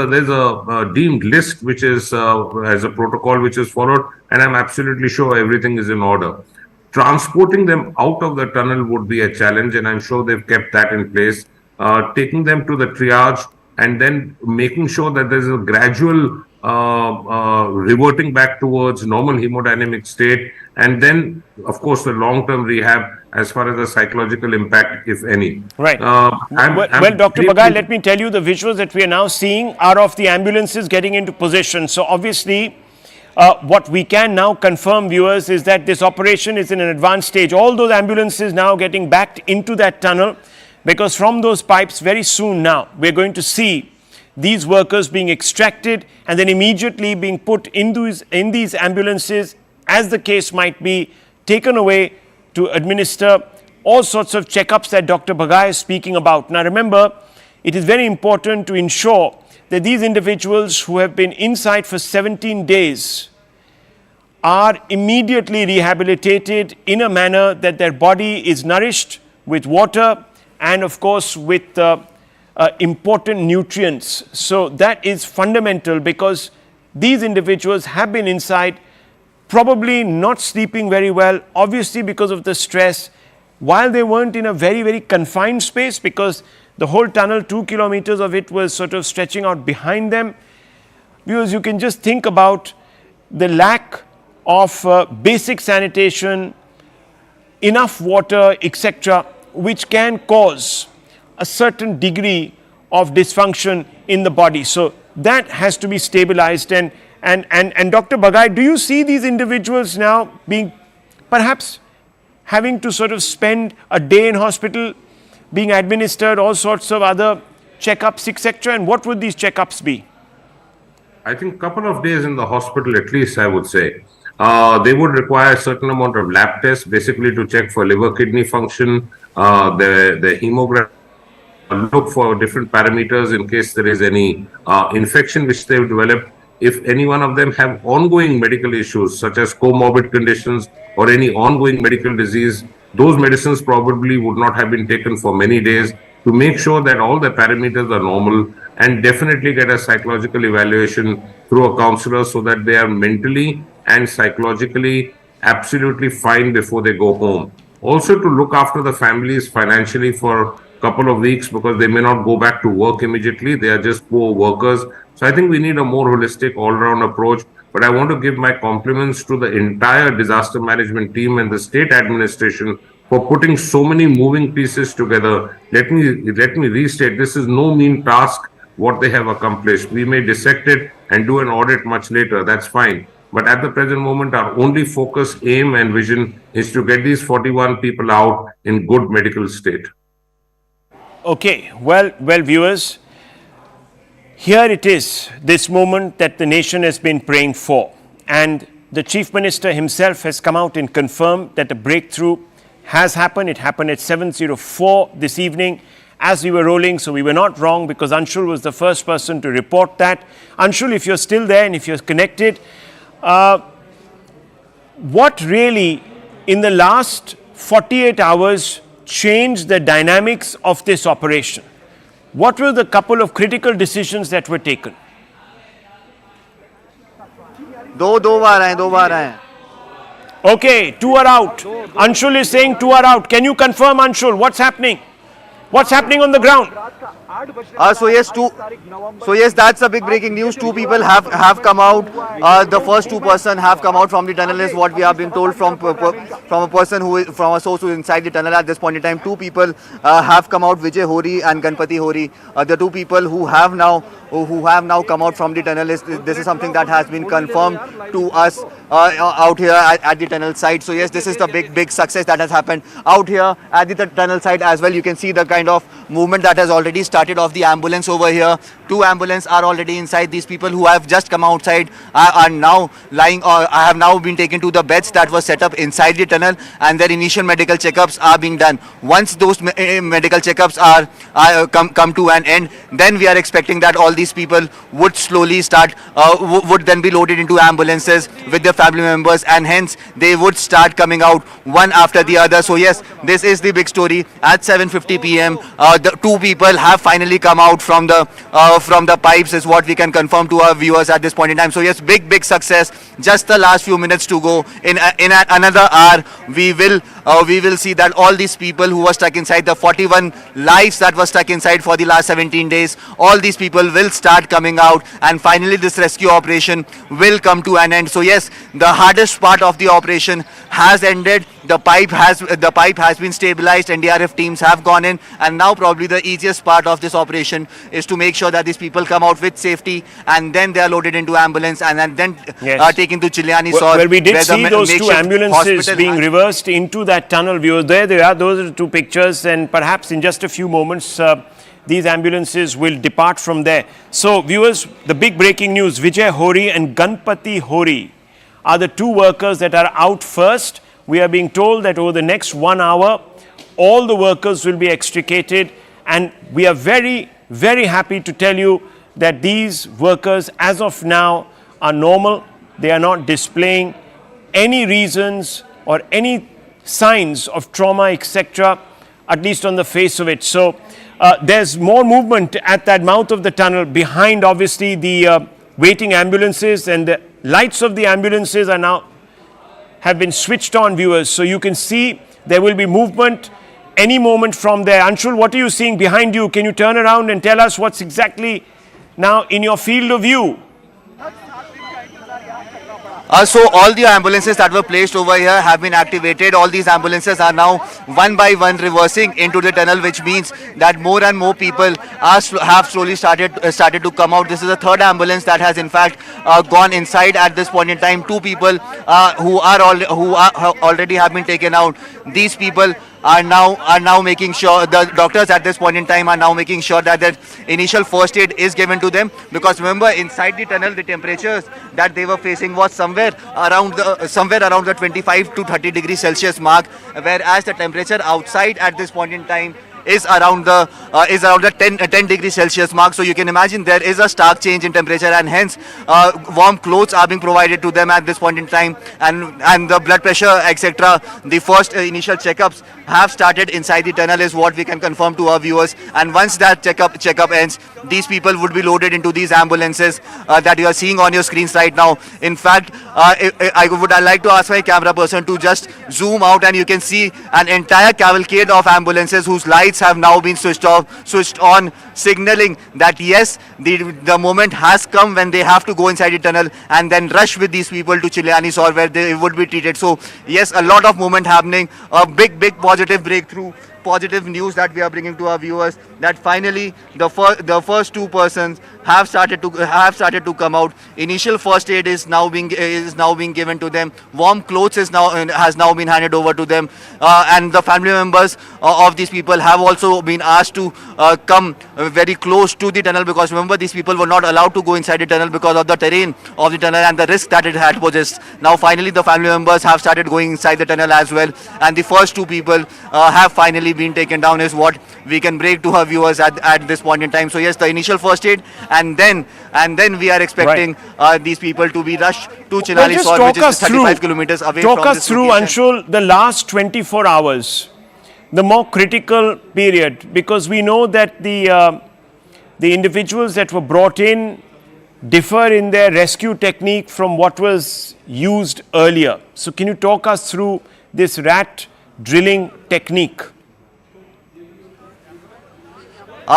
there's a deemed list which is as a protocol which is followed, and I'm absolutely sure everything is in order. Transporting them out of the tunnel would be a challenge, and I'm sure they've kept that in place. Taking them to the triage and then making sure that there's a gradual reverting back towards normal hemodynamic state, and then, of course, the long-term rehab as far as the psychological impact, if any. Right. Well, Dr. Bagai, let me tell you, the visuals that we are now seeing are of the ambulances getting into position. So obviously, what we can now confirm, viewers, is that this operation is in an advanced stage. All those ambulances now getting backed into that tunnel, because from those pipes very soon now, we're going to see these workers being extracted and then immediately being put in these ambulances, as the case might be, taken away to administer all sorts of checkups that Dr. Bagai is speaking about. Now remember, it is very important to ensure that these individuals who have been inside for 17 days are immediately rehabilitated in a manner that their body is nourished with water and of course with important nutrients. So that is fundamental, because these individuals have been inside, probably not sleeping very well, obviously because of the stress, while they weren't in a very, very confined space, because the whole tunnel, 2 kilometers of it, was sort of stretching out behind them. Viewers, you can just think about the lack of basic sanitation, enough water, etc., which can cause a certain degree of dysfunction in the body. So that has to be stabilized. And Dr. Bagai, do you see these individuals now being perhaps having to sort of spend a day in hospital, being administered all sorts of other checkups, etc.? And what would these checkups be? I think a couple of days in the hospital, at least, I would say. They would require a certain amount of lab tests, basically to check for liver kidney function, the hemoglobin, look for different parameters in case there is any infection which they've developed. If any one of them have ongoing medical issues, such as comorbid conditions or any ongoing medical disease, those medicines probably would not have been taken for many days, to make sure that all the parameters are normal, and definitely get a psychological evaluation through a counselor so that they are mentally and psychologically absolutely fine before they go home. Also, to look after the families financially for a couple of weeks, because they may not go back to work immediately. They are just poor workers. So I think we need a more holistic, all-round approach. But I want to give my compliments to the entire disaster management team and the state administration for putting so many moving pieces together. Let me restate, this is no mean task what they have accomplished. We may dissect it and do an audit much later, that's fine. But at the present moment, our only focus, aim and vision is to get these 41 people out in good medical state. Okay, well, viewers, here it is, this moment that the nation has been praying for. And the Chief Minister himself has come out and confirmed that a breakthrough has happened. It happened at 7:04 this evening as we were rolling, so we were not wrong, because Anshul was the first person to report that. Anshul, if you're still there and if you're connected, what really in the last 48 hours changed the dynamics of this operation? What were the couple of critical decisions that were taken? दो बार आए. Okay, 2 are out. Anshul is saying 2 are out. Can you confirm, Anshul, what's happening? What's happening on the ground? So yes, that's a big breaking news. 2 people have come out. The first 2 person have come out from the tunnel, is what we have been told from a person who is from a source who is inside the tunnel at this point in time. 2 people have come out, Vijay Hori and Ganpati Hori. The 2 people who have now come out from the tunnel, this is something that has been confirmed to us out here at the tunnel site. So yes, this is the big success that has happened out here at the tunnel site as well. You can see the kind of movement that has already started of the ambulance over here. 2 ambulances are already inside. These people who have just come outside are now lying, or have now been taken to the beds that were set up inside the tunnel, and their initial medical checkups are being done. Once those medical checkups are come to an end, then we are expecting that all these people would slowly start, would then be loaded into ambulances with their family members, and hence they would start coming out one after the other. So yes, this is the big story. At 7:50 p.m., the two people have finally come out from the pipes, is what we can confirm to our viewers at this point in time. So yes, big success. Just the last few minutes to go. In another hour, we will see that all these people who were stuck inside, the 41 lives that were stuck inside for the last 17 days, all these people will start coming out, and finally this rescue operation will come to an end. So yes, the hardest part of the operation has ended. The pipe has been stabilized. NDRF teams have gone in, and now probably the easiest part of this operation is to make sure that these people come out with safety, and then they are loaded into ambulance and then taken to Chiliani Sor. Well, we did see those two ambulances being reversed into that tunnel. Viewers, there they are. Those are the two pictures, and perhaps in just a few moments, these ambulances will depart from there. So, viewers, the big breaking news: Vijay Hori and Ganpati Hori are the two workers that are out first. We are being told that over the next 1 hour, all the workers will be extricated, and we are very, very happy to tell you that these workers, as of now, are normal. They are not displaying any reasons or any signs of trauma, etc., at least on the face of it. So there's more movement at that mouth of the tunnel behind, obviously, the waiting ambulances, and the lights of the ambulances are now have been switched on, viewers. So you can see there will be movement any moment from there. Anshul, what are you seeing behind you? Can you turn around and tell us what's exactly now in your field of view? So all the ambulances that were placed over here have been activated. All these ambulances are now one by one reversing into the tunnel, which means that more and more people have slowly started to come out. This is the third ambulance that has in fact gone inside at this point in time. Two people who already have been taken out. These people are now making sure, the doctors at this point in time are now making sure that the initial first aid is given to them, because remember, inside the tunnel the temperatures that they were facing was somewhere around the 25 to 30 degrees Celsius mark, whereas the temperature outside at this point in time is around the 10 degrees Celsius mark. So you can imagine there is a stark change in temperature, and hence warm clothes are being provided to them at this point in time, and the blood pressure, etc. The first initial checkups have started inside the tunnel, is what we can confirm to our viewers. And once that checkup ends, these people would be loaded into these ambulances that you are seeing on your screens right now. In fact, I'd like to ask my camera person to just zoom out, and you can see an entire cavalcade of ambulances whose lights have now been switched on, signaling that yes, the moment has come when they have to go inside the tunnel and then rush with these people to Chiliani Sor, where they would be treated. So yes, a lot of movement happening, a big positive breakthrough, positive news that we are bringing to our viewers, that finally the first two persons have started to come out. Initial first aid is now being given to them. Warm clothes has now been handed over to them, and the family members of these people have also been asked to come very close to the tunnel, because remember, these people were not allowed to go inside the tunnel because of the terrain of the tunnel and the risk that it had posed. Now finally the family members have started going inside the tunnel as well, and the first two people have finally been taken down, is what we can break to our viewers at this point in time. So yes, the initial first aid, and then we are expecting these people to be rushed to Chiliani Sor, which is 35 kilometers away from this location. Talk us through, Anshul, the last 24 hours, the more critical period, because we know that the individuals that were brought in differ in their rescue technique from what was used earlier. So can you talk us through this rat drilling technique?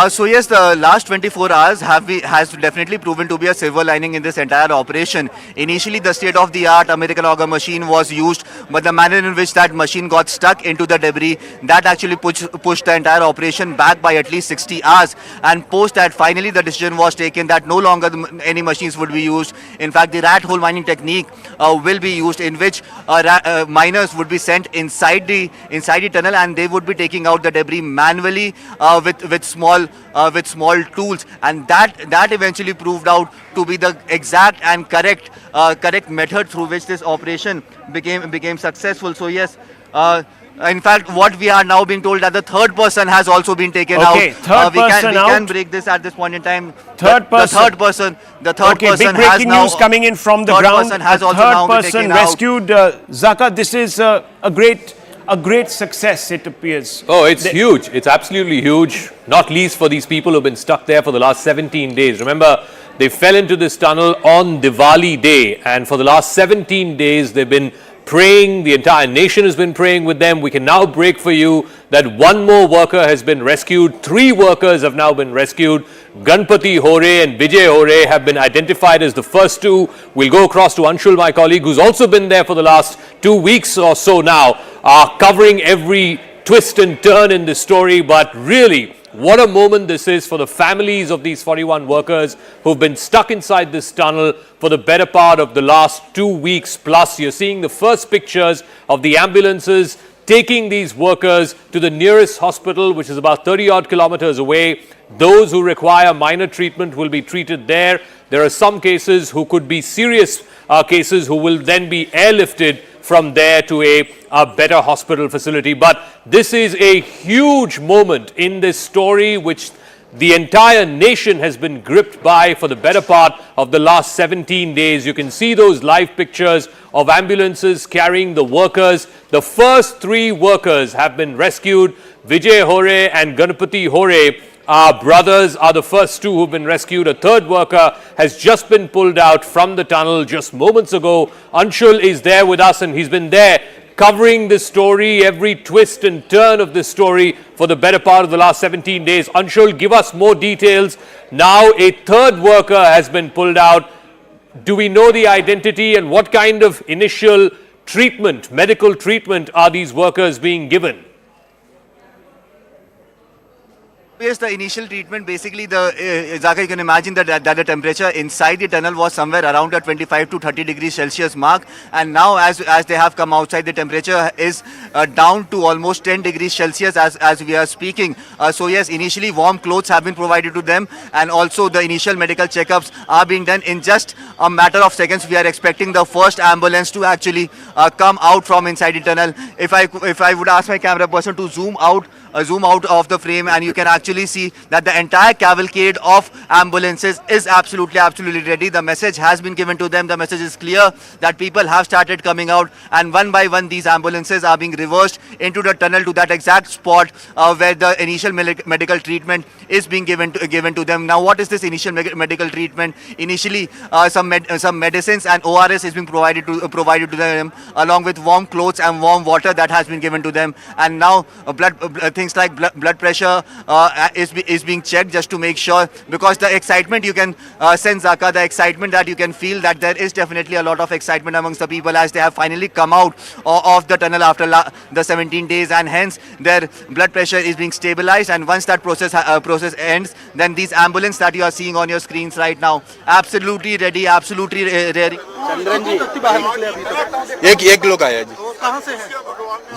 So yes, the last 24 hours has definitely proven to be a silver lining in this entire operation. Initially, the state-of-the-art American auger machine was used, but the manner in which that machine got stuck into the debris, that actually pushed the entire operation back by at least 60 hours. And post that, finally the decision was taken that no longer any machines would be used. In fact, the rat hole mining technique will be used, in which miners would be sent inside the tunnel, and they would be taking out the debris manually with small tools, and that eventually proved out to be the exact and correct method through which this operation became successful. So yes, In fact, what we are now being told that the third person has also been taken Okay, out. third person we can out. break this at this point in time. Third person. The third Okay, person big has breaking now. news coming in from the third ground. person has The also third now been person taken out. rescued. Zaka, this is a great success, it appears. Oh, it's huge. It's absolutely huge, not least for these people who've been stuck there for the last 17 days. Remember, they fell into this tunnel on Diwali day, and for the last 17 days, they've been praying. The entire nation has been praying with them. We can now break for you that one more worker has been rescued. 3 workers have now been rescued. Ganpati Hore and Vijay Hore have been identified as the first 2. We'll go across to Anshul, my colleague, who's also been there for the last 2 weeks or so now, covering every twist and turn in this story. But really, what a moment this is for the families of these 41 workers who've been stuck inside this tunnel for the better part of the last 2 weeks plus. You're seeing the first pictures of the ambulances taking these workers to the nearest hospital, which is about 30 odd kilometers away. Those who require minor treatment will be treated there. There are some cases who could be serious cases who will then be airlifted from there to a better hospital facility. But this is a huge moment in this story, which the entire nation has been gripped by for the better part of the last 17 days. You can see those live pictures of ambulances carrying the workers. The first 3 workers have been rescued. Vijay Hore and Ganpati Hore, our brothers, are the first 2 who've been rescued. A third worker has just been pulled out from the tunnel just moments ago. Anshul is there with us, and he's been there covering this story, every twist and turn of this story for the better part of the last 17 days. Anshul, give us more details. Now a third worker has been pulled out. Do we know the identity, and what kind of initial treatment, medical treatment, are these workers being given? Yes, the initial treatment, basically, Zaka, you can imagine that the temperature inside the tunnel was somewhere around the 25 to 30 degrees Celsius mark, and now as they have come outside, the temperature is down to almost 10 degrees Celsius as we are speaking. So yes, initially warm clothes have been provided to them, and also the initial medical checkups are being done. In just a matter of seconds, we are expecting the first ambulance to actually come out from inside the tunnel. If I would ask my camera person to zoom out of the frame, and you can actually see that the entire cavalcade of ambulances is absolutely ready. The message has been given to them. The message is clear that people have started coming out, and one by one these ambulances are being reversed into the tunnel to that exact spot where the initial medical treatment is being given to them. Now, what is this initial medical treatment? Initially, some medicines and ORS is being provided to them, along with warm clothes and warm water that has been given to them. And now things like blood pressure is being checked, just to make sure, because the excitement you can sense, Zaka, the excitement that you can feel, that there is definitely a lot of excitement amongst the people as they have finally come out of the tunnel after the 17 days, and hence their blood pressure is being stabilized. And once that process ends, then these ambulance that you are seeing on your screens right now, absolutely ready. Chandran जी एक लोग आया जी। कहाँ से है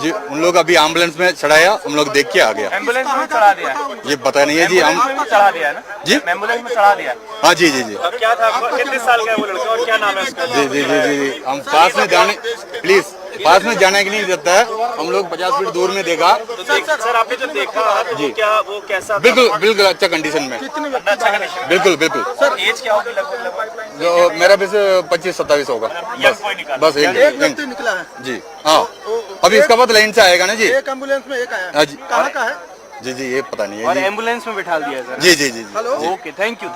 जी? उन लोग अभी ambulance में चढ़ाया, हम लोग देख के आ गया। एम्बुलेंस में चढ़ा दिया ये पता नहीं है जी। हम चढ़ा दिया ना जी, एम्बुलेंस में चढ़ा दिया। हाँ जी। क्या था, कितने साल का है वो लड़का और क्या नाम है उसका? जी। हम पास में जाने, प्लीज पास में जाने की नहीं देता है। हम लोग 50 फीट दूर में देखा। सर आपने जो देखा तो क्या वो कैसा? बिल्कुल अच्छा कंडीशन में। अच्छा कंडीशन? बिल्कुल। सर एज क्या होगी लगभग? जो मेरा भी 25-27 होगा बस एक निकला है जी। हाँ, अभी इसका बाद लाइन से आएगा ना जी। एक एम्बुलेंस में एक आया। हाँ जी। कहाँ का है जी? ये पता नहीं है। और एम्बुलेंस में बिठा दिया सर? जी। Okay, thank you.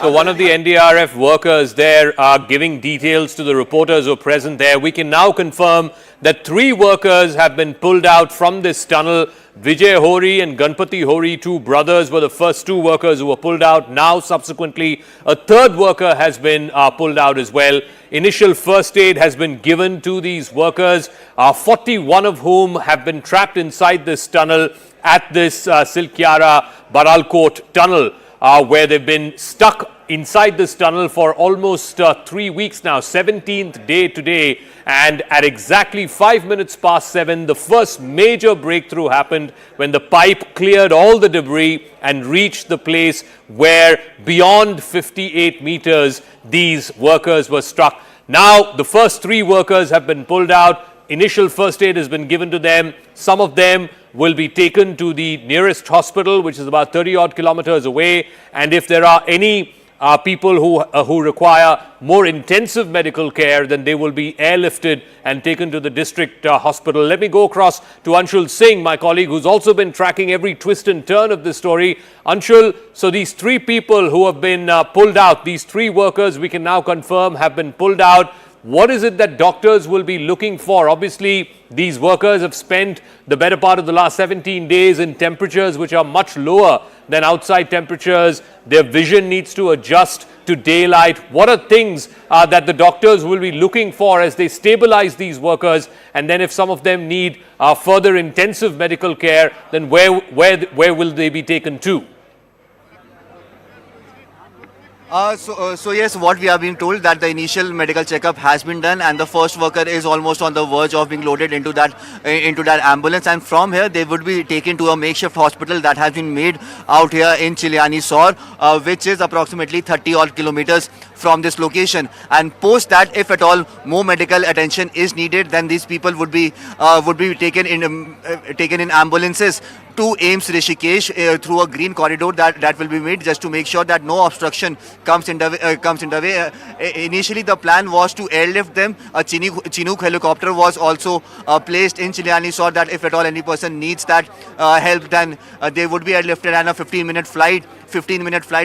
So one of the NDRF workers there are giving details to the reporters who are present there. We can now confirm that 3 workers have been pulled out from this tunnel. Vijay Hori and Ganpati Hori, 2 brothers, were the first 2 workers who were pulled out. Now, subsequently, a third worker has been pulled out as well. Initial first aid has been given to these workers, 41 of whom have been trapped inside this tunnel at this Silkyara Baralkot tunnel, where they've been stuck inside this tunnel for almost 3 weeks now, 17th day today. And at exactly 5 minutes past 7, the first major breakthrough happened when the pipe cleared all the debris and reached the place where beyond 58 meters these workers were struck. Now the first 3 workers have been pulled out. initial first aid has been given to them. Some of them will be taken to the nearest hospital, which is about 30 odd kilometers away. And if there are any people who require more intensive medical care, then they will be airlifted and taken to the district hospital. Let me go across to Anshul Singh, my colleague, who's also been tracking every twist and turn of this story. Anshul, so these three people who have been pulled out, these three workers we can now confirm have been pulled out. What is it that doctors will be looking for? Obviously, these workers have spent the better part of the last 17 days in temperatures which are much lower than outside temperatures. Their vision needs to adjust to daylight. What are things that the doctors will be looking for as they stabilize these workers? And then if some of them need further intensive medical care, then where will they be taken to? So yes, what we are being told that the initial medical checkup has been done and the first worker is almost on the verge of being loaded into that ambulance, and from here they would be taken to a makeshift hospital that has been made out here in Chiliani Sor, which is approximately 30 odd kilometers from this location. And post that, if at all more medical attention is needed, then these people would be taken in ambulances to AIIMS Rishikesh through a green corridor that will be made just to make sure that no obstruction comes in the way. Initially, the plan was to airlift them. A Chinook helicopter was also placed in Chiliani Sor, that if at all any person needs that help, then they would be airlifted, and a 15-minute flight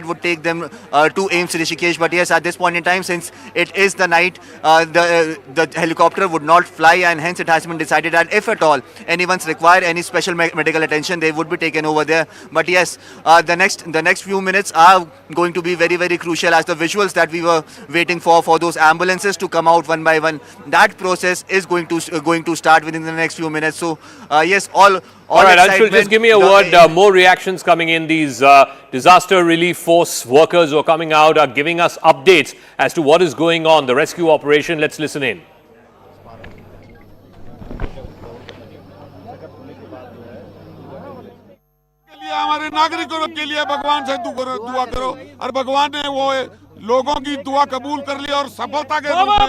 would take them to AIIMS Rishikesh. But yes, at this point in time, since it is the night, the helicopter would not fly, and hence it has been decided that if at all anyone's require any special medical attention, they would be taken over there. But yes, the next few minutes are going to be very, very crucial, as the visuals that we were waiting for those ambulances to come out one by one, that process is going to start within the next few minutes. So yes, all right, Anshul, just give me a word. More reactions coming in. These disaster relief force workers who are coming out are giving us updates as to what is going on, the rescue operation. Let's listen in. हमारे नागरिकों के लिए भगवान से दुआ करो और भगवान ने वो लोगों की दुआ कबूल कर ली और सफलता के रूप में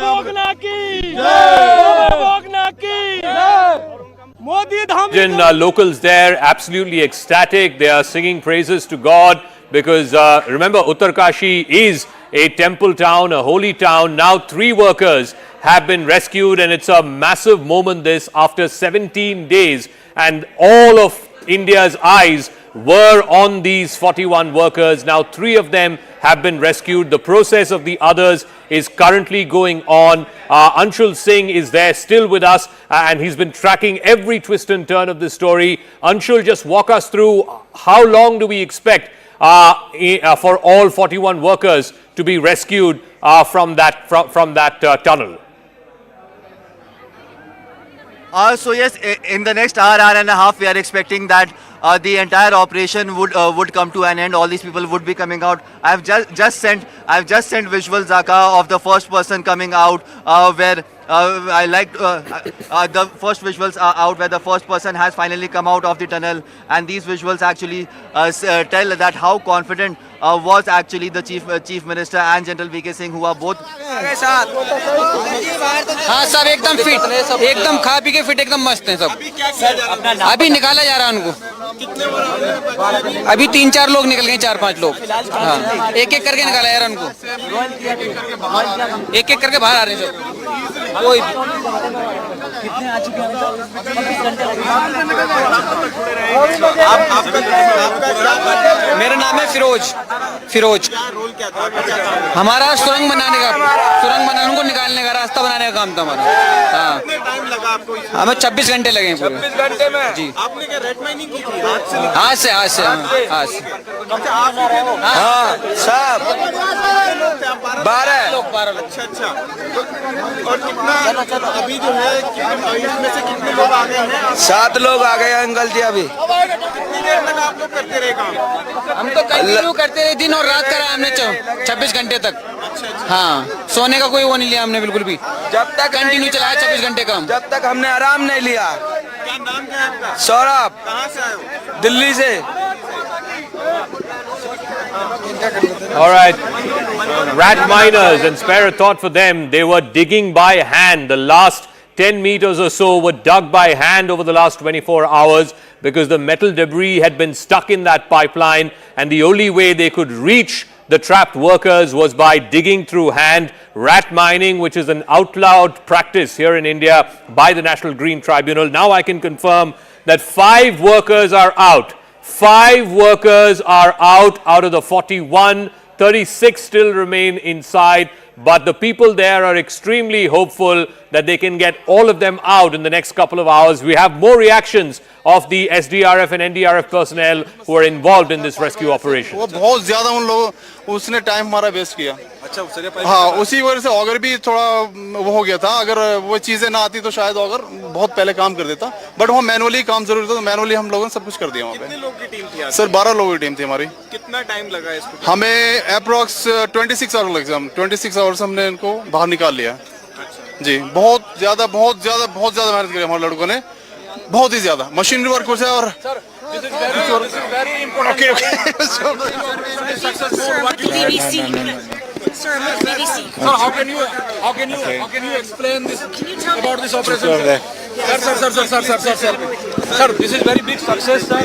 locals there absolutely ecstatic. They are singing praises to God because remember, Uttarakashi is a temple town, a holy town. Now 3 workers have been rescued, and it's a massive moment this after 17 days, and all of India's eyes were on these 41 workers. Now 3 of them have been rescued. The process of the others is currently going on. Anshul Singh is there still with us, and he's been tracking every twist and turn of this story. Anshul, just walk us through, how long do we expect for all 41 workers to be rescued from that tunnel? So yes, in the next hour and a half, we are expecting that the entire operation would come to an end. All these people would be coming out. I've just sent visuals, Zaka, of the first person coming out, where the first visuals are out where the first person has finally come out of the tunnel, and these visuals actually tell that how confident was actually the chief minister and General VK Singh, who are both. हाँ सब एकदम fit, एकदम खा P के fit, एकदम मस्त हैं सब. अभी निकाला जा रहा है उनको. अभी 3-4 लोग निकल गए, 4-5 लोग. हाँ, एक एक करके निकाला जा रहा है उनको. एक एक करके बाहर आ रहे हैं सब. कोई कितने आ चुके हैं? मेरा नाम है फिरोज. हमारा सुरंग बनाने को निकालने का, रास्ता बनाने का काम था हमारा. हाँ, हमें 26 घंटे लगे हैं पूरे. 26 घंटे में जी. आपने क्या रेड माइनिंग की थी? आज से हाँ सब 12 लोग. अच्छा. और कितना अभी जो है, इसमें से कितने लोग आ गए हैं? 7 लोग आ गए अंकल जी. अभी कितनी देर तक आप लोग करते रहे काम? हम तो कंटिन्यू करते रहे, दिन और रात करा हमने 26 घंटे तक. हाँ, सोने का कोई वो नहीं लिया हमने बिल्कुल भी. जब तक कंटिन्यू चलाया 26 घंटे काम, जब तक हमने आराम नहीं लिया. क्या नाम क्या है आपका? सौरभ. कहाँ से आए हो? दिल्ली से. All right, rat miners, and spare a thought for them. They were digging by hand the last 10 meters or so were dug by hand over the last 24 hours because the metal debris had been stuck in that pipeline, and the only way they could reach the trapped workers was by digging through hand. Rat mining, which is an outlawed practice here in India by the National Green Tribunal. Now I can confirm that 5 workers are out. 5 workers are out of the 41. 36 still remain inside, but the people there are extremely hopeful that they can get all of them out in the next couple of hours. We have more reactions of the SDRF and NDRF personnel who are involved in this rescue operation. वो बहुत ज्यादा उन लोगों उसने time हमारा waste किया। अच्छा उस जगह हाँ उसी वजह से ऑगर भी थोड़ा वो हो गया था। अगर वो चीजें ना आती तो शायद ऑगर बहुत पहले काम कर देता, बट वो मैनुअली काम जरूरी था, तो मैनुअली हम लोगों ने सब कुछ कर दिया वहाँ पे। कितने लोगों की टीम थी सर 12 लोगों की टीम थी हमारी। कितना टाइम लगा इसको? हमें अप्रोक्स 26 आवर लगे। 26 आवर्स हमने इनको बाहर निकाल लिया जी। बहुत ज्यादा मेहनत करी हमारे लड़कों ने, बहुत ही ज्यादा मशीनरी वर्क है। और Sir, how can you explain this about this operation? Sir, this is very big success, sir.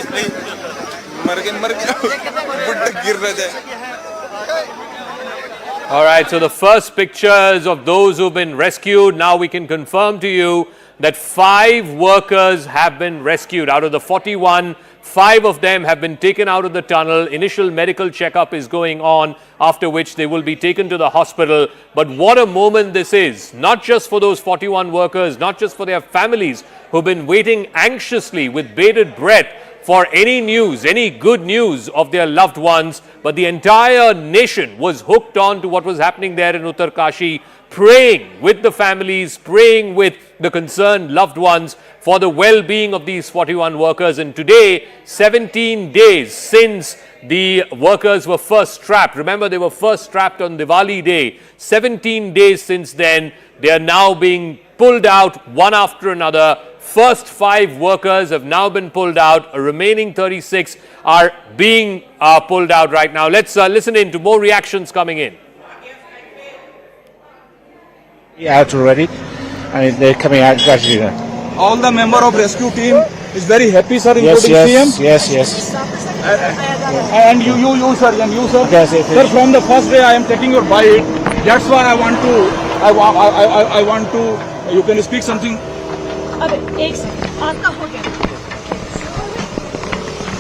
All right, so the first pictures of those who've been rescued. Now we can confirm to you that 5 workers have been rescued out of the 41. 5 of them have been taken out of the tunnel. Initial medical checkup is going on, after which they will be taken to the hospital. But what a moment this is, not just for those 41 workers, not just for their families who've been waiting anxiously with bated breath for any news, any good news of their loved ones, but the entire nation was hooked on to what was happening there in Uttarakashi, praying with the families, praying with the concerned loved ones for the well-being of these 41 workers. And today, 17 days since the workers were first trapped. Remember, they were first trapped on Diwali day. 17 days since then, they are now being pulled out one after another. First 5 workers have now been pulled out. A remaining 36 are being pulled out right now. Let's listen in to more reactions coming in. Out already, and they're coming out gradually now. All the member of rescue team is very happy, sir, including CM. Yes. And you, sir, and you, sir. Yes. Sir, from the first day I am taking your bite. That's why I want to. You can speak something.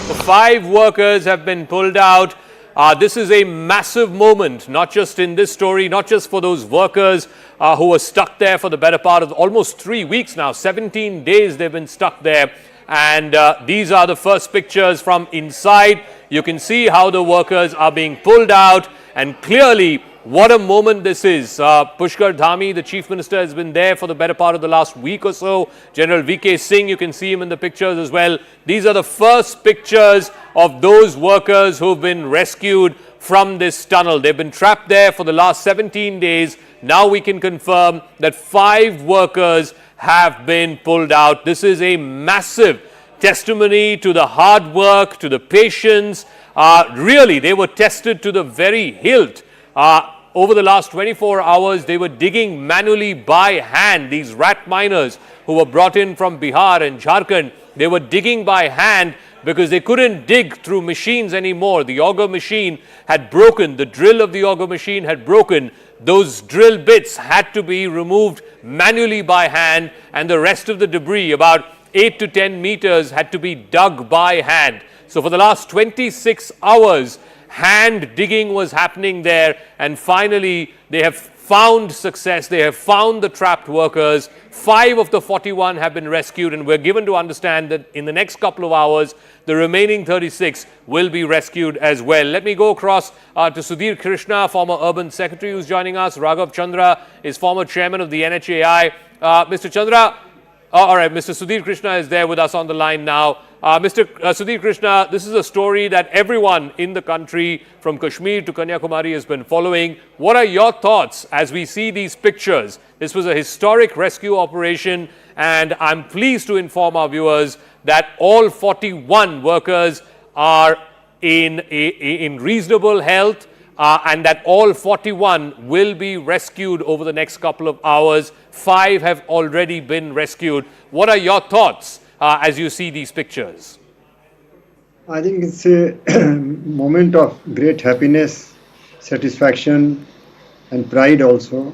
The 5 workers have been pulled out. This is a massive moment, not just in this story, not just for those workers who were stuck there for the better part of almost 3 weeks now. 17 days they've been stuck there. And these are the first pictures from inside. You can see how the workers are being pulled out, and clearly what a moment this is. Pushkar Dhami, the Chief Minister, has been there for the better part of the last week or so. General VK Singh, you can see him in the pictures as well. These are the first pictures of those workers who've been rescued from this tunnel. They've been trapped there for the last 17 days. Now we can confirm that 5 workers have been pulled out. This is a massive testimony to the hard work, to the patience. Really, they were tested to the very hilt. Over the last 24 hours, they were digging manually by hand. These rat miners who were brought in from Bihar and Jharkhand, they were digging by hand because they couldn't dig through machines anymore. The auger machine had broken. The drill of the auger machine had broken. Those drill bits had to be removed manually by hand, and the rest of the debris, about 8 to 10 meters, had to be dug by hand. So for the last 26 hours, hand digging was happening there, and finally they have found success. They have found the trapped workers. 5 of the 41 have been rescued, and we're given to understand that in the next couple of hours, the remaining 36 will be rescued as well. Let me go across to Sudhir Krishna, former Urban Secretary, who's joining us. Raghav Chandra is former Chairman of the NHAI. Mr. Chandra, all right, Mr. Sudhir Krishna is there with us on the line now. Mr. Sudhir Krishna, this is a story that everyone in the country from Kashmir to Kanyakumari has been following. What are your thoughts as we see these pictures? This was a historic rescue operation, and I'm pleased to inform our viewers that all 41 workers are in reasonable health. and that all 41 will be rescued over the next couple of hours. 5 have already been rescued. What are your thoughts as you see these pictures? I think it's a moment of great happiness, satisfaction and pride also.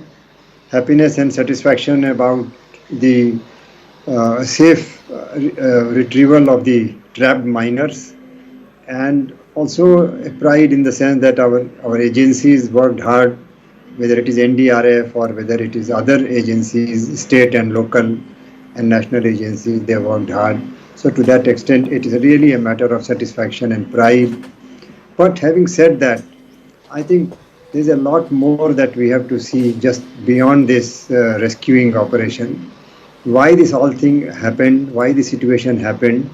Happiness and satisfaction about the safe retrieval of the trapped miners, and also a pride in the sense that our agencies worked hard, whether it is NDRF or whether it is other agencies, state and local and national agencies, they worked hard. So to that extent, it is really a matter of satisfaction and pride. But having said that, I think there's a lot more that we have to see just beyond this rescuing operation. Why this whole thing happened, why the situation happened,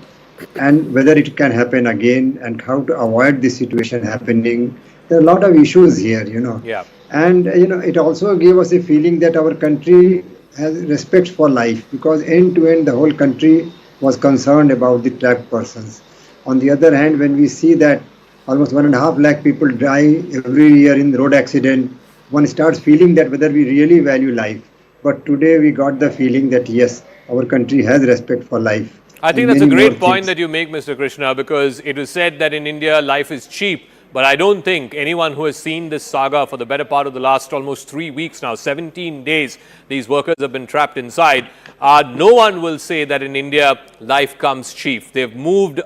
and whether it can happen again, and how to avoid this situation happening. There are a lot of issues here, Yeah. And, it also gave us a feeling that our country has respect for life, because end to end the whole country was concerned about the trapped persons. On the other hand, when we see that almost 1.5 lakh people die every year in road accident, one starts feeling that whether we really value life. But today we got the feeling that yes, our country has respect for life. I think that's a great point that you make, Mr. Krishna, because it was said that in India life is cheap. But I don't think anyone who has seen this saga for the better part of the last almost 3 weeks now, 17 days, these workers have been trapped inside. No one will say that in India life comes cheap. They've moved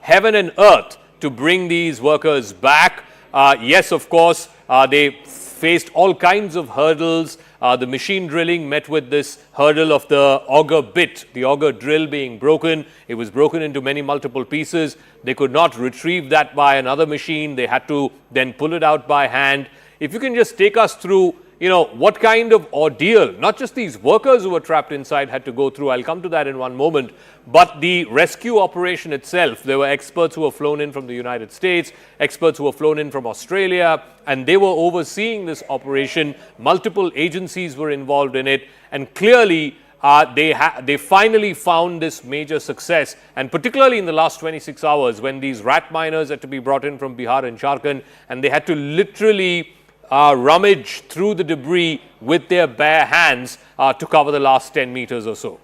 heaven and earth to bring these workers back. Yes, of course, they faced all kinds of hurdles. The machine drilling met with this hurdle of the auger bit, the auger drill being broken. It was broken into many multiple pieces. They could not retrieve that by another machine. They had to then pull it out by hand. If you can just take us through, what kind of ordeal, not just these workers who were trapped inside had to go through. I'll come to that in one moment. But the rescue operation itself, there were experts who were flown in from the United States, experts who were flown in from Australia, and they were overseeing this operation. Multiple agencies were involved in it, and clearly they finally found this major success, and particularly in the last 26 hours when these rat miners had to be brought in from Bihar and Jharkhand, and they had to literally rummage through the debris with their bare hands to cover the last 10 meters or so.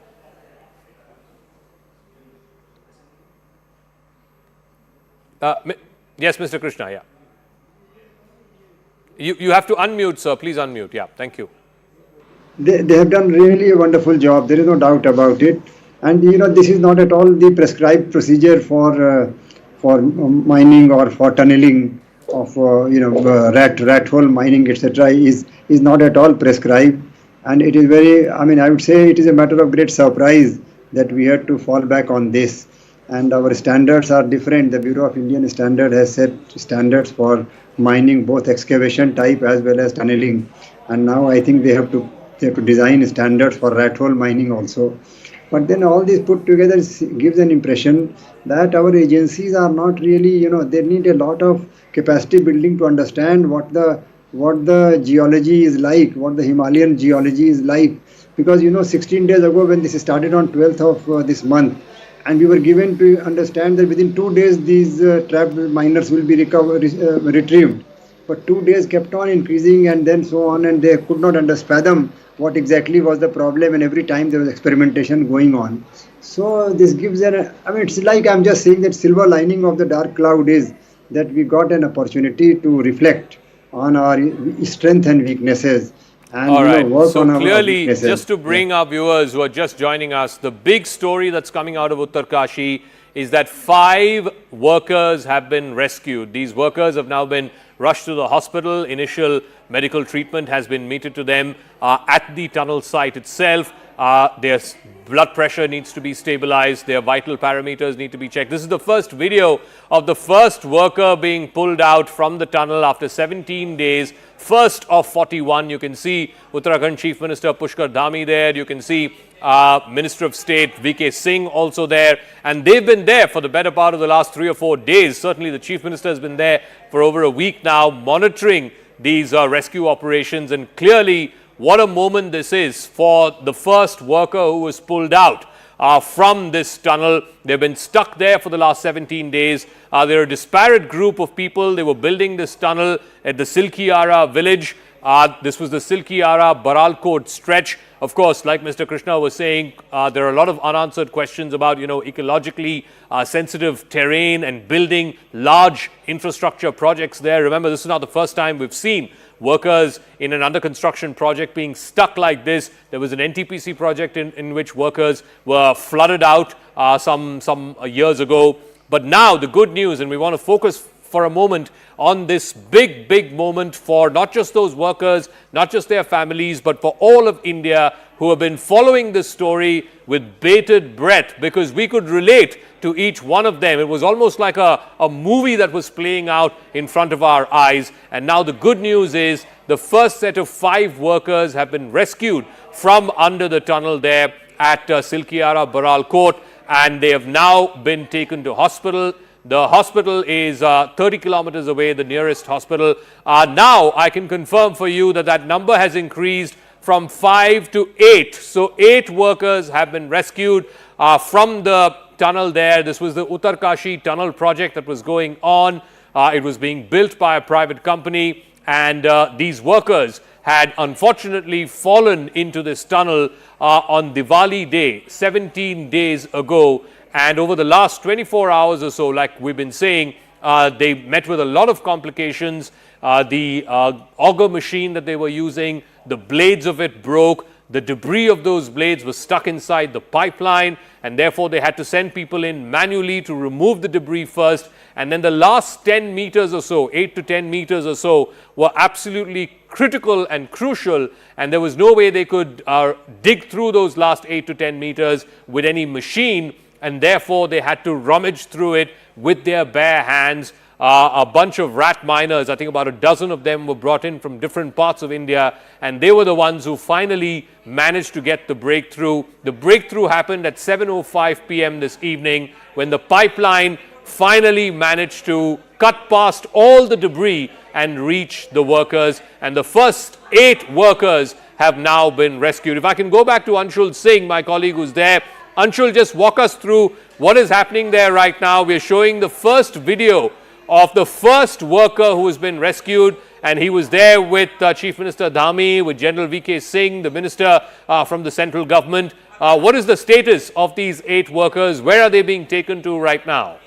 Yes, Mr. Krishna, yeah. You have to unmute, sir. Please unmute. Yeah, thank you. They have done really a wonderful job. There is no doubt about it. And this is not at all the prescribed procedure for mining or for tunneling of rat hole mining, etc. is not at all prescribed. And it is very, I would say it is a matter of great surprise that we had to fall back on this. And our standards are different. The Bureau of Indian Standard has set standards for mining, both excavation type as well as tunneling. And now I think they have to design standards for rat hole mining also. But then all this put together gives an impression that our agencies are not really, they need a lot of capacity building to understand what the geology is like, what the Himalayan geology is like. Because 16 days ago when this started on 12th of this month, and we were given to understand that within 2 days these trapped miners will be retrieved. But 2 days kept on increasing and then so on, and they could not fathom what exactly was the problem, and every time there was experimentation going on. So this gives it's like I'm just saying that silver lining of the dark cloud is that we got an opportunity to reflect on our strengths and weaknesses. And all right, work so on our clearly, weaknesses. just to bring our viewers who are just joining us, the big story that's coming out of Uttarakashi is that 5 workers have been rescued. These workers have now been rushed to the hospital. Initial medical treatment has been meted to them at the tunnel site itself. Their blood pressure needs to be stabilized. Their vital parameters need to be checked. This is the first video of the first worker being pulled out from the tunnel after 17 days. First of 41. You can see Uttarakhand Chief Minister Pushkar Dhami there. You can see Minister of State VK Singh also there. And they've been there for the better part of the last 3 or 4 days. Certainly the Chief Minister has been there for over a week now, monitoring these rescue operations. And clearly, what a moment this is for the first worker who was pulled out. from this tunnel. They've been stuck there for the last 17 days. They're a disparate group of people. They were building this tunnel at the Silkyara village. This was the Silkyara Baralkot stretch. Of course, like Mr. Krishna was saying, there are a lot of unanswered questions about, ecologically sensitive terrain and building large infrastructure projects there. Remember, this is not the first time we've seen workers in an under construction project being stuck like this. There was an NTPC project in which workers were flooded out some years ago. But now the good news, and we want to focus for a moment on this big moment for not just those workers, not just their families, but for all of India who have been following this story with bated breath, because we could relate to each one of them. It was almost like a movie that was playing out in front of our eyes. And now the good news is the first set of 5 workers have been rescued from under the tunnel there at Silkyara Baralkot, and they have now been taken to hospital. The hospital is 30 kilometers away, the nearest hospital. Now I can confirm for you that number has increased from 5 to 8. So 8 workers have been rescued from the tunnel there. This was the Uttarakashi tunnel project that was going on. It was being built by a private company, and these workers had unfortunately fallen into this tunnel on Diwali day, 17 days ago. And over the last 24 hours or so, like we've been saying, they met with a lot of complications. The auger machine that they were using, the blades of it broke. The debris of those blades was stuck inside the pipeline, and therefore they had to send people in manually to remove the debris first. And then the last 10 meters or so, 8 to 10 meters or so, were absolutely critical and crucial, and there was no way they could dig through those last 8 to 10 meters with any machine. And therefore they had to rummage through it with their bare hands. A bunch of rat miners, I think about a dozen of them, were brought in from different parts of India, and they were the ones who finally managed to get the breakthrough. The breakthrough happened at 7:05 p.m. this evening, when the pipeline finally managed to cut past all the debris and reach the workers, and the first 8 workers have now been rescued. If I can go back to Anshul Singh, my colleague who's there. Anshul, just walk us through what is happening there right now. We're showing the first video of the first worker who has been rescued, and he was there with Chief Minister Dhami, with General V.K. Singh, the minister from the central government. What is the status of these 8 workers? Where are they being taken to right now?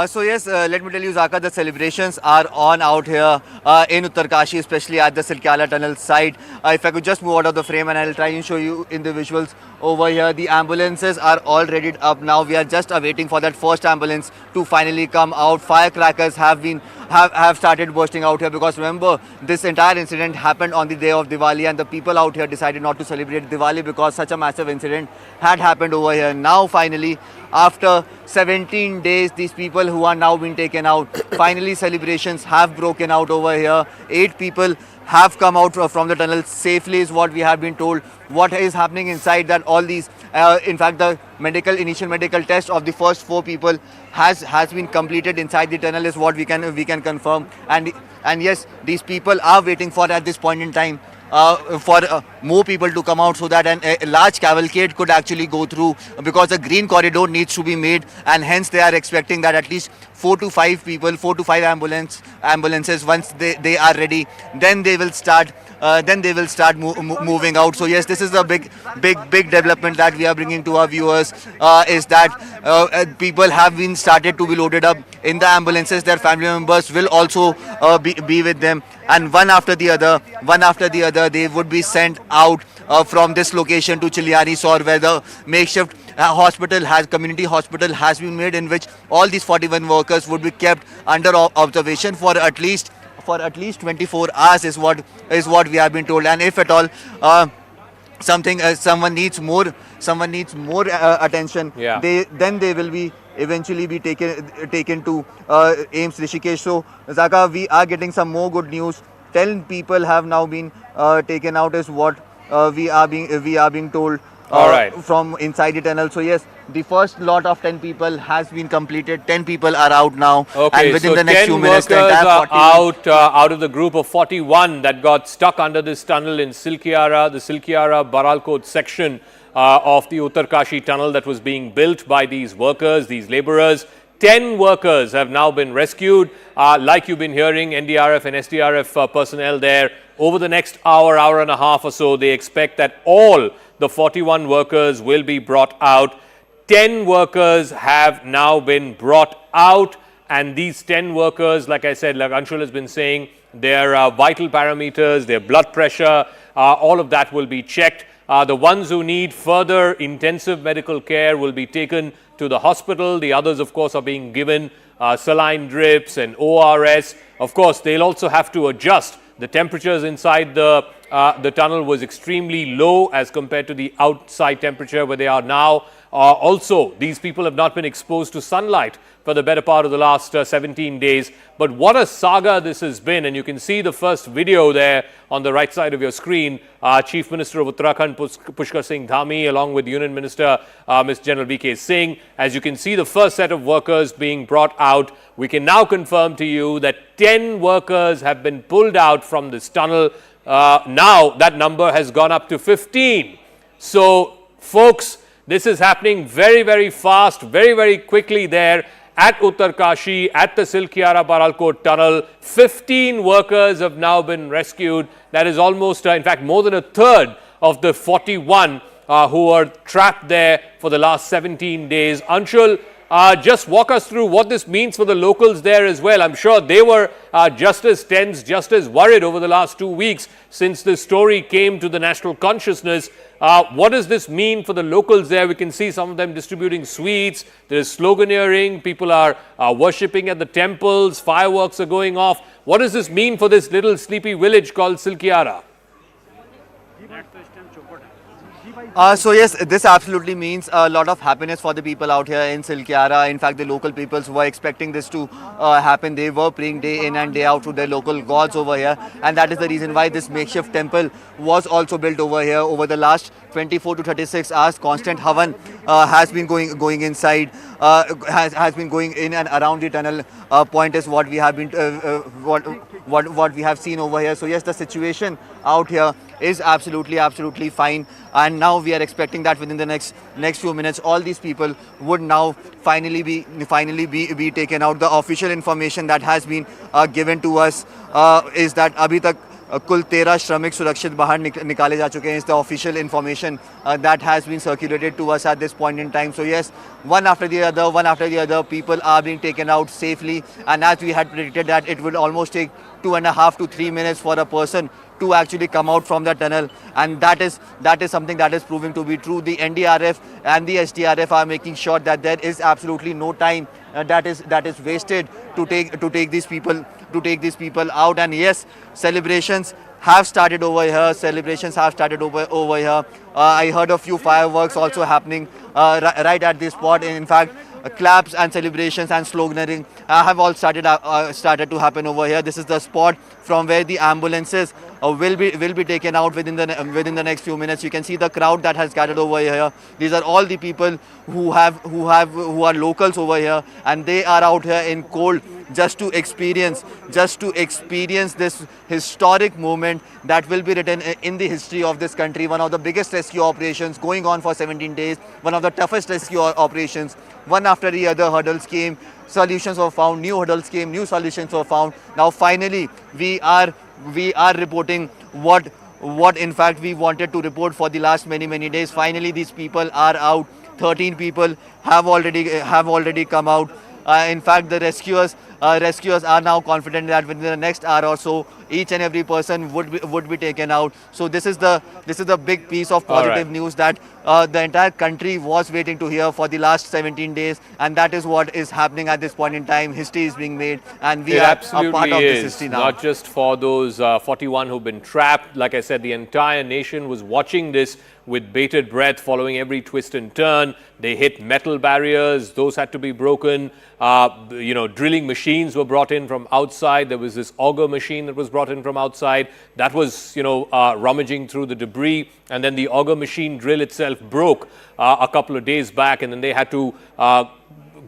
So yes, let me tell you, Zaka, the celebrations are on out here in Uttarakashi, especially at the Silkyara tunnel site. If I could just move out of the frame, and I'll try and show you in the visuals over here. The ambulances are all readied up now. We are just awaiting for that first ambulance to finally come out. Firecrackers have started bursting out here, because remember, this entire incident happened on the day of Diwali, and the people out here decided not to celebrate Diwali because such a massive incident had happened over here. Now finally, after 17 days, these people who are now being taken out, finally celebrations have broken out over here. 8 people have come out from the tunnel safely, is what we have been told. What is happening inside, that all these, in fact, the initial medical test of the first 4 people has been completed inside the tunnel, is what we can confirm. And yes, these people are waiting for, at this point in time, for more people to come out, so that a large cavalcade could actually go through, because a green corridor needs to be made, and hence they are expecting that at least 4 to 5 people, 4 to 5 ambulances, once they are ready, then they will start moving out. So yes, this is a big development that we are bringing to our viewers, is that people have been started to be loaded up in the ambulances. Their family members will also be with them, and one after the other they would be sent out from this location to Silkyari Sor, where the makeshift community hospital has been made, in which all these 41 workers would be kept under observation for at least 24 hours, is what we have been told. And if at all someone needs more attention, then they will be eventually be taken to AIIMS Rishikesh. So Zaka, we are getting some more good news. 10 people have now been taken out, is what we are being told. All right. from inside the tunnel. So yes, the first lot of 10 people has been completed. 10 people are out now. Okay, and within so the next 10 few minutes, the workers entire are 41 out of the group of 41 that got stuck under this tunnel in Silkyara, the Silkyara Baralkot section of the Uttarakashi tunnel that was being built by these workers, these laborers. 10 workers have now been rescued. Like you've been hearing, NDRF and SDRF personnel there. Over the next hour, hour and a half or so, they expect that all the 41 workers will be brought out. 10 workers have now been brought out, and these 10 workers, like I said, like Anshul has been saying, their vital parameters, their blood pressure, all of that will be checked. The ones who need further intensive medical care will be taken to the hospital. The others, of course, are being given saline drips and ORS. Of course, they'll also have to adjust. The temperatures inside the tunnel was extremely low as compared to the outside temperature where they are now. Also, these people have not been exposed to sunlight for the better part of the last 17 days. But what a saga this has been. And you can see the first video there on the right side of your screen. Chief Minister of Uttarakhand, Pushkar Singh Dhami, along with Union Minister, Ms. General V.K. Singh. As you can see, the first set of workers being brought out. We can now confirm to you that 10 workers have been pulled out from this tunnel. Now that number has gone up to 15. So, folks, this is happening very, very fast, very, very quickly there at Uttarakashi, at the Silkyara Baralkot tunnel. 15 workers have now been rescued. That is almost, in fact, more than a third of the 41 who were trapped there for the last 17 days. Anshul, just walk us through what this means for the locals there as well. I'm sure they were just as tense, just as worried over the last 2 weeks since this story came to the national consciousness. What does this mean for the locals there? We can see some of them distributing sweets. There's sloganeering. People are worshipping at the temples. Fireworks are going off. What does this mean for this little sleepy village called Silkyara? So yes, this absolutely means a lot of happiness for the people out here in Silkyara. In fact, the local peoples were expecting this to happen. They were praying day in and day out to their local gods over here, and that is the reason why this makeshift temple was also built over here. Over the last 24 to 36 hours, constant havan has been going inside, has been going in and around the tunnel. Point is what we have been what we have seen over here. So yes, the situation out here is absolutely fine, and now we are expecting that within the next few minutes all these people would now finally be taken out. The official information that has been given to us is that abhi tak कुल 13 श्रमिक सुरक्षित बाहर निकाले जा चुके हैं. Is the official information that has been circulated to us at this point in time. So yes, one after the other people are being taken out safely, and as we had predicted that it would almost take 2.5 to 3 minutes for a person to actually come out from the tunnel, and that is something that is proving to be true. The NDRF and the SDRF are making sure that there is absolutely no time that is wasted to take these people out. And yes, celebrations have started over here. I heard a few fireworks also happening right at this spot. In fact, claps and celebrations and sloganeering have all started to happen over here. This is the spot from where the ambulances will be taken out within the next few minutes. You can see the crowd that has gathered over here. These are all the people who are locals over here, and they are out here in cold just to experience this historic moment that will be written in the history of this country. One of the biggest rescue operations going on for 17 days, one of the toughest rescue operations. One after the other, hurdles came, solutions were found, new hurdles came, new solutions were found. Now finally we are reporting what in fact we wanted to report for the last many days. Finally these people are out. 13 people have already come out. In fact, the rescuers are now confident that within the next hour or so, each and every person would be taken out. So this is the big piece of positive news that the entire country was waiting to hear for the last 17 days, and that is what is happening at this point in time. History is being made, and we are a part of this history now. Not just for those 41 who've been trapped. Like I said, the entire nation was watching this with bated breath, following every twist and turn. They hit metal barriers; those had to be broken. Drilling machines were brought in from outside. There was this auger machine that was brought in from outside. That was, rummaging through the debris. And then the auger machine drill itself broke a couple of days back. And then they had to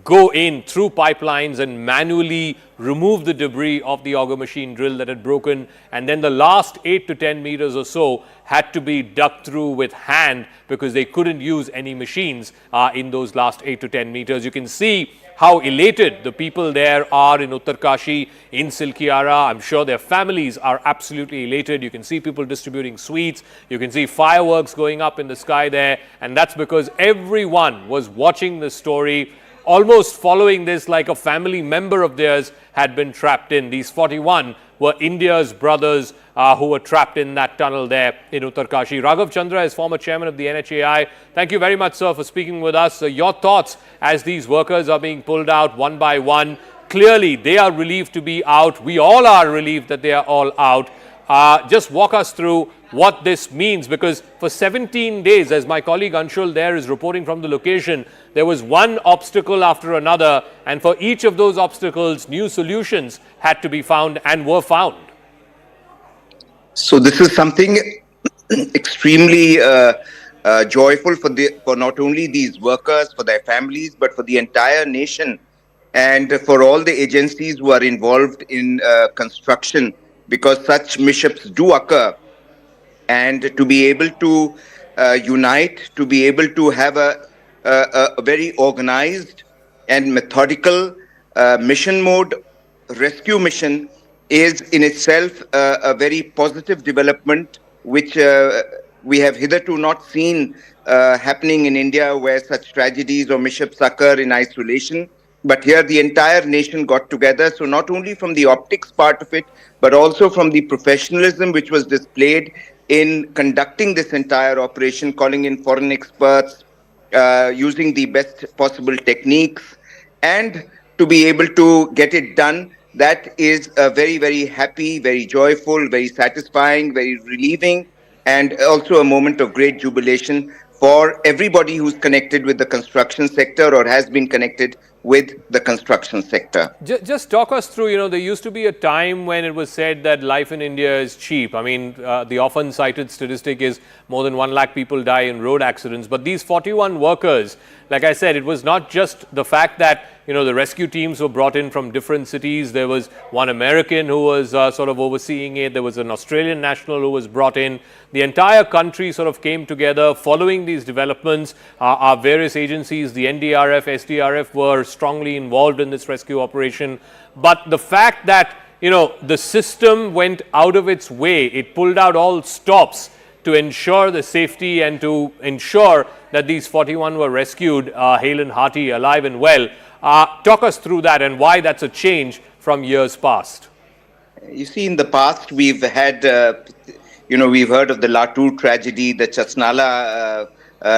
go in through pipelines and manually remove the debris of the auger machine drill that had broken. And then the last 8 to 10 meters or so had to be dug through with hand because they couldn't use any machines in those last 8 to 10 meters. You can see how elated the people there are in Uttarakashi, in Silkyara. I'm sure their families are absolutely elated. You can see people distributing sweets. You can see fireworks going up in the sky there. And that's because everyone was watching the story, almost following this like a family member of theirs had been trapped in. These 41 were India's brothers who were trapped in that tunnel there in Uttarakashi. Raghav Chandra is former chairman of the NHAI. Thank you very much, sir, for speaking with us. Your thoughts as these workers are being pulled out one by one. Clearly, they are relieved to be out. We all are relieved that they are all out. Just walk us through what this means, because for 17 days, as my colleague Anshul there is reporting from the location, there was one obstacle after another, and for each of those obstacles, new solutions had to be found and were found. So this is something extremely joyful for not only these workers, for their families, but for the entire nation and for all the agencies who are involved in construction, because such mishaps do occur. And to be able to unite, to be able to have a very organized and methodical mission mode rescue mission is in itself a very positive development, which we have hitherto not seen happening in India, where such tragedies or mishaps occur in isolation. But here the entire nation got together. So not only from the optics part of it, but also from the professionalism which was displayed in conducting this entire operation, calling in foreign experts, using the best possible techniques, and to be able to get it done. That is a very, very happy, very joyful, very satisfying, very relieving, and also a moment of great jubilation for everybody who's connected with the construction sector or has been connected with the construction sector. Just talk us through, there used to be a time when it was said that life in India is cheap. I mean, the often cited statistic is more than 1 lakh people die in road accidents. But these 41 workers, like I said, it was not just the fact that, the rescue teams were brought in from different cities. There was one American who was sort of overseeing it. There was an Australian national who was brought in. The entire country sort of came together following these developments. Our various agencies, the NDRF, SDRF were strongly involved in this rescue operation. But the fact that, the system went out of its way, it pulled out all stops to ensure the safety and to ensure that these 41 were rescued hale and hearty, alive and well. Talk us through that and why that's a change from years past. You see, in the past, we've had, we've heard of the Latur tragedy, the Chasnala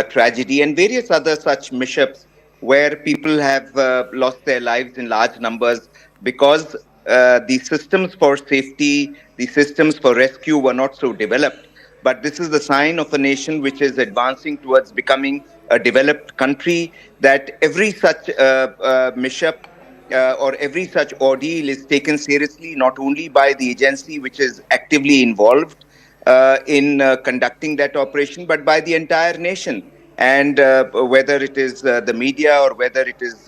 tragedy, and various other such mishaps where people have lost their lives in large numbers because the systems for safety, the systems for rescue were not so developed. But this is the sign of a nation which is advancing towards becoming a developed country, that every such mishap or every such ordeal is taken seriously, not only by the agency which is actively involved in conducting that operation, but by the entire nation. And whether it is the media or whether it is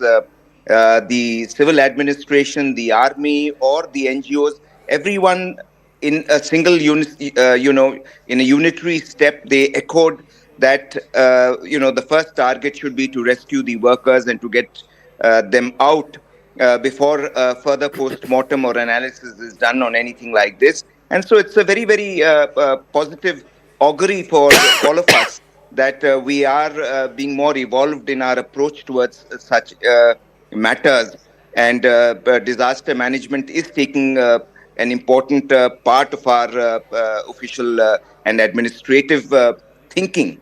the civil administration, the army or the NGOs, everyone in a single in a unitary step, they echoed that, the first target should be to rescue the workers and to get them out before further post-mortem or analysis is done on anything like this. And so it's a very, very positive augury for all of us that we are being more evolved in our approach towards such matters. And disaster management is taking an important part of our official and administrative thinking.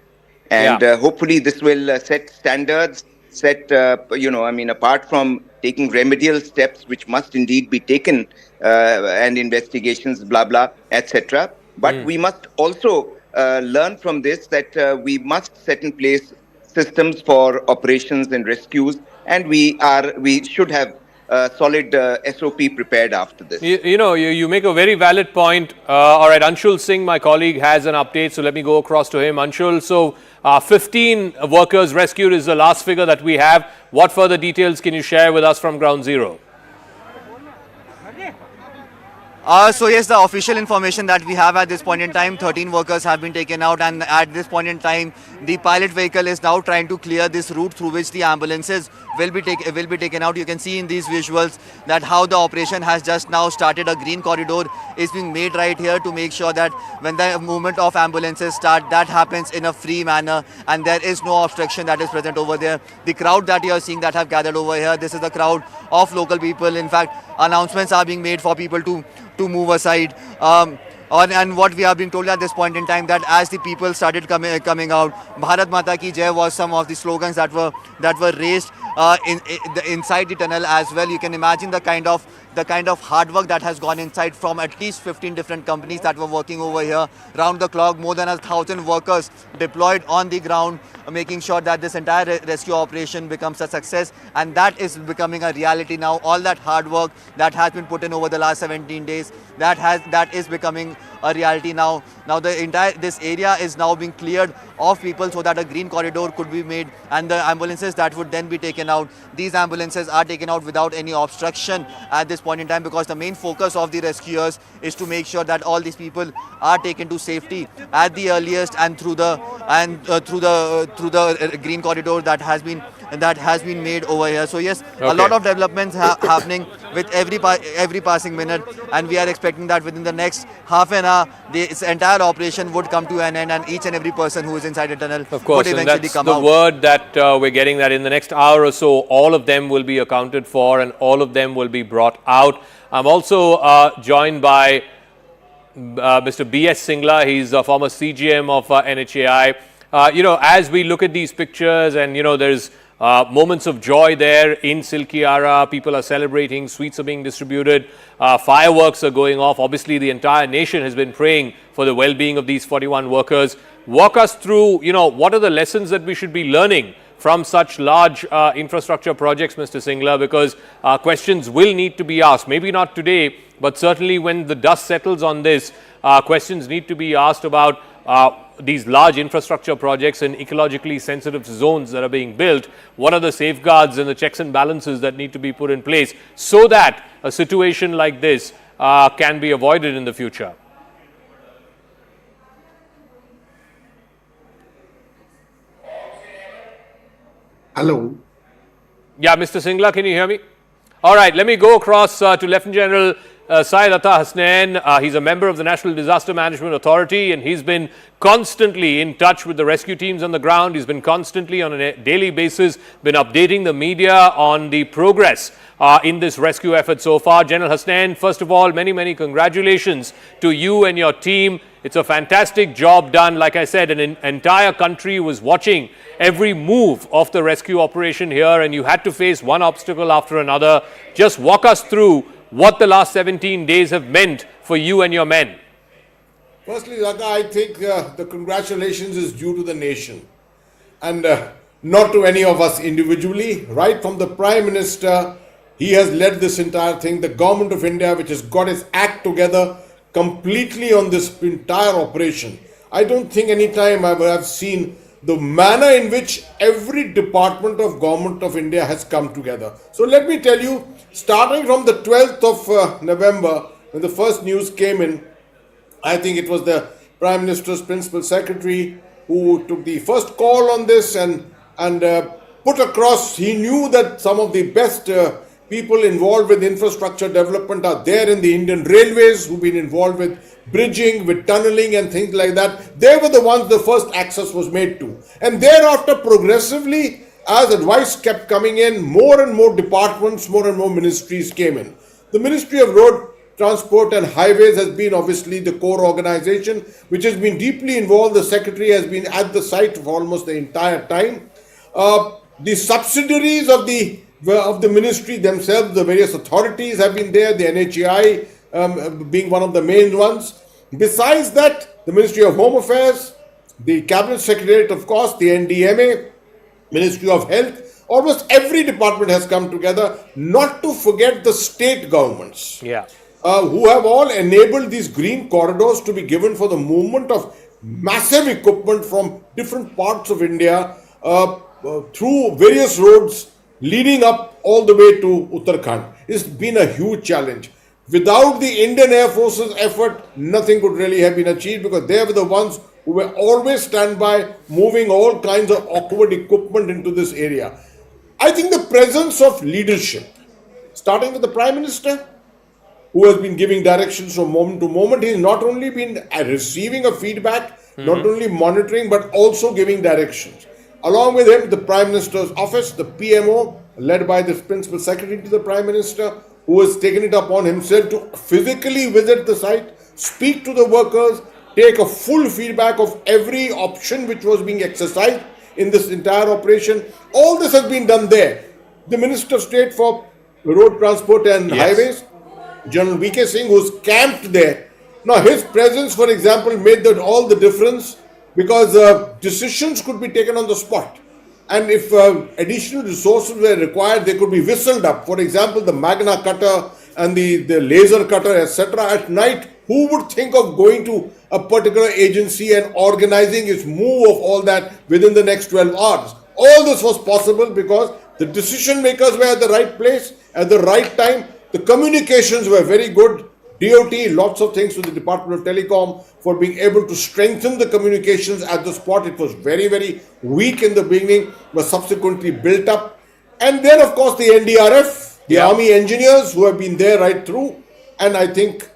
And hopefully this will set standards, apart from taking remedial steps, which must indeed be taken, and investigations, blah, blah, etc. But we must also learn from this that we must set in place systems for operations and rescues, and we should have solid SOP prepared after this. You make a very valid point. All right, Anshul Singh, my colleague, has an update, so let me go across to him. Anshul, so 15 workers rescued is the last figure that we have. What further details can you share with us from Ground Zero? So yes, the official information that we have at this point in time, 13 workers have been taken out, and at this point in time, the pilot vehicle is now trying to clear this route through which the ambulances will be taken out. You can see in these visuals that how the operation has just now started. A green corridor is being made right here to make sure that when the movement of ambulances start, that happens in a free manner and there is no obstruction that is present over there. The crowd that you are seeing that have gathered over here, this is the crowd of local people. In fact, announcements are being made for people to move aside. And what we are being told at this point in time, that as the people started coming out, Bharat Mata Ki Jai was some of the slogans that were raised inside the tunnel as well. You can imagine the kind of hard work that has gone inside from at least 15 different companies that were working over here round the clock. More than 1,000 workers deployed on the ground, making sure that this entire rescue operation becomes a success, and that is becoming a reality now. All that hard work that has been put in over the last 17 days, that is becoming a reality now. Now this area is now being cleared of people so that a green corridor could be made, and the ambulances that would then be taken out, these ambulances are taken out without any obstruction at this point in time, because the main focus of the rescuers is to make sure that all these people are taken to safety at the earliest, and through the green corridor that has been made over here. So yes, a lot of developments happening with every passing minute, and we are expecting that within the next half an hour, this entire operation would come to an end, and each and every person who is inside the tunnel would eventually come out. Of course, and that's the word that we're getting, that in the next hour or so, all of them will be accounted for and all of them will be brought out. I'm also joined by Mr. B.S. Singla. He's a former CGM of NHAI. As we look at these pictures, and there's moments of joy there in Silkyara. People are celebrating, sweets are being distributed, fireworks are going off. Obviously, the entire nation has been praying for the well-being of these 41 workers. Walk us through, what are the lessons that we should be learning from such large infrastructure projects, Mr. Singla, because questions will need to be asked. Maybe not today, but certainly when the dust settles on this, questions need to be asked about these large infrastructure projects in ecologically sensitive zones that are being built. What are the safeguards and the checks and balances that need to be put in place so that a situation like this can be avoided in the future? Hello. Yeah, Mr. Singla, can you hear me? All right, let me go across to Lieutenant General Syed Atta Hasnain. He's a member of the National Disaster Management Authority, and he's been constantly in touch with the rescue teams on the ground. He's been constantly on a daily basis been updating the media on the progress in this rescue effort so far. General Hasnain, first of all, many congratulations to you and your team. It's a fantastic job done. Like I said, an entire country was watching every move of the rescue operation here, and you had to face one obstacle after another. Just walk us through what the last 17 days have meant for you and your men. Firstly, Zaka, I think the congratulations is due to the nation and not to any of us individually. Right from the Prime Minister, he has led this entire thing. The Government of India, which has got its act together completely on this entire operation. I don't think any time I have seen the manner in which every department of Government of India has come together. So let me tell you, starting from the 12th of November, when the first news came in, I think it was the Prime Minister's Principal Secretary who took the first call on this and put across. He knew that some of the best people involved with infrastructure development are there in the Indian Railways, who've been involved with bridging, with tunneling and things like that. They were the ones the first access was made to. And thereafter, progressively, as advice kept coming in, more and more departments, more and more ministries came in. The Ministry of Road Transport and Highways has been obviously the core organization, which has been deeply involved. The Secretary has been at the site for almost the entire time. The subsidiaries of the ministry themselves, the various authorities have been there, the NHAI being one of the main ones. Besides that, the Ministry of Home Affairs, the Cabinet Secretariat, of course, the NDMA, Ministry of Health, almost every department has come together, not to forget the state governments. Yeah. Who have all enabled these green corridors to be given for the movement of massive equipment from different parts of India through various roads leading up all the way to Uttarakhand. It's been a huge challenge. Without the Indian Air Force's effort, nothing could really have been achieved, because they were the ones who were always standby, moving all kinds of awkward equipment into this area. I think the presence of leadership, starting with the Prime Minister, who has been giving directions from moment to moment. He's not only been receiving a feedback, not only monitoring, but also giving directions. Along with him, the Prime Minister's office, the PMO, led by the Principal Secretary to the Prime Minister, who has taken it upon himself to physically visit the site, speak to the workers, take a full feedback of every option which was being exercised in this entire operation. All this has been done there. The Minister of State for Road Transport and Highways, General V.K. Singh, who's camped there. Now, his presence, for example, made all the difference, because decisions could be taken on the spot. And if additional resources were required, they could be whistled up. For example, the Magna cutter and the laser cutter, etc. At night, who would think of going to a particular agency and organizing its move of all that within the next 12 hours? All this was possible because the decision makers were at the right place at the right time. The communications were very good. DOT, lots of things to the Department of Telecom for being able to strengthen the communications at the spot. It was very, very weak in the beginning, was subsequently built up. And then, of course, the NDRF, the Army engineers who have been there right through. And I think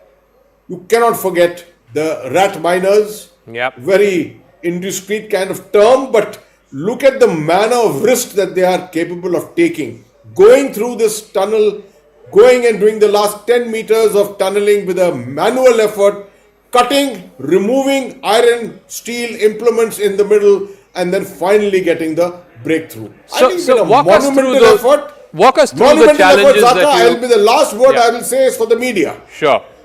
you cannot forget the rat miners. Very indiscreet kind of term, but look at the manner of risk that they are capable of taking. Going through this tunnel, going and doing the last 10 meters of tunneling with a manual effort, cutting, removing iron, steel implements in the middle, and then finally getting the breakthrough. So walk us through the challenges effort, that will be the last word I will say is for the media.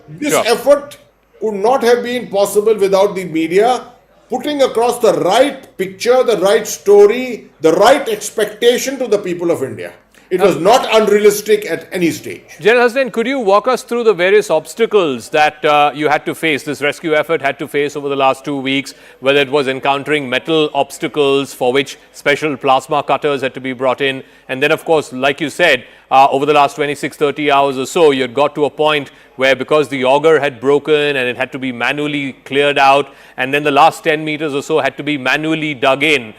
This effort could not have been possible without the media putting across the right picture, the right story, the right expectation to the people of India. It was not unrealistic at any stage. General Hussain, could you walk us through the various obstacles that you had to face, this rescue effort had to face over the last 2 weeks, whether it was encountering metal obstacles for which special plasma cutters had to be brought in, and then of course, like you said, over the last 26-30 hours or so, you had got to a point where, because the auger had broken and it had to be manually cleared out, and then the last 10 meters or so had to be manually dug in.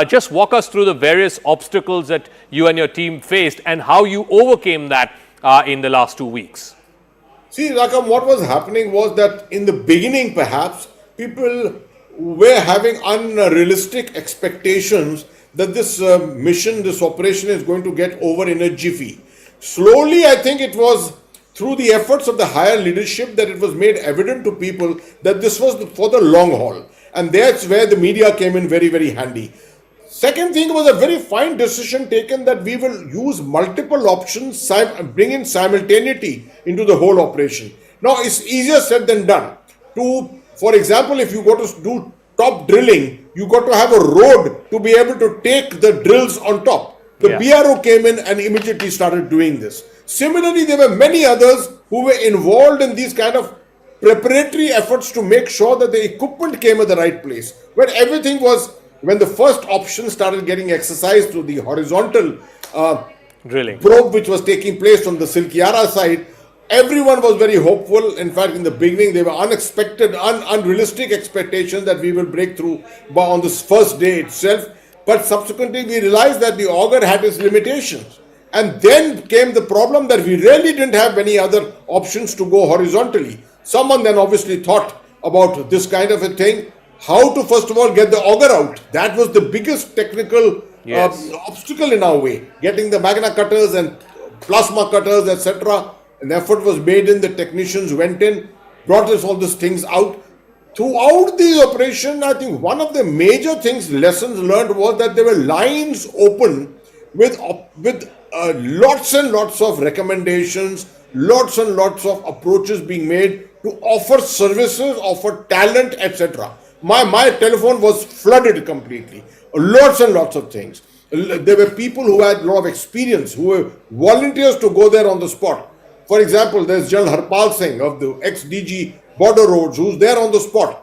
Just walk us through the various obstacles that you and your team faced and how you overcame that in the last 2 weeks. See, Rakam, what was happening was that in the beginning, perhaps, people were having unrealistic expectations that this mission, this operation is going to get over in a jiffy. Slowly, I think it was through the efforts of the higher leadership that it was made evident to people that this was for the long haul. And that's where the media came in very, very handy. Second thing was a very fine decision taken that we will use multiple options, bring in simultaneity into the whole operation. Now, it's easier said than done. For example, if you go to do top drilling, you got to have a road to be able to take the drills on top. The BRO came in and immediately started doing this. Similarly, there were many others who were involved in these kind of preparatory efforts to make sure that the equipment came at the right place. When the first option started getting exercised to the horizontal drilling probe which was taking place from the Silkyara side, everyone was very hopeful. In fact, in the beginning, there were unexpected, unrealistic expectations that we will break through on this first day itself. But subsequently, we realized that the auger had its limitations. And then came the problem that we really didn't have any other options to go horizontally. Someone then obviously thought about this kind of a thing, how to first of all get the auger out. That was the biggest technical obstacle in our way. Getting the Magna cutters and plasma cutters, etc. An effort was made in, the technicians went in, brought us all these things out. Throughout the operation, I think one of the major lessons learned was that there were lines open with lots and lots of recommendations, lots and lots of approaches being made to offer services, offer talent, etc. My telephone was flooded completely. Lots and lots of things. There were people who had a lot of experience, who were volunteers to go there on the spot. For example, there's General Harpal Singh of the ex-DG Border Roads, who's there on the spot.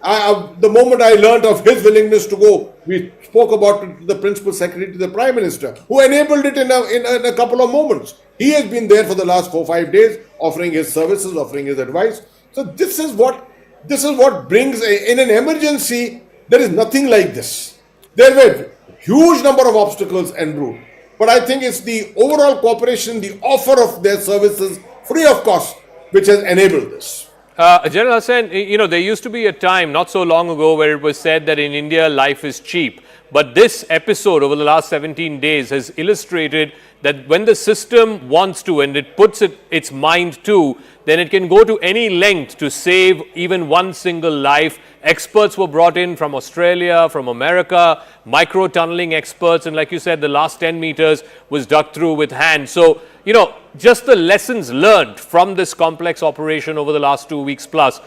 The moment I learnt of his willingness to go, we spoke about it to the Principal Secretary to the Prime Minister, who enabled it in a couple of moments. He has been there for the last 4-5 days, offering his services, offering his advice. So this is what brings in an emergency. There is nothing like this. There were huge number of obstacles en route, but I think it's the overall cooperation, the offer of their services free of cost, which has enabled this. General Hassan, there used to be a time not so long ago where it was said that in India life is cheap. But this episode over the last 17 days has illustrated that when the system wants to and it puts its mind to, then it can go to any length to save even one single life. Experts were brought in from Australia, from America, micro-tunneling experts, and like you said, the last 10 meters was dug through with hand. So, just the lessons learned from this complex operation over the last 2 weeks plus,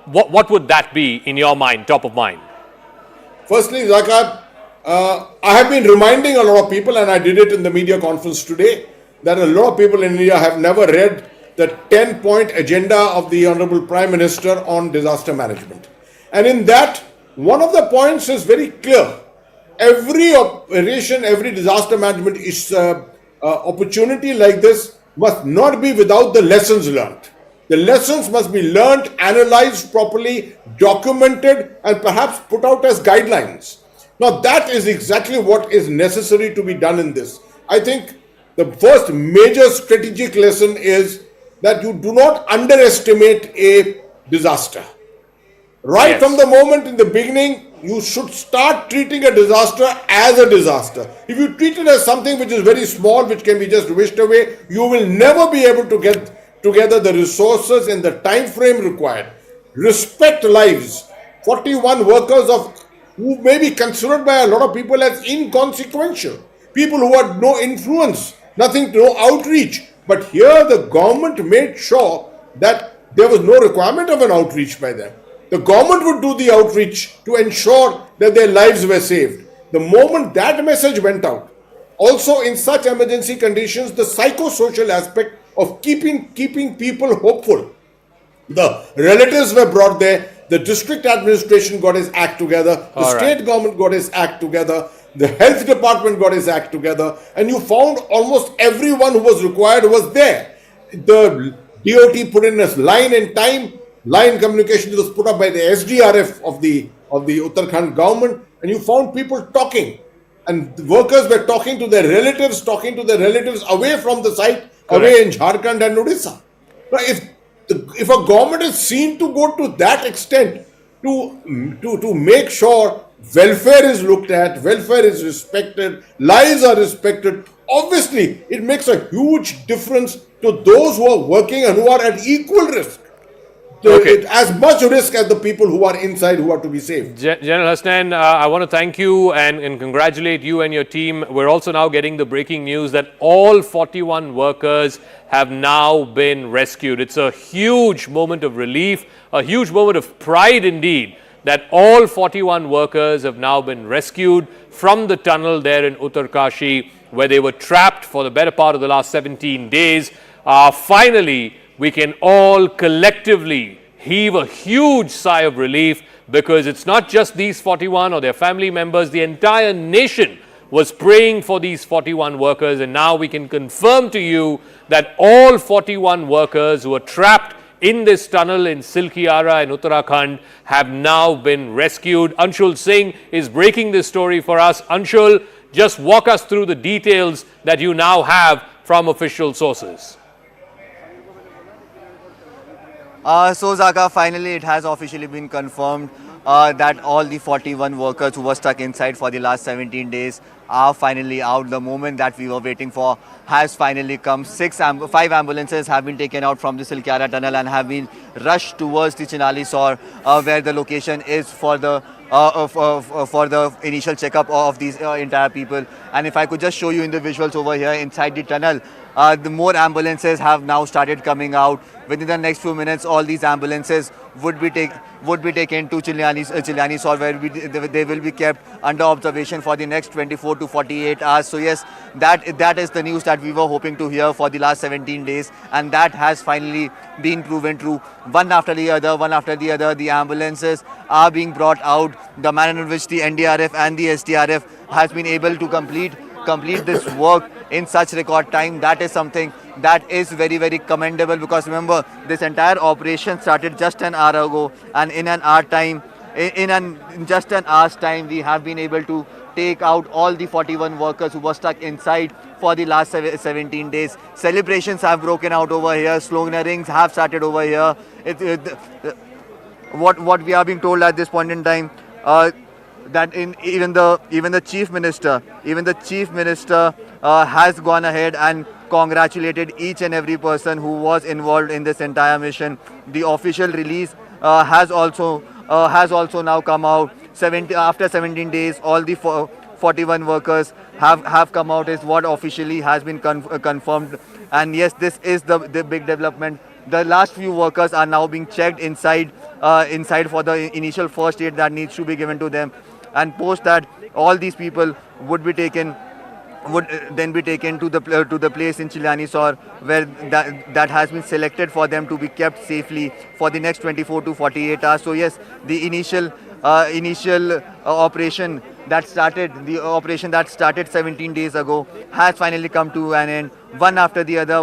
what would that be in your mind, top of mind? Firstly, Zakab, I have been reminding a lot of people, and I did it in the media conference today, that a lot of people in India have never read the 10-point agenda of the Honorable Prime Minister on disaster management. And in that, one of the points is very clear. Every operation, every disaster management opportunity like this must not be without the lessons learned. The lessons must be learned, analyzed properly, documented, and perhaps put out as guidelines. Now, that is exactly what is necessary to be done in this. I think the first major strategic lesson is that you do not underestimate a disaster. Right from the moment in the beginning, you should start treating a disaster as a disaster. If you treat it as something which is very small, which can be just wished away, you will never be able to get together the resources in the time frame required. Respect lives. 41 workers who may be considered by a lot of people as inconsequential. People who had no influence, no outreach. But here the government made sure that there was no requirement of an outreach by them. The government would do the outreach to ensure that their lives were saved. The moment that message went out, also in such emergency conditions, the psychosocial aspect of keeping people hopeful. The relatives were brought there, the district administration got its act together, the state government got its act together, the health department got its act together, and you found almost everyone who was required was there. The DOT put in a line in time, line communication was put up by the NDRF of the Uttarakhand government, and you found people talking. And the workers were talking to their relatives away from the site, away in Jharkhand and Odisha. Now, if a government is seen to go to that extent to make sure welfare is looked at, welfare is respected, lives are respected, obviously it makes a huge difference to those who are working and who are at equal risk. As much risk as the people who are inside who are to be saved. General Hasnan, I want to thank you and congratulate you and your team. We're also now getting the breaking news that all 41 workers have now been rescued. It's a huge moment of relief, a huge moment of pride indeed, that all 41 workers have now been rescued from the tunnel there in Uttarakashi, where they were trapped for the better part of the last 17 days. Finally, we can all collectively heave a huge sigh of relief, because it's not just these 41 or their family members. The entire nation was praying for these 41 workers, and now we can confirm to you that all 41 workers who were trapped in this tunnel in Silkyara in Uttarakhand have now been rescued. Anshul Singh is breaking this story for us. Anshul, just walk us through the details that you now have from official sources. So Zaka, finally it has officially been confirmed that all the 41 workers who were stuck inside for the last 17 days are finally out. The moment that we were waiting for has finally come. 5 ambulances have been taken out from the Silkyara tunnel and have been rushed towards the Chinali Sor, where the location is for the initial checkup of these entire people. And if I could just show you in the visuals over here inside the tunnel, The more ambulances have now started coming out. Within the next few minutes, all these ambulances would be taken to Chilyani Sor, where they will be kept under observation for the next 24 to 48 hours. So yes, that is the news that we were hoping to hear for the last 17 days, and that has finally been proven true. One after the other, the ambulances are being brought out. The manner in which the NDRF and the SDRF has been able to complete this work in such record time, that is something that is very, very commendable, because remember, this entire operation started just an hour ago, and in just an hour's time, we have been able to take out all the 41 workers who were stuck inside for the last 17 days. Celebrations have broken out over here, sloganings have started over here. What we are being told at this point in time, that even the chief minister has gone ahead and congratulated each and every person who was involved in this entire mission. The official release has also now come out. After 17 days, all the 41 workers have come out, is what officially has been confirmed. And yes, this is the big development. The last few workers are now being checked inside for the initial first aid that needs to be given to them. And post that, all these people would then be taken to the place in Chilyani Sor, where that has been selected for them to be kept safely for the next 24 to 48 hours. So yes, the initial operation that started 17 days ago has finally come to an end. One after the other,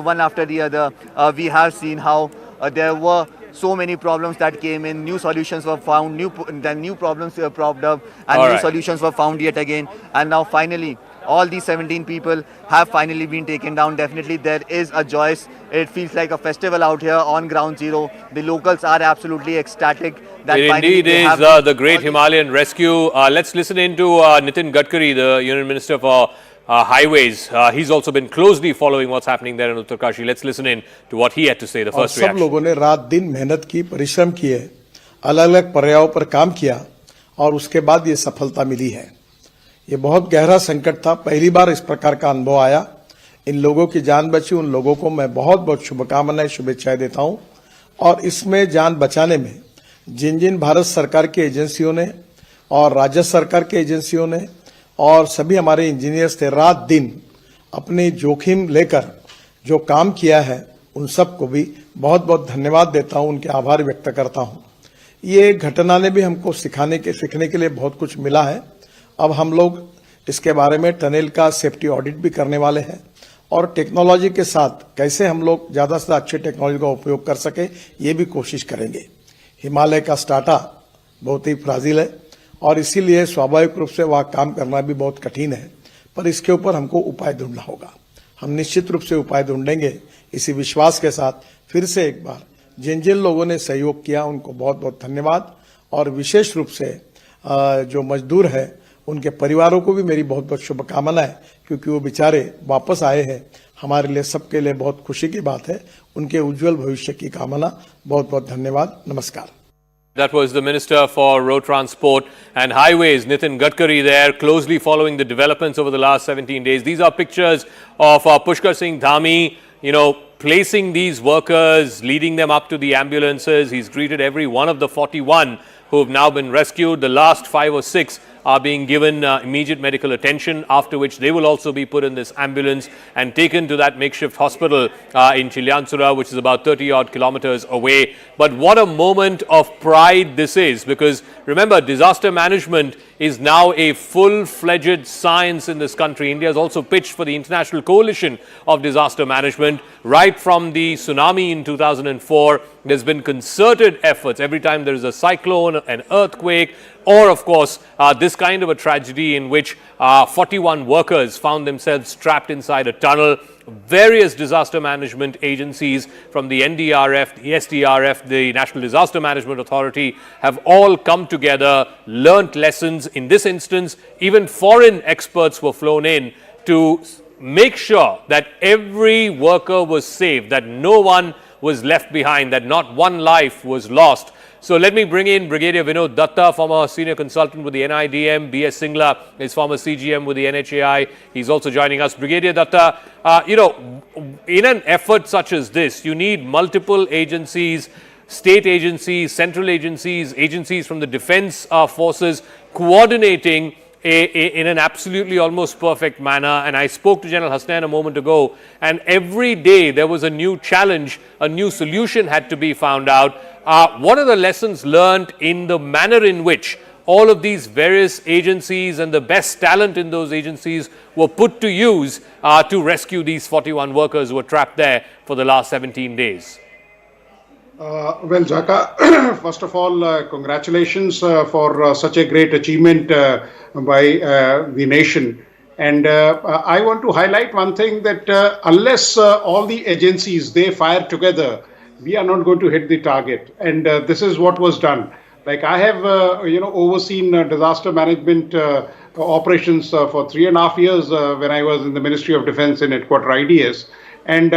we have seen how there were so many problems that came in, new solutions were found, then new problems were propped up, and new solutions were found yet again. And now finally, all these 17 people have finally been taken down. Definitely there is a joy. It feels like a festival out here on ground zero. The locals are absolutely ecstatic. That it indeed is the great Himalayan rescue. Let's listen in to Nitin Gadkari, the Union Minister for Highways. He's also been closely following what's happening there in Uttarakashi. Let's listen in to what he had to say, the first reaction. सब लोगों ने रात दिन मेहनत की, परिश्रम किए, अलग-अलग पर्यायों पर काम किया, और उसके बाद ये सफलता मिली है। ये बहुत गहरा संकट था, पहली बार इस प्रकार का अनुभव आया। इन लोगों की जान बची, उन लोगों को मैं बहुत शुभकामनाएं, शुभेच्छाएं देता हूं। और इसमें जान बचाने में जिन भारत सरकार की एजेंसियों ने और राज्य सरकार की एजेंसियों ने और सभी हमारे इंजीनियर्स थे, रात दिन अपने जोखिम लेकर जो काम किया है, उन सबको भी बहुत धन्यवाद देता हूं, उनके आभार व्यक्त करता हूं। ये घटना ने भी हमको सीखने के लिए बहुत कुछ मिला है। अब हम लोग इसके बारे में टनल का सेफ्टी ऑडिट भी करने वाले हैं, और टेक्नोलॉजी के साथ कैसे हम लोग ज्यादा से अच्छे टेक्नोलॉजी का उपयोग कर सके, ये भी कोशिश करेंगे। हिमालय का स्टार्टा बहुत ही फ्राजिल है, और इसीलिए स्वाभाविक रूप से वहां काम करना भी बहुत कठिन है, पर इसके ऊपर हमको उपाय ढूंढना होगा। हम निश्चित रूप से उपाय ढूंढेंगे। इसी विश्वास के साथ फिर से एक बार जिन लोगों ने सहयोग किया, उनको बहुत धन्यवाद। और विशेष रूप से जो मजदूर है, उनके परिवारों को भी मेरी बहुत शुभकामनाएं, क्योंकि वो बेचारे वापस आए हैं। हमारे लिए, सबके लिए बहुत खुशी की बात है। उनके उज्जवल भविष्य की कामना। बहुत धन्यवाद। नमस्कार। That was the Minister for Road Transport and Highways, Nitin Gadkari, there, closely following the developments over the last 17 days. These are pictures of Pushkar Singh Dhami, placing these workers, leading them up to the ambulances. He's greeted every one of the 41 who have now been rescued. The last 5 or 6 are being given immediate medical attention, after which they will also be put in this ambulance and taken to that makeshift hospital in Chilyansura, which is about 30-odd kilometers away. But what a moment of pride this is, because remember, disaster management is now a full-fledged science in this country. India has also pitched for the International Coalition of Disaster Management. Right from the tsunami in 2004, there's been concerted efforts every time there is a cyclone, an earthquake, or of course this kind of a tragedy in which 41 workers found themselves trapped inside a tunnel. Various disaster management agencies from the NDRF, the SDRF, the National Disaster Management Authority have all come together, learnt lessons. In this instance, even foreign experts were flown in to make sure that every worker was safe, that no one was left behind, that not one life was lost. So let me bring in Brigadier Vinod Datta, former senior consultant with the NIDM. B.S. Singla is former CGM with the NHAI. He's also joining us. Brigadier Datta, in an effort such as this, you need multiple agencies, state agencies, central agencies, agencies from the defense forces coordinating in an absolutely almost perfect manner. And I spoke to General Hasnain a moment ago, and every day there was a new challenge, a new solution had to be found out. What are the lessons learned in the manner in which all of these various agencies and the best talent in those agencies were put to use to rescue these 41 workers who were trapped there for the last 17 days? Well, Jaka, first of all, congratulations for such a great achievement by the nation. And I want to highlight one thing, that unless all the agencies, they fire together, we are not going to hit the target. And this is what was done. Like I have, overseen disaster management operations for 3.5 years when I was in the Ministry of Defense in Headquarter IDS. And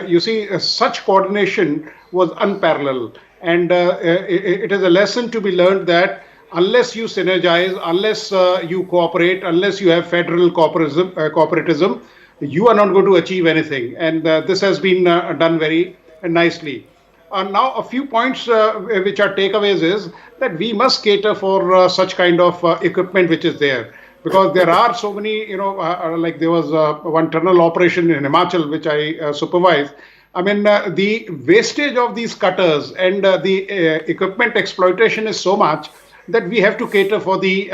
you see, such coordination was unparalleled. And it is a lesson to be learned that unless you synergize, unless you cooperate, unless you have federal corporatism, you are not going to achieve anything. And this has been done very nicely. Now, a few points which are takeaways is that we must cater for such kind of equipment which is there. Because there are so many, like there was one tunnel operation in Himachal, which I supervised. I mean, the wastage of these cutters and the equipment exploitation is so much that we have to cater for the,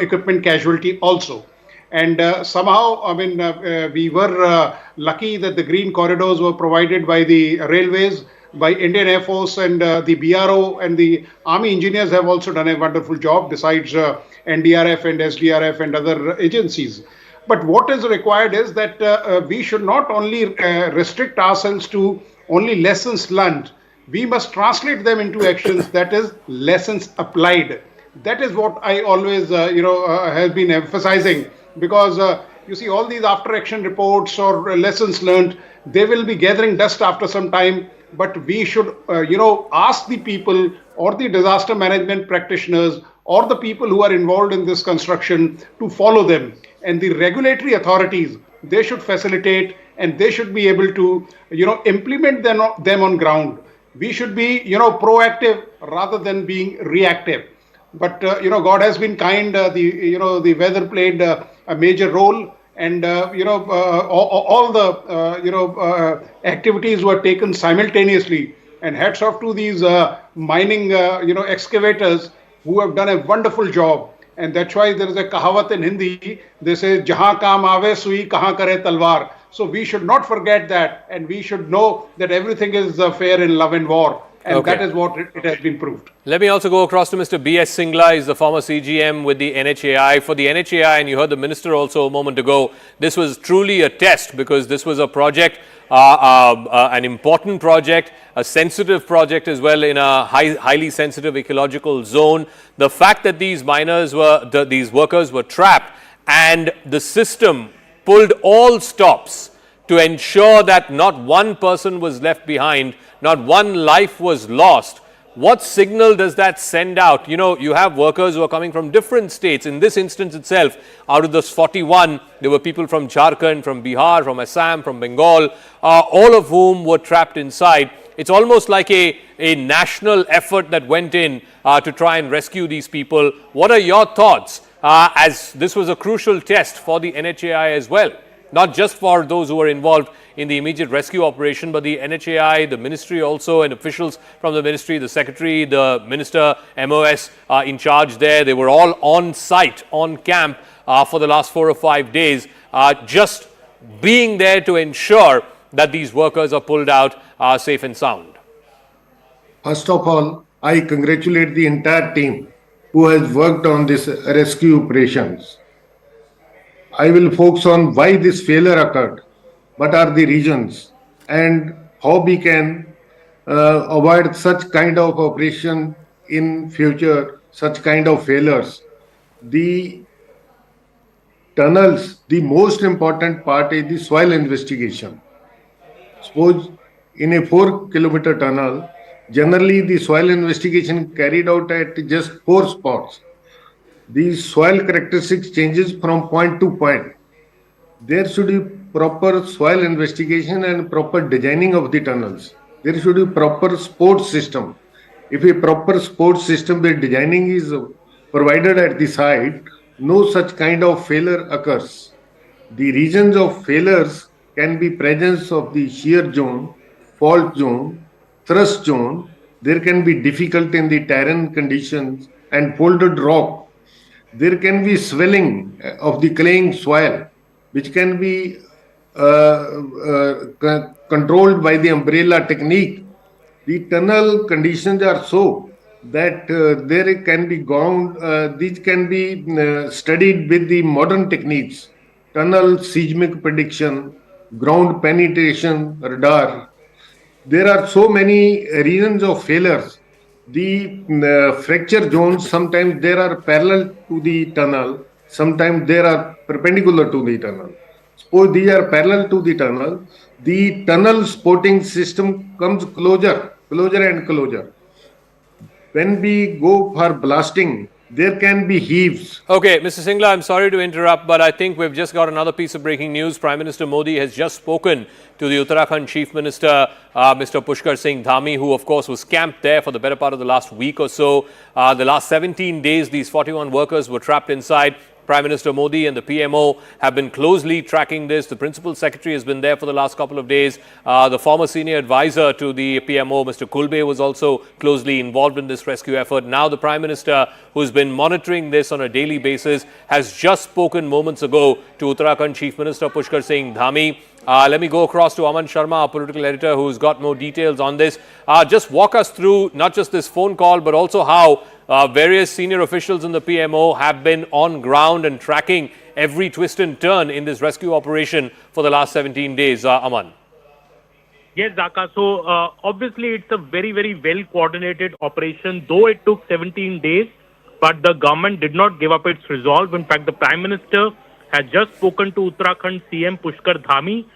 equipment casualty also. And somehow, I mean, we were lucky that the green corridors were provided by the railways, by Indian Air Force, and the BRO and the Army engineers have also done a wonderful job besides NDRF and SDRF and other agencies. But what is required is that we should not only restrict ourselves to only lessons learned. We must translate them into actions, that is, lessons applied. That is what I always, have been emphasizing, because you see, all these after action reports or lessons learned, they will be gathering dust after some time. But we should, ask the people or the disaster management practitioners or the people who are involved in this construction to follow them. And the regulatory authorities, they should facilitate and they should be able to, implement them on ground. We should be, proactive rather than being reactive. But, God has been kind. The weather played a major role. And, all the, activities were taken simultaneously. And hats off to these mining, excavators who have done a wonderful job. And that's why there is a kahawat in Hindi. They say, "Jahan kaam aave, sui kahan kare talwar." So we should not forget that. And we should know that everything is fair in love and war. And that is what it has been proved. Let me also go across to Mr. B.S. Singla. He's the former CGM with the NHAI. For the NHAI, and you heard the minister also a moment ago, this was truly a test, because this was a project, an important project, a sensitive project as well, in a highly sensitive ecological zone. The fact that these these workers were trapped, and the system pulled all stops to ensure that not one person was left behind, not one life was lost. What signal does that send out? You have workers who are coming from different states. In this instance itself, out of those 41, there were people from Jharkhand, from Bihar, from Assam, from Bengal, all of whom were trapped inside. It's almost like a national effort that went in to try and rescue these people. What are your thoughts, as this was a crucial test for the NHAI as well? Not just for those who were involved in the immediate rescue operation, but the NHAI, the ministry also, and officials from the ministry, the secretary, the minister, MOS in charge there. They were all on site, on camp for the last 4 or 5 days, just being there to ensure that these workers are pulled out safe and sound. First of all, I congratulate the entire team who has worked on this rescue operations. I will focus on why this failure occurred, what are the reasons, and how we can avoid such kind of operation in future, such kind of failures. The tunnels, the most important part is the soil investigation. Suppose in a 4-kilometer tunnel, Generally, the soil investigation carried out at just 4 spots. The soil characteristics changes from point to point. There should be proper soil investigation and proper designing of the tunnels. There should be proper support system. If a proper support system with designing is provided at the site, no such kind of failure occurs. The reasons of failures can be presence of the shear zone, fault zone, thrust zone. There can be difficulty in the terrain conditions and folded rock. There can be swelling of the claying soil, which can be controlled by the umbrella technique. The tunnel conditions are so that there can be these can be studied with the modern techniques, tunnel seismic prediction, ground penetration radar. There are so many reasons of failures. The fracture zones, sometimes they are parallel to the tunnel, sometimes they are perpendicular to the tunnel. Suppose these are parallel to the tunnel supporting system comes closer and closer. When we go for blasting, there can be heaves. Okay, Mr. Singla, I'm sorry to interrupt, but I think we've just got another piece of breaking news. Prime Minister Modi has just spoken to the Uttarakhand Chief Minister, Mr. Pushkar Singh Dhami, who, of course, was camped there for the better part of the last week or so. The last 17 days, these 41 workers were trapped inside. Prime Minister Modi and the PMO have been closely tracking this. The Principal Secretary has been there for the last couple of days. The former senior advisor to the PMO, Mr. Kulbe, was also closely involved in this rescue effort. Now the Prime Minister, who's been monitoring this on a daily basis, has just spoken moments ago to Uttarakhand Chief Minister Pushkar Singh Dhami. Let me go across to Aman Sharma, our political editor, who's got more details on this. Just walk us through not just this phone call, but also how various senior officials in the PMO have been on ground and tracking every twist and turn in this rescue operation for the last 17 days. Aman. Yes, Zaka. So obviously it's a very, very well coordinated operation, though it took 17 days, but the government did not give up its resolve. In fact, the Prime Minister has just spoken to Uttarakhand CM Pushkar Dhami,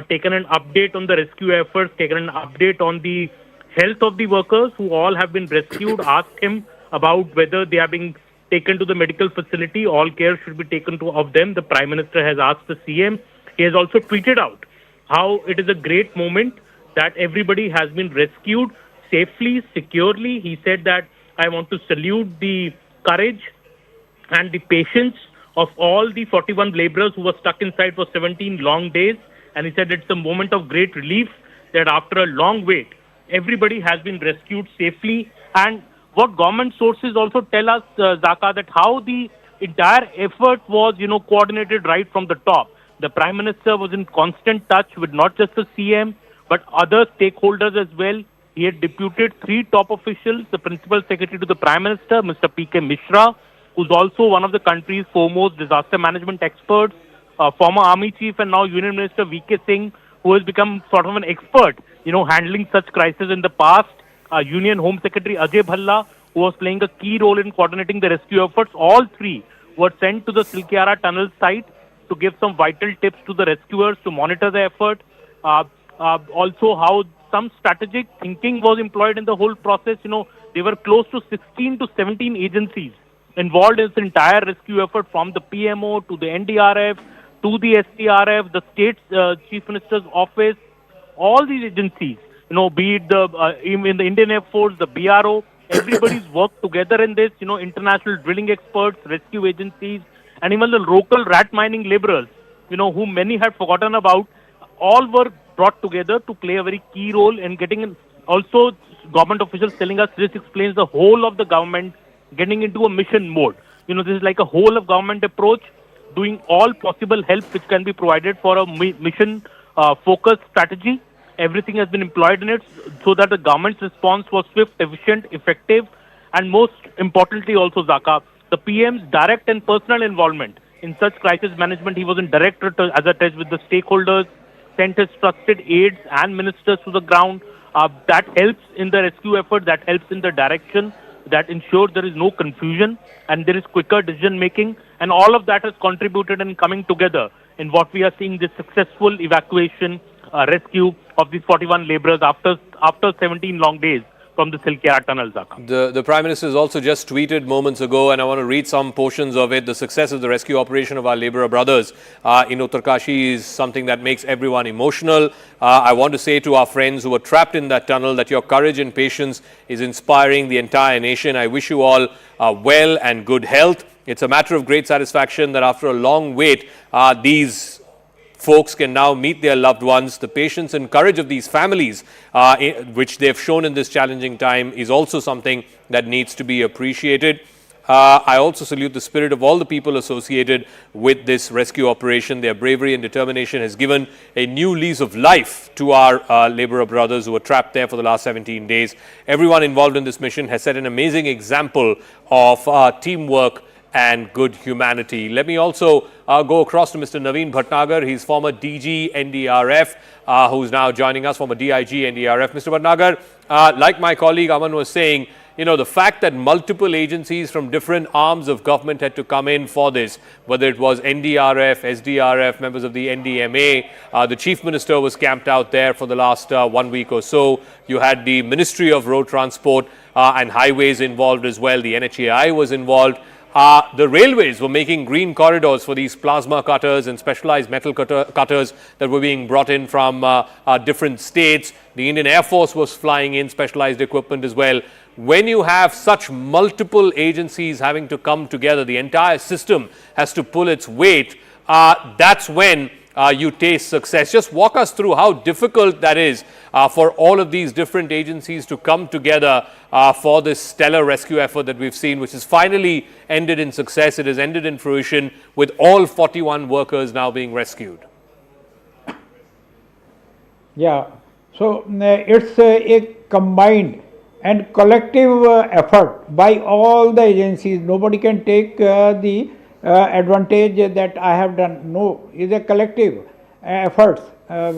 taken an update on the rescue efforts, taken an update on the health of the workers who all have been rescued, asked him about whether they are being taken to the medical facility. All care should be taken of them. The Prime Minister has asked the CM. He has also tweeted out how it is a great moment that everybody has been rescued safely, securely. He said that I want to salute the courage and the patience of all the 41 laborers who were stuck inside for 17 long days. And he said it's a moment of great relief that after a long wait, everybody has been rescued safely. And what government sources also tell us, Zaka, that how the entire effort was, coordinated right from the top. The Prime Minister was in constant touch with not just the CM, but other stakeholders as well. He had deputed 3 top officials, the Principal Secretary to the Prime Minister, Mr. P.K. Mishra, who's also one of the country's foremost disaster management experts, former Army Chief and now Union Minister V.K. Singh, who has become sort of an expert, handling such crises in the past. Union Home Secretary Ajay Bhalla, who was playing a key role in coordinating the rescue efforts. All 3 were sent to the Silkyara tunnel site to give some vital tips to the rescuers to monitor the effort. Also, how some strategic thinking was employed in the whole process. They were close to 16 to 17 agencies involved in this entire rescue effort, from the PMO to the NDRF to the SDRF, the State Chief Minister's Office, all these agencies. Be it in the Indian Air Force, the BRO, everybody's worked together in this, international drilling experts, rescue agencies, and even the local rat mining laborers, whom many had forgotten about, all were brought together to play a very key role in getting in. Also, government officials telling us this explains the whole of the government getting into a mission mode. This is like a whole of government approach, doing all possible help which can be provided for a mission focused strategy. Everything has been employed in it so that the government's response was swift, efficient, effective, and most importantly also, Zaka, the PM's direct and personal involvement in such crisis management. He was in direct touch with the stakeholders, sent his trusted aides and ministers to the ground. That helps in the rescue effort, that helps in the direction, that ensures there is no confusion and there is quicker decision making. And all of that has contributed in coming together in what we are seeing, this successful evacuation, rescue of these 41 laborers after 17 long days from the Silkyara tunnel, Zaka. The Prime Minister has also just tweeted moments ago, and I want to read some portions of it. The success of the rescue operation of our labourer brothers in Uttarakashi is something that makes everyone emotional. I want to say to our friends who were trapped in that tunnel that your courage and patience is inspiring the entire nation. I wish you all well and good health. It's a matter of great satisfaction that after a long wait, these folks can now meet their loved ones. The patience and courage of these families, which they've shown in this challenging time, is also something that needs to be appreciated. I also salute the spirit of all the people associated with this rescue operation. Their bravery and determination has given a new lease of life to our labourer brothers who were trapped there for the last 17 days. Everyone involved in this mission has set an amazing example of teamwork and good humanity. Let me also go across to Mr. Naveen Bhatnagar. He's former DG NDRF, who's now joining us, former DIG NDRF. Mr. Bhatnagar, like my colleague Aman was saying, you know, the fact that multiple agencies from different arms of government had to come in for this, whether it was NDRF, SDRF, members of the NDMA, the Chief Minister was camped out there for the last 1 week or so. You had the Ministry of Road Transport and Highways involved as well. The NHAI was involved. The railways were making green corridors for these plasma cutters and specialized metal cutters that were being brought in from different states. The Indian Air Force was flying in specialized equipment as well. When you have such multiple agencies having to come together, the entire system has to pull its weight. That's when you taste success. Just walk us through how difficult that is for all of these different agencies to come together for this stellar rescue effort that we've seen, which has finally ended in success. It has ended in fruition with all 41 workers now being rescued. Yeah, so it's a combined and collective effort by all the agencies. Nobody can take the advantage that I have done. No, it's a collective effort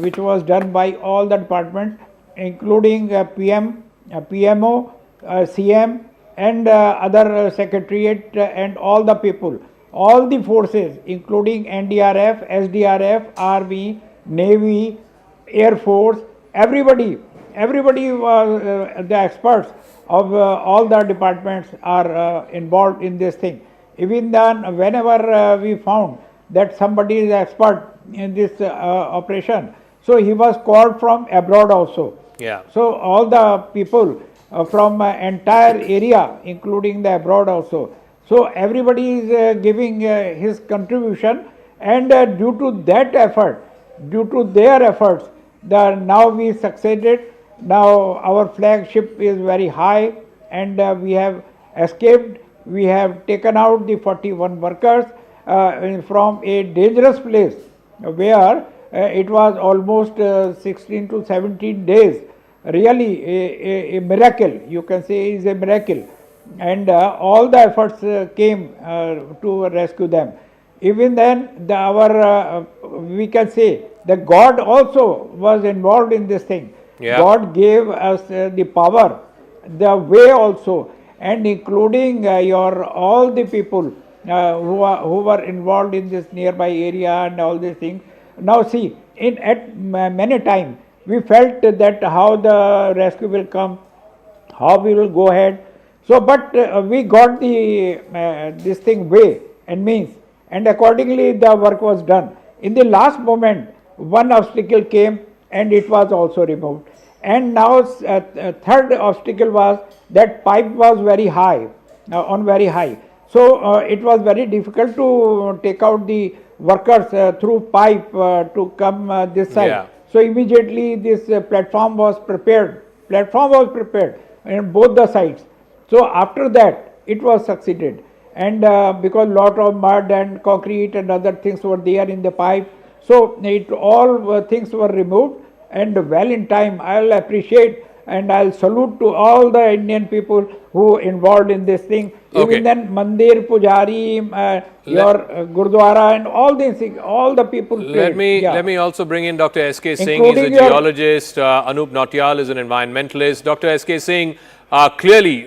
which was done by all the departments, including PM, PMO, CM and other secretariat and all the people, all the forces including NDRF, SDRF, Army, Navy, Air Force, everybody was the experts of all the departments are involved in this thing. Even then, whenever we found that somebody is expert in this operation, so he was called from abroad also. Yeah. So all the people from entire area, including the abroad also. So everybody is giving his contribution, and due to that effort, due to their efforts, now we succeeded. Now our flagship is very high, and we have escaped. We have taken out the 41 workers from a dangerous place where it was almost 16 to 17 days. Really a miracle, you can say is a miracle. And all the efforts came to rescue them. Even then, we can say that God also was involved in this thing. Yeah. God gave us the power, the way also, and including all the people who were involved in this nearby area and all these things. Now see, at many times we felt that how the rescue will come, how we will go ahead. So, but we got the this thing way and means, and accordingly the work was done. In the last moment, one obstacle came and it was also removed. And now third obstacle was that pipe was very high, on very high. So it was very difficult to take out the workers through pipe to come this side. Yeah. So immediately this platform was prepared. Platform was prepared on both the sides. So after that it was succeeded. And because lot of mud and concrete and other things were there in the pipe, so all things were removed, and well in time. I'll appreciate and I'll salute to all the Indian people who involved in this thing. Okay. Even then Mandir, Pujari, your Gurdwara and all these things, all the people Let played. me let me also bring in Dr. S.K. Singh. Including He's a your- geologist. Anup Nautiyal is an environmentalist. Dr. S.K. Singh, clearly,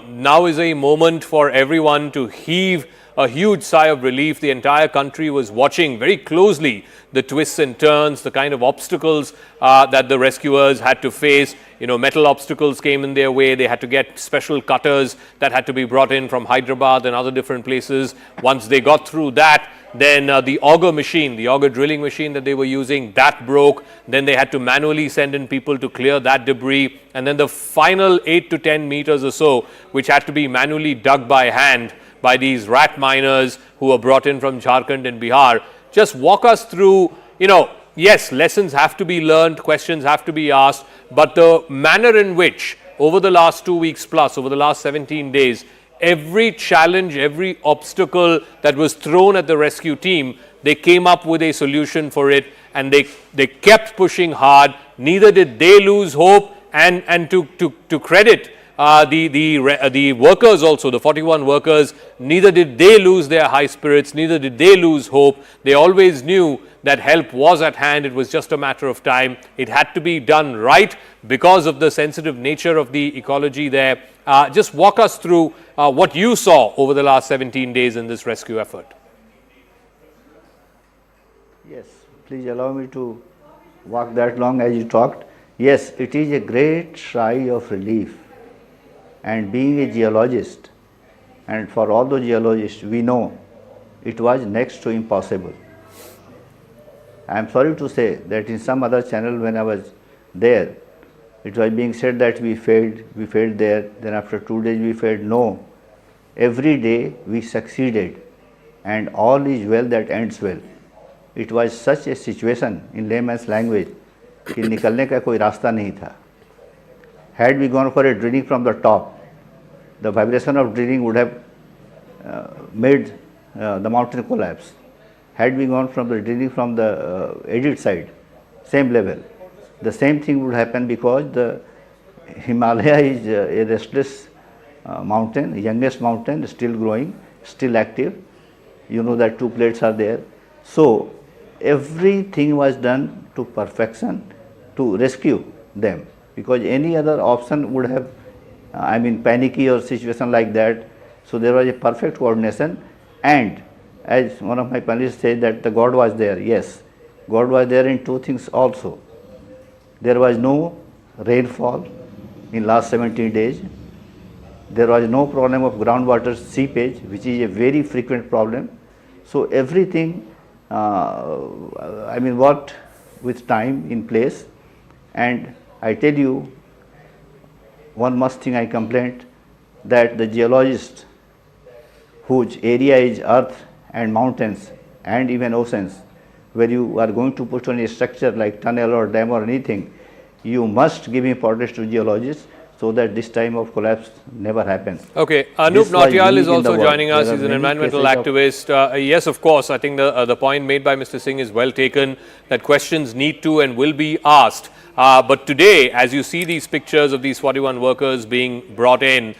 now is a moment for everyone to heave a huge sigh of relief. The entire country was watching very closely the twists and turns, the kind of obstacles that the rescuers had to face. You know, metal obstacles came in their way. They had to get special cutters that had to be brought in from Hyderabad and other different places. Once they got through that, then the auger machine, the auger drilling machine that they were using, that broke. Then they had to manually send in people to clear that debris. And then the final 8 to 10 meters or so, which had to be manually dug by hand by these rat miners who were brought in from Jharkhand and Bihar. Just walk us through, you know, yes, lessons have to be learned, questions have to be asked, but the manner in which over the last 2 weeks plus, over the last 17 days, every challenge, every obstacle that was thrown at the rescue team, they came up with a solution for it, and they kept pushing hard. Neither did they lose hope, and to credit the workers also, the 41 workers, neither did they lose their high spirits, neither did they lose hope. They always knew that help was at hand. It was just a matter of time. It had to be done right because of the sensitive nature of the ecology there. Just walk us through what you saw over the last 17 days in this rescue effort. Yes, please allow me to walk that long as you talked. Yes, it is a great sigh of relief. And being a geologist, and for all the geologists, we know it was next to impossible. I am sorry to say that in some other channel when I was there, it was being said that we failed there, then after 2 days we failed. No, every day we succeeded, and all is well that ends well. It was such a situation in layman's language कि निकलने का कोई रास्ता नहीं था. Had we gone for a drilling from the top, the vibration of drilling would have made the mountain collapse. Had we gone from the drilling from the edit side, same level, the same thing would happen because the Himalaya is a restless mountain, youngest mountain, still growing, still active. You know that 2 plates are there. So everything was done to perfection to rescue them, because any other option would have, panicky or situation like that. So there was a perfect coordination, and as one of my panelists said that the God was there. Yes, God was there in 2 things also. There was no rainfall in last 17 days. There was no problem of groundwater seepage, which is a very frequent problem. So everything, worked with time in place. And I tell you, one must thing I complained, that the geologist whose area is earth and mountains and even oceans, where you are going to put on a structure like tunnel or dam or anything, you must give importance to geologists so that this time of collapse never happens. Okay, Anup Nautiyal is also joining us. He's an environmental activist. Yes, of course, I think the point made by Mr. Singh is well taken, that questions need to and will be asked. But today, as you see these pictures of these 41 workers being brought in,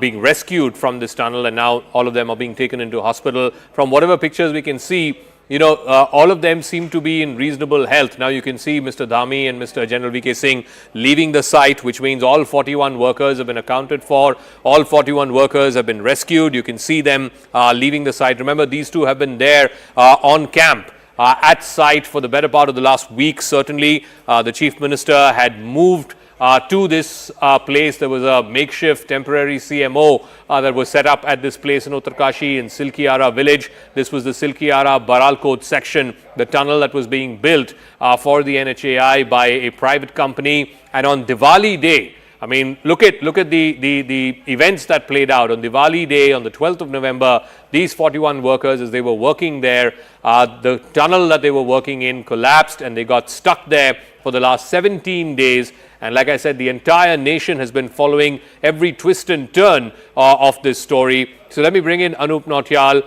being rescued from this tunnel, and now all of them are being taken into hospital. From whatever pictures we can see, all of them seem to be in reasonable health. Now you can see Mr. Dhami and Mr. General V.K. Singh leaving the site, which means all 41 workers have been accounted for. All 41 workers have been rescued. You can see them leaving the site. Remember, these two have been there on camp. At site for the better part of the last week. Certainly, the Chief Minister had moved to this place. There was a makeshift temporary CMO that was set up at this place in Uttarakashi in Silkyara village. This was the Silkyara Baralkot section, the tunnel that was being built for the NHAI by a private company. And on Diwali day, look at the events that played out. On Diwali day, on the 12th of November, these 41 workers, as they were working there, the tunnel that they were working in collapsed, and they got stuck there for the last 17 days. And like I said, the entire nation has been following every twist and turn of this story. So let me bring in Anup Nautiyal.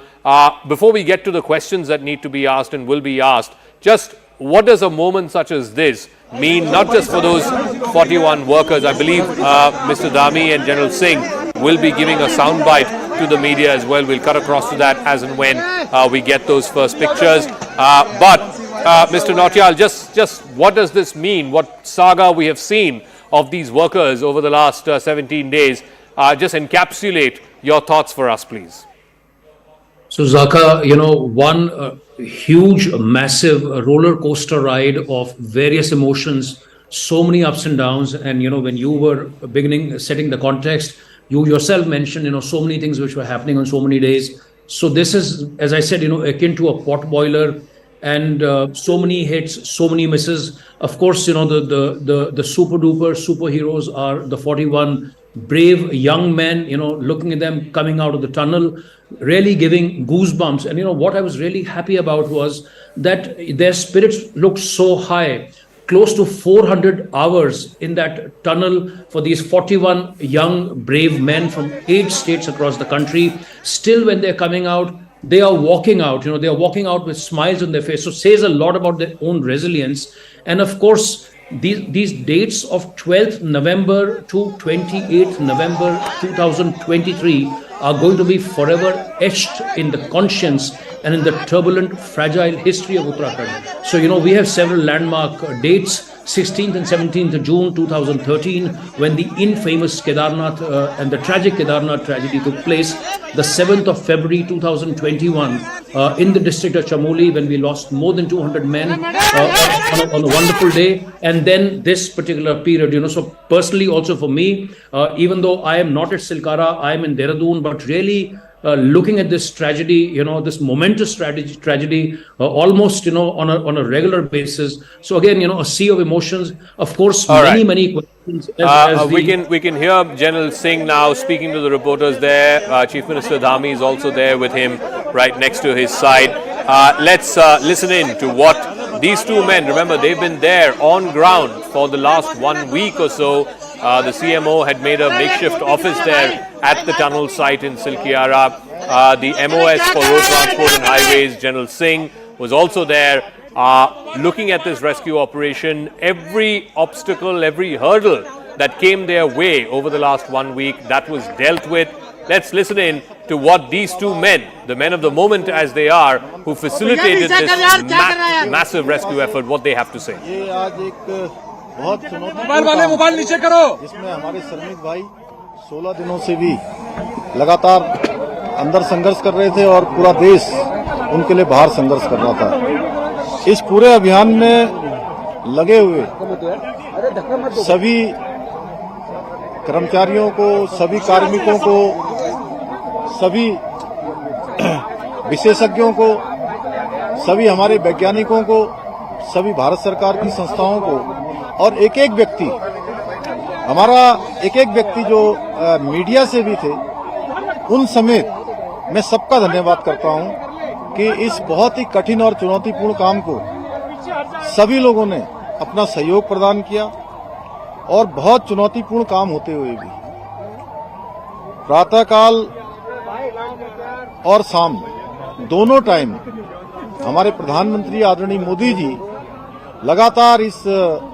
Before we get to the questions that need to be asked and will be asked, just what does a moment such as this mean, not just for those 41 workers? I believe Mr. Dhami and General Singh will be giving a soundbite to the media as well. We'll cut across to that as and when we get those first pictures. Mr. Nautiyal, just what does this mean? What saga we have seen of these workers over the last 17 days? Just encapsulate your thoughts for us, please. So Zaka, one huge, massive roller coaster ride of various emotions, so many ups and downs. And, when you were setting the context, you yourself mentioned, so many things which were happening on so many days. So this is, as I said, akin to a pot boiler, and so many hits, so many misses. Of course, the super duper superheroes are the 41 brave young men, looking at them coming out of the tunnel, really giving goosebumps. And what I was really happy about was that their spirits looked so high, close to 400 hours in that tunnel for these 41 young brave men from 8 states across the country. Still, when they're coming out, they are walking out, they are walking out with smiles on their face. So says a lot about their own resilience. And of course, these dates of 12th November to 28th November 2023 are going to be forever etched in the conscience and in the turbulent, fragile history of Uttarakhand. So, we have several landmark dates. 16th and 17th of June 2013, when the infamous Kedarnath and the tragic Kedarnath tragedy took place. The 7th of February 2021 in the district of Chamoli, when we lost more than 200 men on a wonderful day. And then this particular period, so personally also for me, even though I am not at Silkyara, I am in Dehradun, but really looking at this tragedy, this momentous tragedy, almost, on a regular basis. So again, a sea of emotions. Of course, many questions. We can hear General Singh now speaking to the reporters there. Chief Minister Dhami is also there with him, right next to his side. Let's listen in to what these two men, remember, they've been there on ground for the last 1 week or so. The CMO had made a makeshift office there at the tunnel site in Silkyara. The MOS for Road Transport and Highways, General Singh, was also there looking at this rescue operation. Every obstacle, every hurdle that came their way over the last 1 week, that was dealt with. Let's listen in to what these two men, the men of the moment as they are, who facilitated this massive rescue effort, what they have to say. बहुत mobile नीचे करो, इसमें हमारे श्रमिक भाई 16 दिनों से भी लगातार अंदर संघर्ष कर रहे थे और पूरा देश उनके लिए बाहर संघर्ष कर रहा था। इस पूरे अभियान में लगे हुए सभी कर्मचारियों को, सभी कार्मिकों को, सभी विशेषज्ञों को, सभी हमारे वैज्ञानिकों को, सभी भारत सरकार की संस्थाओं को और एक एक व्यक्ति, हमारा एक एक व्यक्ति जो मीडिया से भी थे, उन समेत मैं सबका धन्यवाद करता हूं कि इस बहुत ही कठिन और चुनौतीपूर्ण काम को सभी लोगों ने अपना सहयोग प्रदान किया। और बहुत चुनौतीपूर्ण काम होते हुए भी प्रातःकाल और शाम दोनों टाइम हमारे प्रधानमंत्री आदरणीय मोदी जी लगातार इस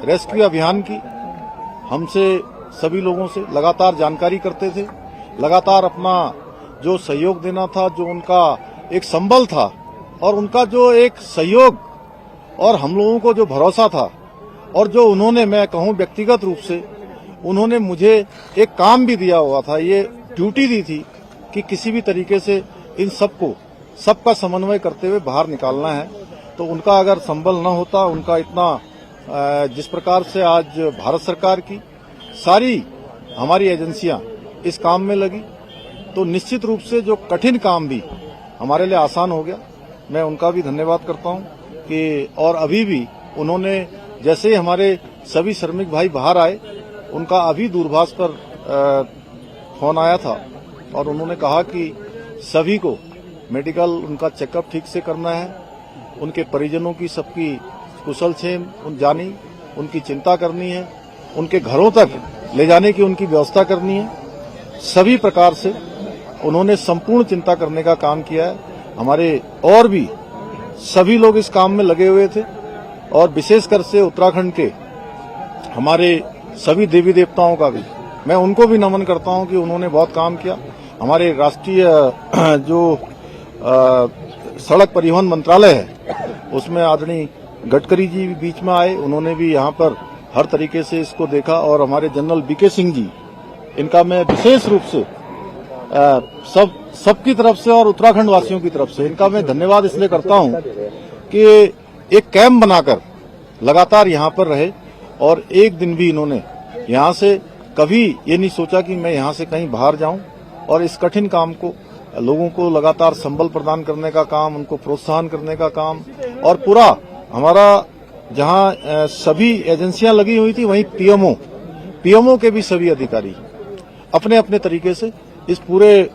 रेस्क्यू अभियान की हमसे सभी लोगों से लगातार जानकारी करते थे, लगातार अपना जो सहयोग देना था, जो उनका एक संबल था और उनका जो एक सहयोग और हम लोगों को जो भरोसा था और जो उन्होंने, मैं कहूं व्यक्तिगत रूप से, उन्होंने मुझे एक काम भी दिया हुआ था, ये ड्यूटी दी थी कि किसी भी तरीके से इन सबका समन्वय करते हुए बाहर निकालना है। तो उनका अगर संबल न होता, उनका इतना जिस प्रकार से आज भारत सरकार की सारी हमारी एजेंसियां इस काम में लगी, तो निश्चित रूप से जो कठिन काम भी हमारे लिए आसान हो गया। मैं उनका भी धन्यवाद करता हूं कि और अभी भी उन्होंने, जैसे ही हमारे सभी श्रमिक भाई बाहर आए, उनका अभी दूरभाष पर फोन आया था और उन्होंने कहा कि सभी को मेडिकल उनका चेकअप ठीक से करना है, उनके परिजनों की सबकी कुशल क्षेम जानी, उनकी चिंता करनी है, उनके घरों तक ले जाने की उनकी व्यवस्था करनी है। सभी प्रकार से उन्होंने संपूर्ण चिंता करने का काम किया है। हमारे और भी सभी लोग इस काम में लगे हुए थे और विशेषकर से उत्तराखंड के हमारे सभी देवी देवताओं का भी मैं उनको भी नमन करता हूं कि उन्होंने बहुत काम किया। हमारे राष्ट्रीय जो सड़क परिवहन मंत्रालय है, उसमें आदरणीय गडकरी जी भी बीच में आए, उन्होंने भी यहाँ पर हर तरीके से इसको देखा। और हमारे जनरल बीके सिंह जी, इनका मैं विशेष रूप से सबकी तरफ से और उत्तराखंड वासियों की तरफ से इनका मैं धन्यवाद इसलिए करता हूं कि एक कैंप बनाकर लगातार यहां पर रहे और एक दिन भी इन्होंने यहां से कभी ये नहीं सोचा कि मैं यहां से कहीं बाहर जाऊं और इस कठिन काम को लोगों को लगातार संबल प्रदान करने का काम, उनको प्रोत्साहन करने का काम और पूरा हमारा जहां सभी एजेंसियां लगी हुई थी वहीं पीएमओ के भी सभी अधिकारी अपने अपने तरीके से इस पूरे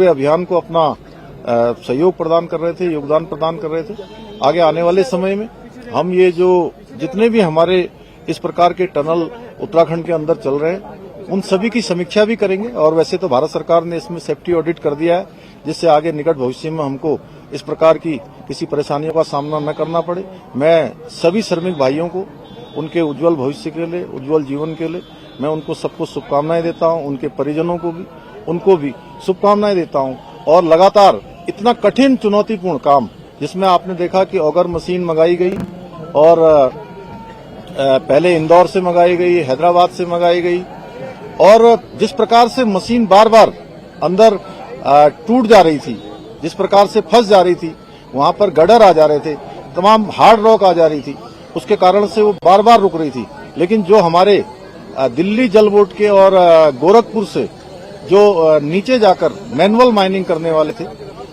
अभियान को अपना सहयोग प्रदान कर रहे थे, योगदान प्रदान कर रहे थे। आगे आने वाले समय में हम ये जो जितने भी हमारे इस प्रकार के टनल उत्तराखंड के अंदर चल रहे हैं उन सभी की समीक्षा भी करेंगे और वैसे तो भारत सरकार ने इसमें सेफ्टी ऑडिट कर दिया है जिससे आगे निकट भविष्य में हमको इस प्रकार की किसी परेशानियों का सामना न करना पड़े। मैं सभी श्रमिक भाइयों को उनके उज्जवल भविष्य के लिए, उज्जवल जीवन के लिए मैं उनको सबको शुभकामनाएं देता हूं, उनके परिजनों को भी उनको भी शुभकामनाएं देता हूं और लगातार इतना कठिन चुनौतीपूर्ण काम जिसमें आपने देखा कि ऑगर मशीन मंगाई गई और पहले इंदौर से मंगाई गई, हैदराबाद से मंगाई गई और जिस प्रकार से मशीन बार बार अंदर टूट जा रही थी, जिस प्रकार से फंस जा रही थी, वहां पर गडर आ जा रहे थे, तमाम हार्ड रॉक आ जा रही थी, उसके कारण से वो बार बार रुक रही थी। लेकिन जो हमारे दिल्ली जल बोर्ड के और गोरखपुर से जो नीचे जाकर मैनुअल माइनिंग करने वाले थे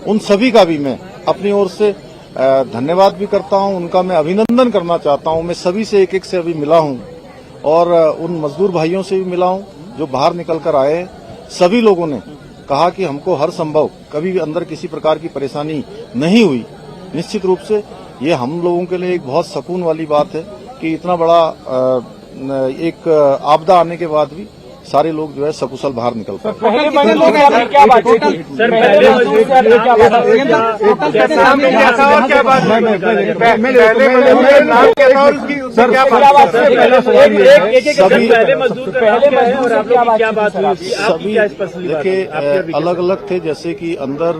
उन सभी का भी मैं अपनी ओर से धन्यवाद भी करता हूं, उनका मैं अभिनंदन करना चाहता हूं। मैं सभी से एक से अभी मिला हूं और उन मजदूर भाइयों से भी मिला हूं जो बाहर निकल कर आए हैं। सभी लोगों ने कहा कि हमको हर संभव कभी भी अंदर किसी प्रकार की परेशानी नहीं हुई। निश्चित रूप से ये हम लोगों के लिए एक बहुत सुकून वाली बात है कि इतना बड़ा एक आपदा आने के बाद भी सारे लोग जो है सकुशल बाहर निकल पाए। सभी देखिए अलग अलग थे, जैसे कि अंदर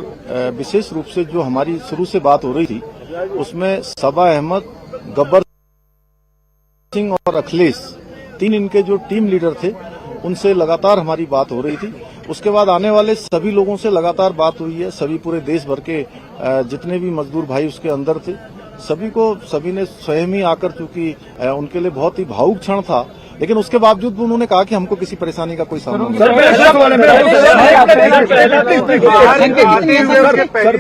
विशेष रूप से जो हमारी शुरू से बात हो रही थी उसमें सबा अहमद, गब्बर सिंह और अखिलेश तीन इनके जो टीम लीडर थे उनसे लगातार हमारी बात हो रही थी। उसके बाद आने वाले सभी लोगों से लगातार बात हुई है। सभी पूरे देश भर के जितने भी मजदूर भाई उसके अंदर थे सभी ने स्वयं ही आकर, चूंकि उनके लिए बहुत ही भावुक क्षण था, लेकिन उसके बावजूद भी उन्होंने कहा कि हमको किसी परेशानी का कोई सामना नहीं।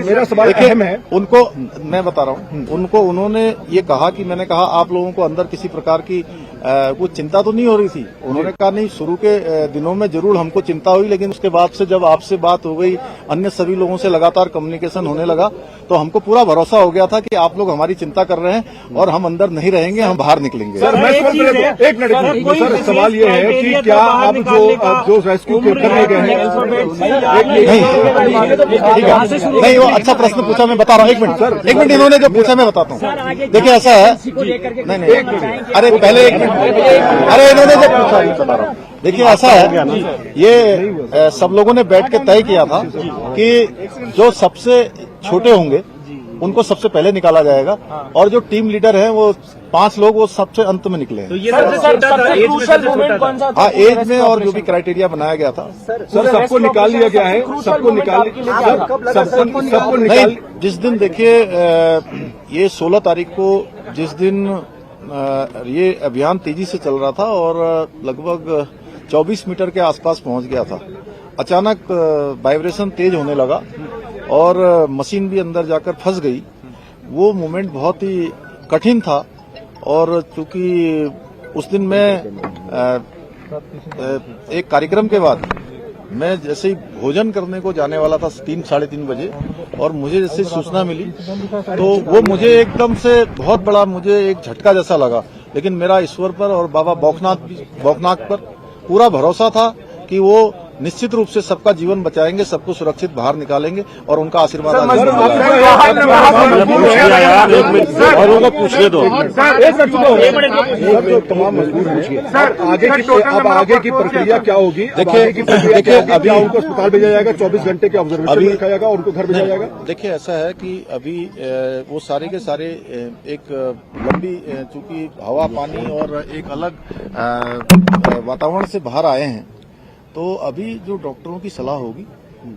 मेरा सवाल है, उनको मैं बता रहा हूँ, उन्होंने ये कहा कि मैंने कहा आप लोगों को अंदर किसी प्रकार की कुछ चिंता तो नहीं हो रही थी। उन्होंने कहा नहीं, शुरू के दिनों में जरूर हमको चिंता हुई, लेकिन उसके बाद से जब आपसे बात हो गई, अन्य सभी लोगों से लगातार कम्युनिकेशन होने लगा, तो हमको पूरा भरोसा हो गया था कि आप लोग हमारी चिंता कर रहे हैं और हम अंदर नहीं रहेंगे, हम बाहर निकलेंगे। एक मिनट सर, सवाल ये है कि क्या आप जो रेस्क्यू करने गए हैं, नहीं वो अच्छा प्रश्न पूछा, मैं बता रहा हूँ। एक मिनट इन्होंने जो पूछा मैं बताता हूँ। देखिए ऐसा है, नहीं अरे पहले इन्होंने जो पूछा मैं बता रहा हूँ। देखिए ऐसा है, ये सब लोगों ने बैठ के तय किया था कि जो सबसे छोटे होंगे उनको सबसे पहले निकाला जाएगा और जो टीम लीडर हैं वो 5 लोग वो सबसे अंत में निकले हैं। तो ये हाँ, एज में और जो भी क्राइटेरिया बनाया गया था सर सबको निकाल लिया गया है, सबको निकाल जिस दिन देखिए ये 16 तारीख को जिस दिन ये अभियान तेजी से चल रहा था और लगभग 24 मीटर के आसपास पहुंच गया था, अचानक वाइब्रेशन तेज होने लगा और मशीन भी अंदर जाकर फंस गई। वो मोमेंट बहुत ही कठिन था और चूंकि उस दिन मैं एक कार्यक्रम के बाद मैं जैसे ही भोजन करने को जाने वाला था 3 साढ़े 3 बजे और मुझे जैसे सूचना मिली तो वो मुझे एकदम से बहुत बड़ा मुझे एक झटका जैसा लगा, लेकिन मेरा ईश्वर पर और बाबा बौखनाथ पर पूरा भरोसा था कि वो निश्चित रूप से सबका जीवन बचाएंगे, सबको सुरक्षित बाहर निकालेंगे और उनका आशीर्वाद पूछिए दो तमाम मजबूर अब आगे की प्रक्रिया क्या होगी? देखिए अभी उनको अस्पताल भेजा जाएगा, 24 घंटे के ऑब्जर्वेशन में रखा जाएगा और उनको घर भेजा जाएगा। देखिए ऐसा है कि अभी वो सारे के सारे एक लंबी चूंकि हवा पानी और एक अलग वातावरण से बाहर आए हैं तो अभी जो डॉक्टरों की सलाह होगी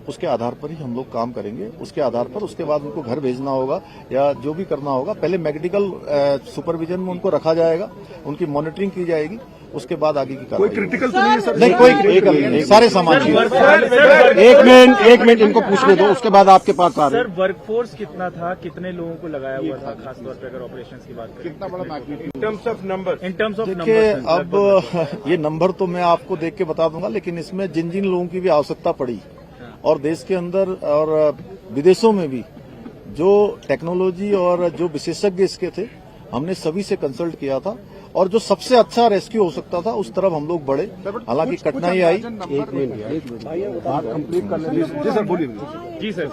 उसके आधार पर ही हम लोग काम करेंगे। उसके आधार पर उसके बाद उनको घर भेजना होगा या जो भी करना होगा, पहले मेडिकल सुपरविजन में उनको रखा जाएगा, उनकी मॉनिटरिंग की जाएगी, उसके बाद आगे की कार्रवाई। कोई क्रिटिकल तो नहीं है सर? नहीं, कोई क्रिटिकल नहीं, सारे सामान। एक मिनट इनको पूछने दो, उसके बाद आपके पास आ रहे हैं। सर वर्कफोर्स कितना था, कितने लोगों को लगाया हुआ था, खासतौर पर अगर ऑपरेशन की बात करें? कितना बड़ा magnitude in terms of number? In terms of देखिए, अब ये नंबर तो मैं आपको देख के बता दूंगा, लेकिन इसमें जिन जिन लोगों की भी आवश्यकता पड़ी और देश के अंदर और विदेशों में भी जो टेक्नोलॉजी और जो विशेषज्ञ इसके थे, हमने सभी से कंसल्ट किया था और जो सबसे अच्छा रेस्क्यू हो सकता था उस तरफ हम लोग बढ़े। हालांकि कठिनाई आई। एक मिनट बात कंप्लीट कर लेंगे। जी सर बोलिए। जी सर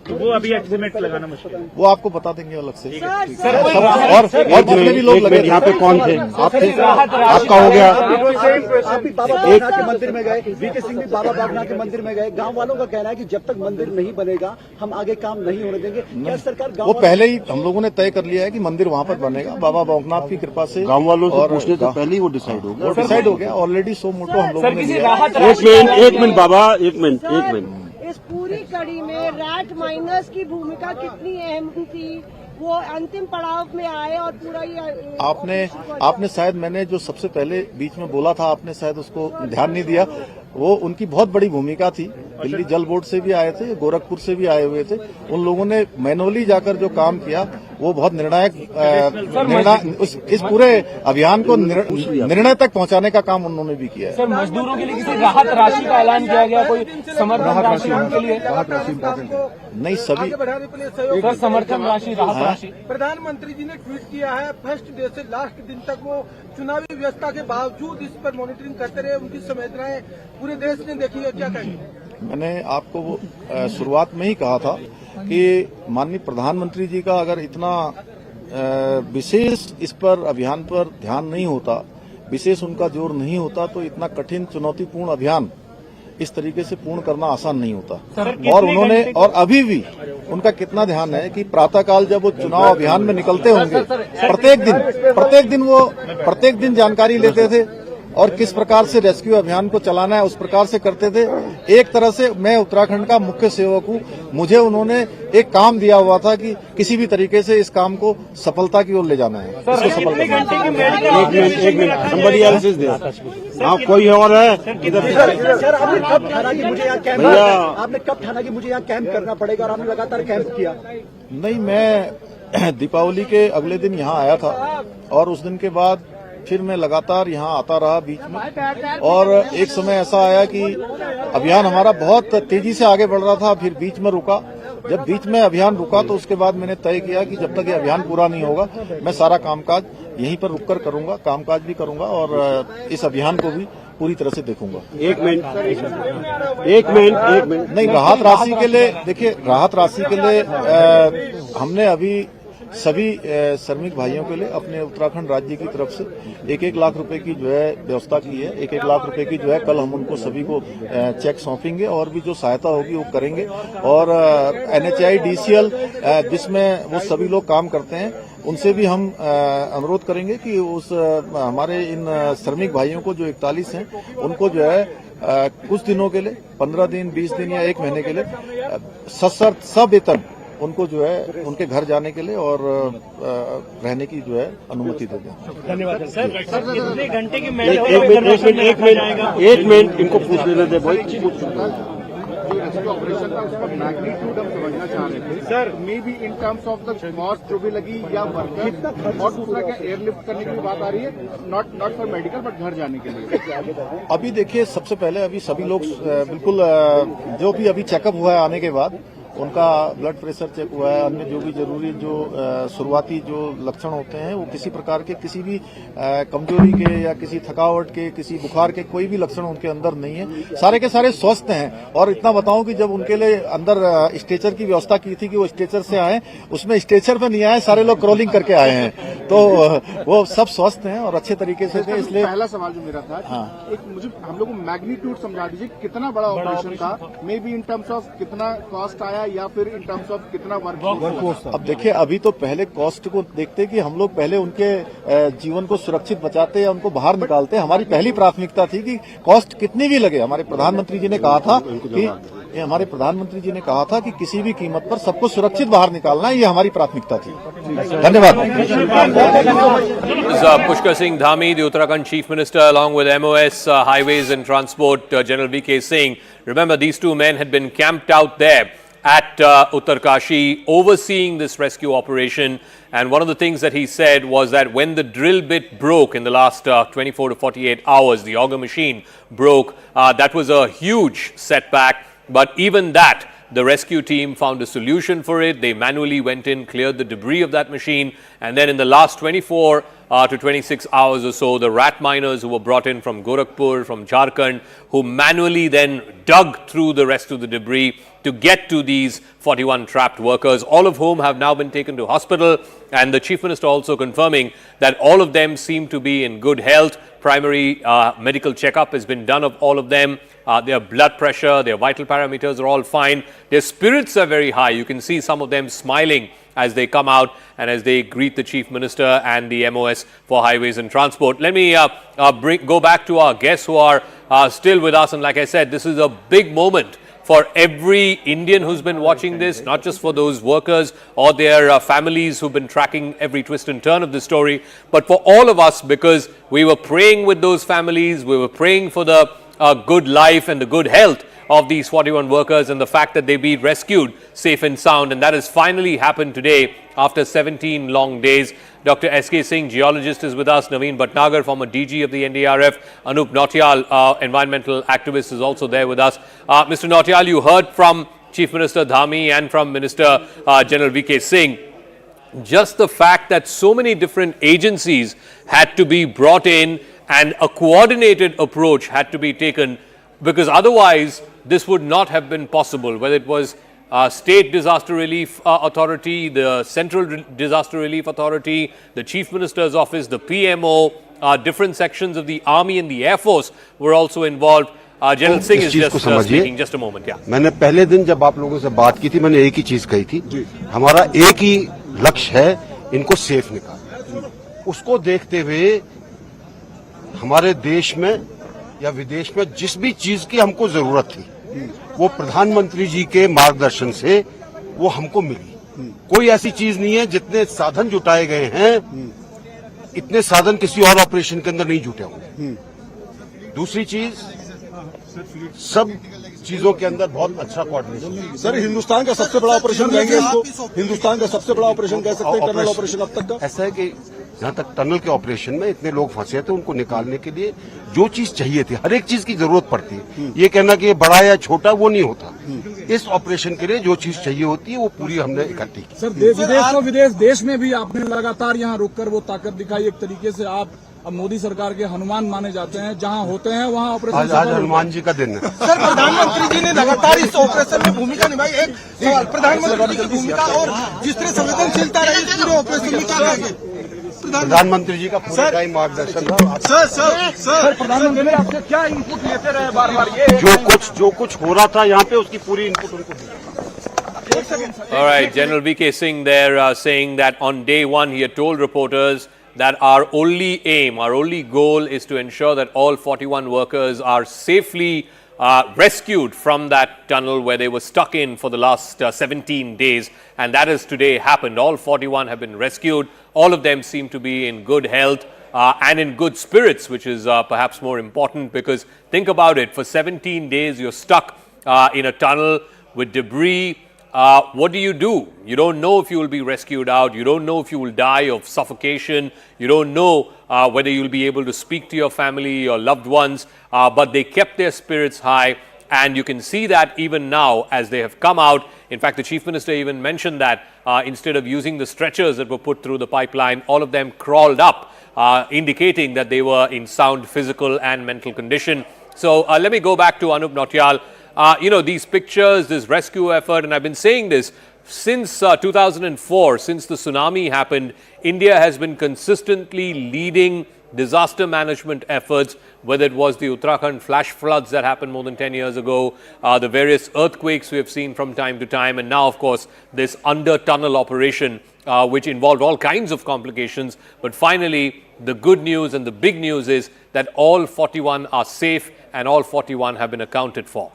तो वो अभी एस्टिमेट लगाना मुश्किल है, वो आपको बता देंगे अलग से। और जितने भी लोग लगे यहाँ पे कौन थे? आप थे? आपका हो गया। आप भी बाबा बागनाथ के मंदिर में गए, वीके सिंह भी बाबा बागनाथ के मंदिर में गए। गांव वालों का कहना है कि जब तक मंदिर नहीं बनेगा हम आगे काम नहीं होने देंगे। क्या सरकार वो पहले ही हम लोगों ने तय कर लिया है कि मंदिर वहाँ पर बनेगा, बाबा बागनाथ की कृपा से। गाँव वालों से पूछने से पहले ही वो डिसाइड हो गया। वो डिसाइड हो गया ऑलरेडी। सो मोटो हम लोगों ने लिया। एक मिनट बाबा, एक मिनट। इस पूरी कड़ी में रैट माइनर्स की भूमिका कितनी अहम थी? वो अंतिम पड़ाव में आए और पूरा ये आपने शायद मैंने जो सबसे पहले बीच में बोला था, आपने शायद उसको ध्यान नहीं दिया। वो उनकी बहुत बड़ी भूमिका थी। दिल्ली जल बोर्ड से भी आए थे, गोरखपुर से भी आए हुए थे। उन लोगों ने मैनुअली जाकर जो काम किया वो बहुत निर्णायक इस पूरे अभियान को निर्णय तक पहुंचाने का काम उन्होंने भी किया है। सर मजदूरों के लिए किसी राहत राशि का ऐलान किया गया, कोई समर्थन राशि उनके लिए? राहत राशि इम्पोर्टेंट है। नहीं, सभी सर समर्थन राशि, राहत राशि। प्रधानमंत्री जी ने ट्वीट किया है, फर्स्ट डे से लास्ट दिन तक वो चुनावी व्यवस्था के बावजूद इस पर मॉनिटरिंग करते रहे। उनकी संवेदनाएं पूरे देश ने देखी है, क्या कहेंगे? मैंने आपको वो शुरुआत में ही कहा था कि माननीय प्रधानमंत्री जी का अगर इतना विशेष इस पर अभियान पर ध्यान नहीं होता, विशेष उनका जोर नहीं होता, तो इतना कठिन चुनौतीपूर्ण अभियान इस तरीके से पूर्ण करना आसान नहीं होता। और उन्होंने और अभी भी उनका कितना ध्यान है कि प्रातःकाल जब वो चुनाव अभियान में निकलते होंगे, प्रत्येक दिन जानकारी लेते थे और किस प्रकार से रेस्क्यू अभियान को चलाना है उस प्रकार से करते थे। एक तरह से मैं उत्तराखंड का मुख्य सेवक हूँ, मुझे उन्होंने एक काम दिया हुआ था कि किसी भी तरीके से इस काम को सफलता की ओर ले जाना है। एक minute somebody else is there। हाँ, कोई और है? सर आपने कब ठाना कि मुझे यहाँ कैंप आपने कब ठाना कि मुझे यहाँ कैंप करना पड़ेगा और आपने लगातार कैंप किया? नहीं, मैं दीपावली के अगले दिन यहाँ आया था और उस दिन के बाद फिर मैं लगातार यहाँ आता रहा बीच में। और एक समय ऐसा आया कि अभियान हमारा बहुत तेजी से आगे बढ़ रहा था, फिर बीच में रुका। जब बीच में अभियान रुका तो उसके बाद मैंने तय किया कि जब तक ये अभियान पूरा नहीं होगा मैं सारा कामकाज यहीं पर रुककर करूंगा, कामकाज भी करूंगा और इस अभियान को भी पूरी तरह से देखूंगा। एक मिनट नहीं, राहत राशि के लिए देखिए, राहत राशि के लिए हमने अभी सभी श्रमिक भाइयों के लिए अपने उत्तराखंड राज्य की तरफ से 1-1 लाख रुपए की जो है व्यवस्था की है। 1-1 लाख रुपए की जो है कल हम उनको सभी को चेक सौंपेंगे और भी जो सहायता होगी वो करेंगे। और NHI DCL जिसमें वो सभी लोग काम करते हैं उनसे भी हम अनुरोध करेंगे कि उस हमारे इन श्रमिक भाइयों को जो 41 हैं उनको जो है कुछ दिनों के लिए 15 दिन 20 दिन या 1 महीने के लिए सवेतन उनको जो है उनके घर जाने के लिए और रहने की जो है अनुमति दे दें। धन्यवाद सर। कितने घंटे की एक मिनट इनको पूछ लेने दे भाई। ऑपरेशन था उसका मैग्नीट्यूड हम समझना चाह रहे थे sir, may be in terms of the cost जो भी लगी या वर्कर, और दूसरा क्या एयरलिफ्ट करने की बात आ रही है, नॉट फॉर मेडिकल बट घर जाने के लिए? अभी देखिए, सबसे पहले अभी सभी लोग बिल्कुल जो भी अभी चेकअप हुआ है आने के बाद उनका ब्लड प्रेशर चेक हुआ है, अन्य जो भी जरूरी जो शुरुआती जो लक्षण होते हैं वो किसी प्रकार के किसी भी कमजोरी के या किसी थकावट के किसी बुखार के कोई भी लक्षण उनके अंदर नहीं है। सारे के सारे स्वस्थ हैं। और इतना बताऊं कि जब उनके लिए अंदर स्ट्रेचर की व्यवस्था की थी कि वो स्ट्रेचर से आए, उसमें स्ट्रेचर पे नहीं आए, सारे लोग क्रॉलिंग करके आए हैं। तो वो सब स्वस्थ हैं और अच्छे तरीके से थे। इसलिए पहला सवाल जो मेरा था, हाँ, एक मुझे हम लोग को मैग्नीट्यूड समझा दीजिए, कितना बड़ा ऑपरेशन था, may be in terms of कितना कॉस्ट आया या फिर इन टर्म्स ऑफ कितना वर्क? अब देखिए, अभी तो पहले कॉस्ट को देखते कि हम लोग पहले उनके जीवन को सुरक्षित बचाते या उनको बाहर निकालते। हमारी पहली प्राथमिकता थी कि कॉस्ट कितनी भी लगे। हमारे प्रधानमंत्री जी ने कहा था कि किसी भी कीमत पर सबको सुरक्षित बाहर निकालना, ये हमारी प्राथमिकता थी। धन्यवाद। Pushkar Singh Dhami, the Uttarakhand Chief Minister, along with MOS, Highways and Transport, General VK Singh. Remember, these two men had been camped out there at Uttarakashi, overseeing this rescue operation. And one of the things that he said was that when the drill bit broke in the last 24 to 48 hours, the auger machine broke, that was a huge setback. But even that, the rescue team found a solution for it. They manually went in, cleared the debris of that machine, and then in the last 24 to 26 hours or so, the rat miners who were brought in from Gorakhpur, from Jharkhand, who manually then dug through the rest of the debris to get to these 41 trapped workers, all of whom have now been taken to hospital. And the Chief Minister also confirming that all of them seem to be in good health. Primary medical checkup has been done of all of them. Their blood pressure, their vital parameters are all fine. Their spirits are very high. You can see some of them smiling as they come out and as they greet the Chief Minister and the MOS for Highways and Transport. Let me go back to our guests who are still with us. And like I said, this is a big moment for every Indian who's been watching this, not just for those workers or their families who've been tracking every twist and turn of the story, but for all of us, because we were praying with those families, we were praying for the good life and the good health of these 41 workers and the fact that they be rescued safe and sound. And that has finally happened today after 17 long days. Dr. S.K. Singh, geologist, is with us. Naveen Bhatnagar, former DG of the NDRF. Anup Nautiyal, environmental activist, is also there with us. Mr. Nautiyal, you heard from Chief Minister Dhami and from Minister General VK Singh. Just the fact that so many different agencies had to be brought in and a coordinated approach had to be taken, because otherwise this would not have been possible, whether it was State Disaster Relief Authority, the Central Disaster Relief Authority, the Chief Minister's Office, the PMO, different sections of the Army and the Air Force were also involved. General Singh is just speaking. Just a moment. Yeah. मैंने पहले दिन जब आप लोगों से बात की थी, मैंने एक ही चीज कही थी, हमारा एक ही लक्ष्य है, इनको सेफ निकालना। उसको देखते हुए हमारे देश में या विदेश में जिस भी चीज की हमको जरूरत थी, वो प्रधानमंत्री जी के मार्गदर्शन से वो हमको मिली। कोई ऐसी चीज नहीं है, जितने साधन जुटाए गए हैं, इतने साधन किसी और ऑपरेशन के अंदर नहीं जुटे होंगे। दूसरी चीज, सब चीजों के अंदर बहुत अच्छा कोऑर्डिनेशन। सर, हिंदुस्तान का सबसे बड़ा ऑपरेशन कहेंगे इसको? हिंदुस्तान का सबसे बड़ा ऑपरेशन कह सकते हैं, टनल ऑपरेशन अब तक का। ऐसा है कि जहां तक टनल के ऑपरेशन में इतने लोग फंसे थे, उनको निकालने के लिए जो चीज चाहिए थी, हर एक चीज की जरूरत पड़ती है। ये कहना कि ये बड़ा या छोटा वो नहीं होता। इस ऑपरेशन के लिए जो चीज चाहिए होती है वो पूरी हमने इकट्ठी की। सर, विदेश देश में भी आपने लगातार यहाँ रुककर वो ताकत दिखाई। एक तरीके से आप अब मोदी सरकार के हनुमान माने जाते हैं, जहां होते हैं वहां ऑपरेशन। आज हनुमान जी का दिन है। सर, प्रधानमंत्री जी ने लगातार इस ऑपरेशन में भूमिका निभाई। एक सवाल, प्रधानमंत्री की भूमिका और जिस तरह संवेदनशीलता रही इस पूरे ऑपरेशन में, क्या कहेंगे? प्रधानमंत्री जी का पूरा टाइम मार्गदर्शन था। सर, प्रधानमंत्री आपसे क्या इनपुट लेते रहे बार-बार? ये जो कुछ हो रहा था यहाँ पे, उसकी पूरी इनपुट उनको दी। All right, General VK Singh there saying that on day one he had told reporters that our only aim, our only goal is to ensure that all 41 workers are safely rescued from that tunnel where they were stuck in for the last 17 days, and that has today happened. All 41 have been rescued. All of them seem to be in good health and in good spirits, which is perhaps more important, because think about it, for 17 days you're stuck in a tunnel with debris. What do? You don't know if you will be rescued out. You don't know if you will die of suffocation. You don't know whether you'll be able to speak to your family, your loved ones. But they kept their spirits high. And you can see that even now as they have come out. In fact, the Chief Minister even mentioned that instead of using the stretchers that were put through the pipeline, all of them crawled up, indicating that they were in sound physical and mental condition. So let me go back to Anup Nautiyal. These pictures, this rescue effort, and I've been saying this since 2004, since the tsunami happened, India has been consistently leading disaster management efforts, whether it was the Uttarakhand flash floods that happened more than 10 years ago, the various earthquakes we have seen from time to time, and now, of course, this under-tunnel operation, which involved all kinds of complications. But finally, the good news and the big news is that all 41 are safe and all 41 have been accounted for.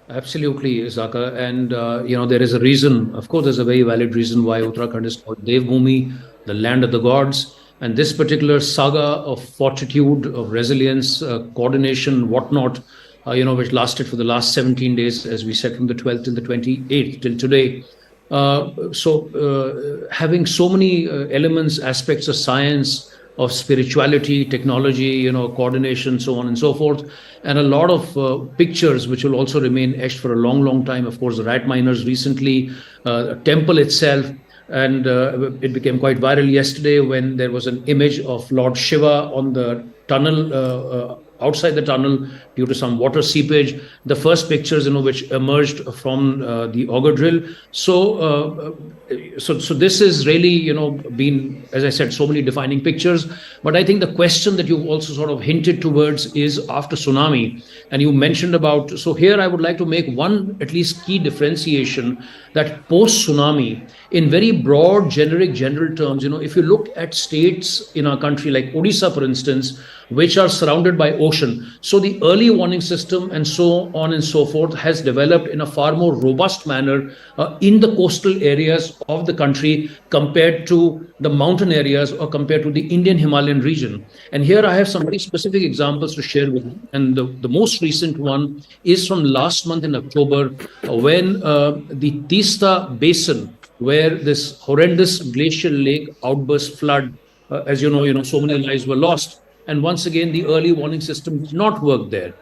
Absolutely, Zaka. And, there is a reason, of course, there's a very valid reason why Uttarakhand is called Dev Bhumi, the land of the gods. And this particular saga of fortitude, of resilience, coordination, whatnot, which lasted for the last 17 days, as we said, from the 12th till the 28th till today. Having so many elements, aspects of science, of spirituality, technology, coordination, so on and so forth, and a lot of pictures which will also remain etched for a long, long time. Of course, the rat miners recently, a temple itself, and it became quite viral yesterday when there was an image of Lord Shiva on the tunnel, outside the tunnel due to some water seepage. The first pictures, which emerged from the auger drill. So this is really, been, as I said, so many defining pictures. But I think the question that you've also sort of hinted towards is after tsunami, and you mentioned about. So here I would like to make one at least key differentiation, that post tsunami, in very broad, general terms, if you look at states in our country like Odisha, for instance, which are surrounded by ocean. So the early warning system and so on and so forth has developed in a far more robust manner in the coastal areas of the country compared to the mountain areas or compared to the Indian Himalayan region. And here I have some very specific examples to share with you. And the most recent one is from last month in October, when the Tista Basin, where this horrendous glacial lake outburst flood, as you know, so many lives were lost. And once again, the early warning system did not work there.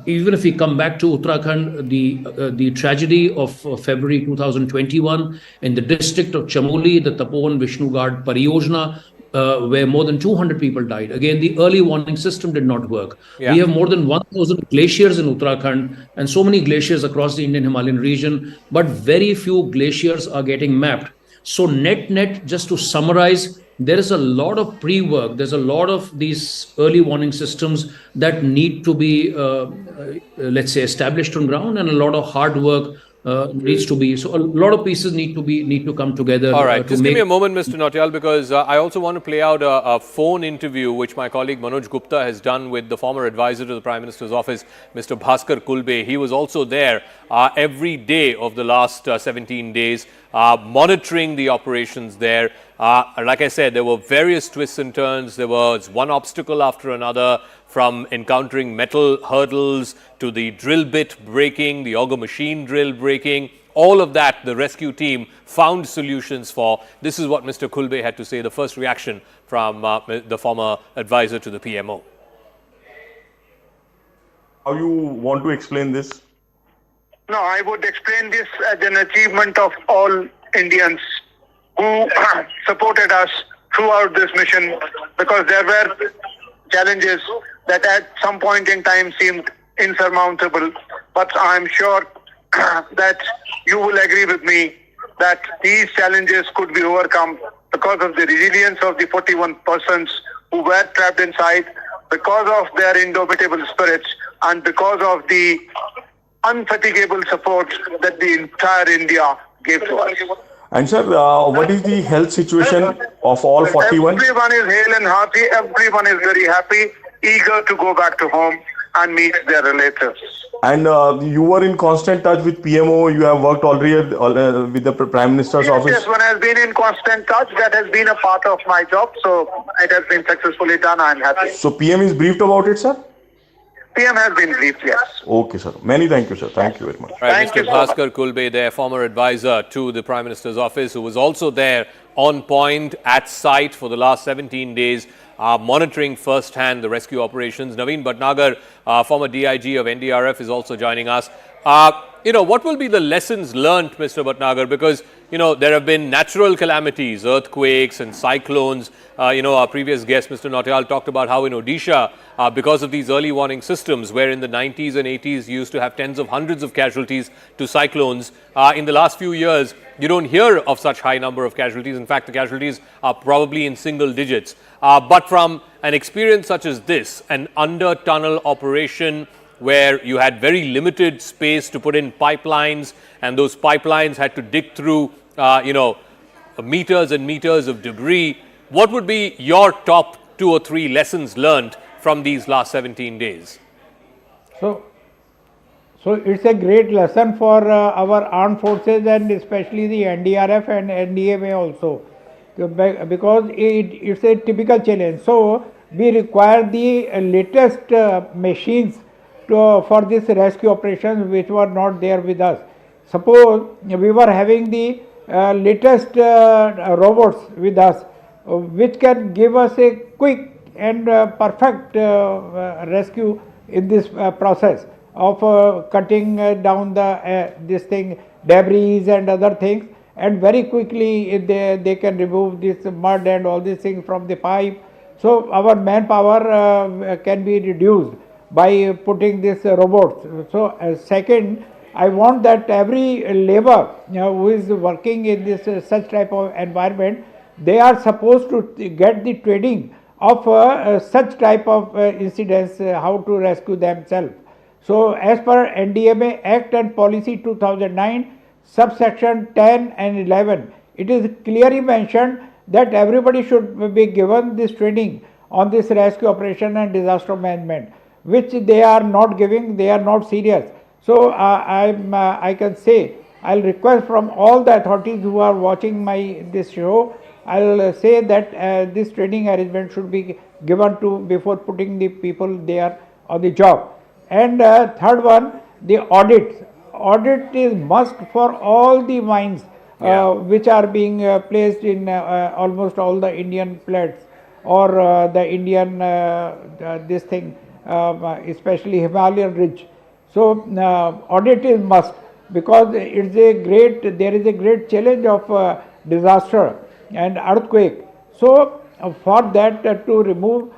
Even if we come back to Uttarakhand, the tragedy of February 2021 in the district of Chamoli, the Tapovan Vishnu Ghat Pariyojana, where more than 200 people died. Again, the early warning system did not work. Yeah. We have more than 1,000 glaciers in Uttarakhand and so many glaciers across the Indian Himalayan region, but very few glaciers are getting mapped. So net, just to summarize, there is a lot of pre-work. There's a lot of these early warning systems that need to be, let's say, established on ground, and a lot of hard work needs to be. So a lot of pieces need to come together. All right, just give me a moment, Mr. Nautiyal, because I also want to play out a phone interview which my colleague Manoj Gupta has done with the former advisor to the Prime Minister's office, Mr. Bhaskar Kulbe. He was also there every day of the last 17 days, monitoring the operations there. Like I said, there were various twists and turns. There was one obstacle after another, from encountering metal hurdles to the drill bit breaking, the auger machine drill breaking. All of that, the rescue team found solutions for. This is what Mr. Kulbe had to say, the first reaction from the former advisor to the PMO. How you want to explain this? No, I would explain this as an achievement of all Indians who supported us throughout this mission, because there were challenges that at some point in time seemed insurmountable. But I'm sure that you will agree with me that these challenges could be overcome because of the resilience of the 41 persons who were trapped inside, because of their indomitable spirits, and because of the unfatigable support that the entire India gave to us. And sir, what is the health situation of all 41? Everyone is hale and hearty. Everyone is very happy, eager to go back to home and meet their relatives. And you were in constant touch with PMO. You have worked already with the Prime Minister's office. Yes, one has been in constant touch. That has been a part of my job. So it has been successfully done. I am happy. So PM is briefed about it, sir? PM has been briefed, yes. Okay, sir. Many thank you, sir. Thank you very much. Right, Mr. Bhaskar Kulbe, their former advisor to the Prime Minister's office, who was also there on point at site for the last 17 days, monitoring firsthand the rescue operations. Naveen Bhatnagar, former DIG of NDRF, is also joining us. what will be the lessons learnt, Mr. Bhatnagar? Because, there have been natural calamities, earthquakes and cyclones. Our previous guest, Mr. Nautiyal, talked about how in Odisha, because of these early warning systems, where in the 90s and 80s you used to have tens of hundreds of casualties to cyclones, in the last few years, you don't hear of such high number of casualties. In fact, the casualties are probably in single digits. But from an experience such as this, an under-tunnel operation where you had very limited space to put in pipelines, and those pipelines had to dig through, meters and meters of debris, what would be your top 2 or 3 lessons learned from these last 17 days? So it's a great lesson for our armed forces, and especially the NDRF and NDMA also, because it's a typical challenge. So we require the latest machines for this rescue operations, which were not there with us. Suppose we were having the latest robots with us, which can give us a quick and perfect rescue in this process of cutting down the debris and other things, and very quickly they can remove this mud and all these things from the pipe. So our manpower can be reduced by putting this robots. So second, I want that every labor who is working in this such type of environment, they are supposed to get the training of such type of incidents, how to rescue themselves. So as per NDMA Act and Policy 2009, subsection 10 and 11, it is clearly mentioned that everybody should be given this training on this rescue operation and disaster management, which they are not giving. They are not serious. So I can say, I'll request from all the authorities who are watching this show, I'll say that this training arrangement should be given to before putting the people there on the job. And third one, the audit. Audit is must for all the mines which are being placed in almost all the Indian plates, or the Indian especially Himalayan ridge. So audit is must, because there is a great challenge of disaster and earthquake. So for that to remove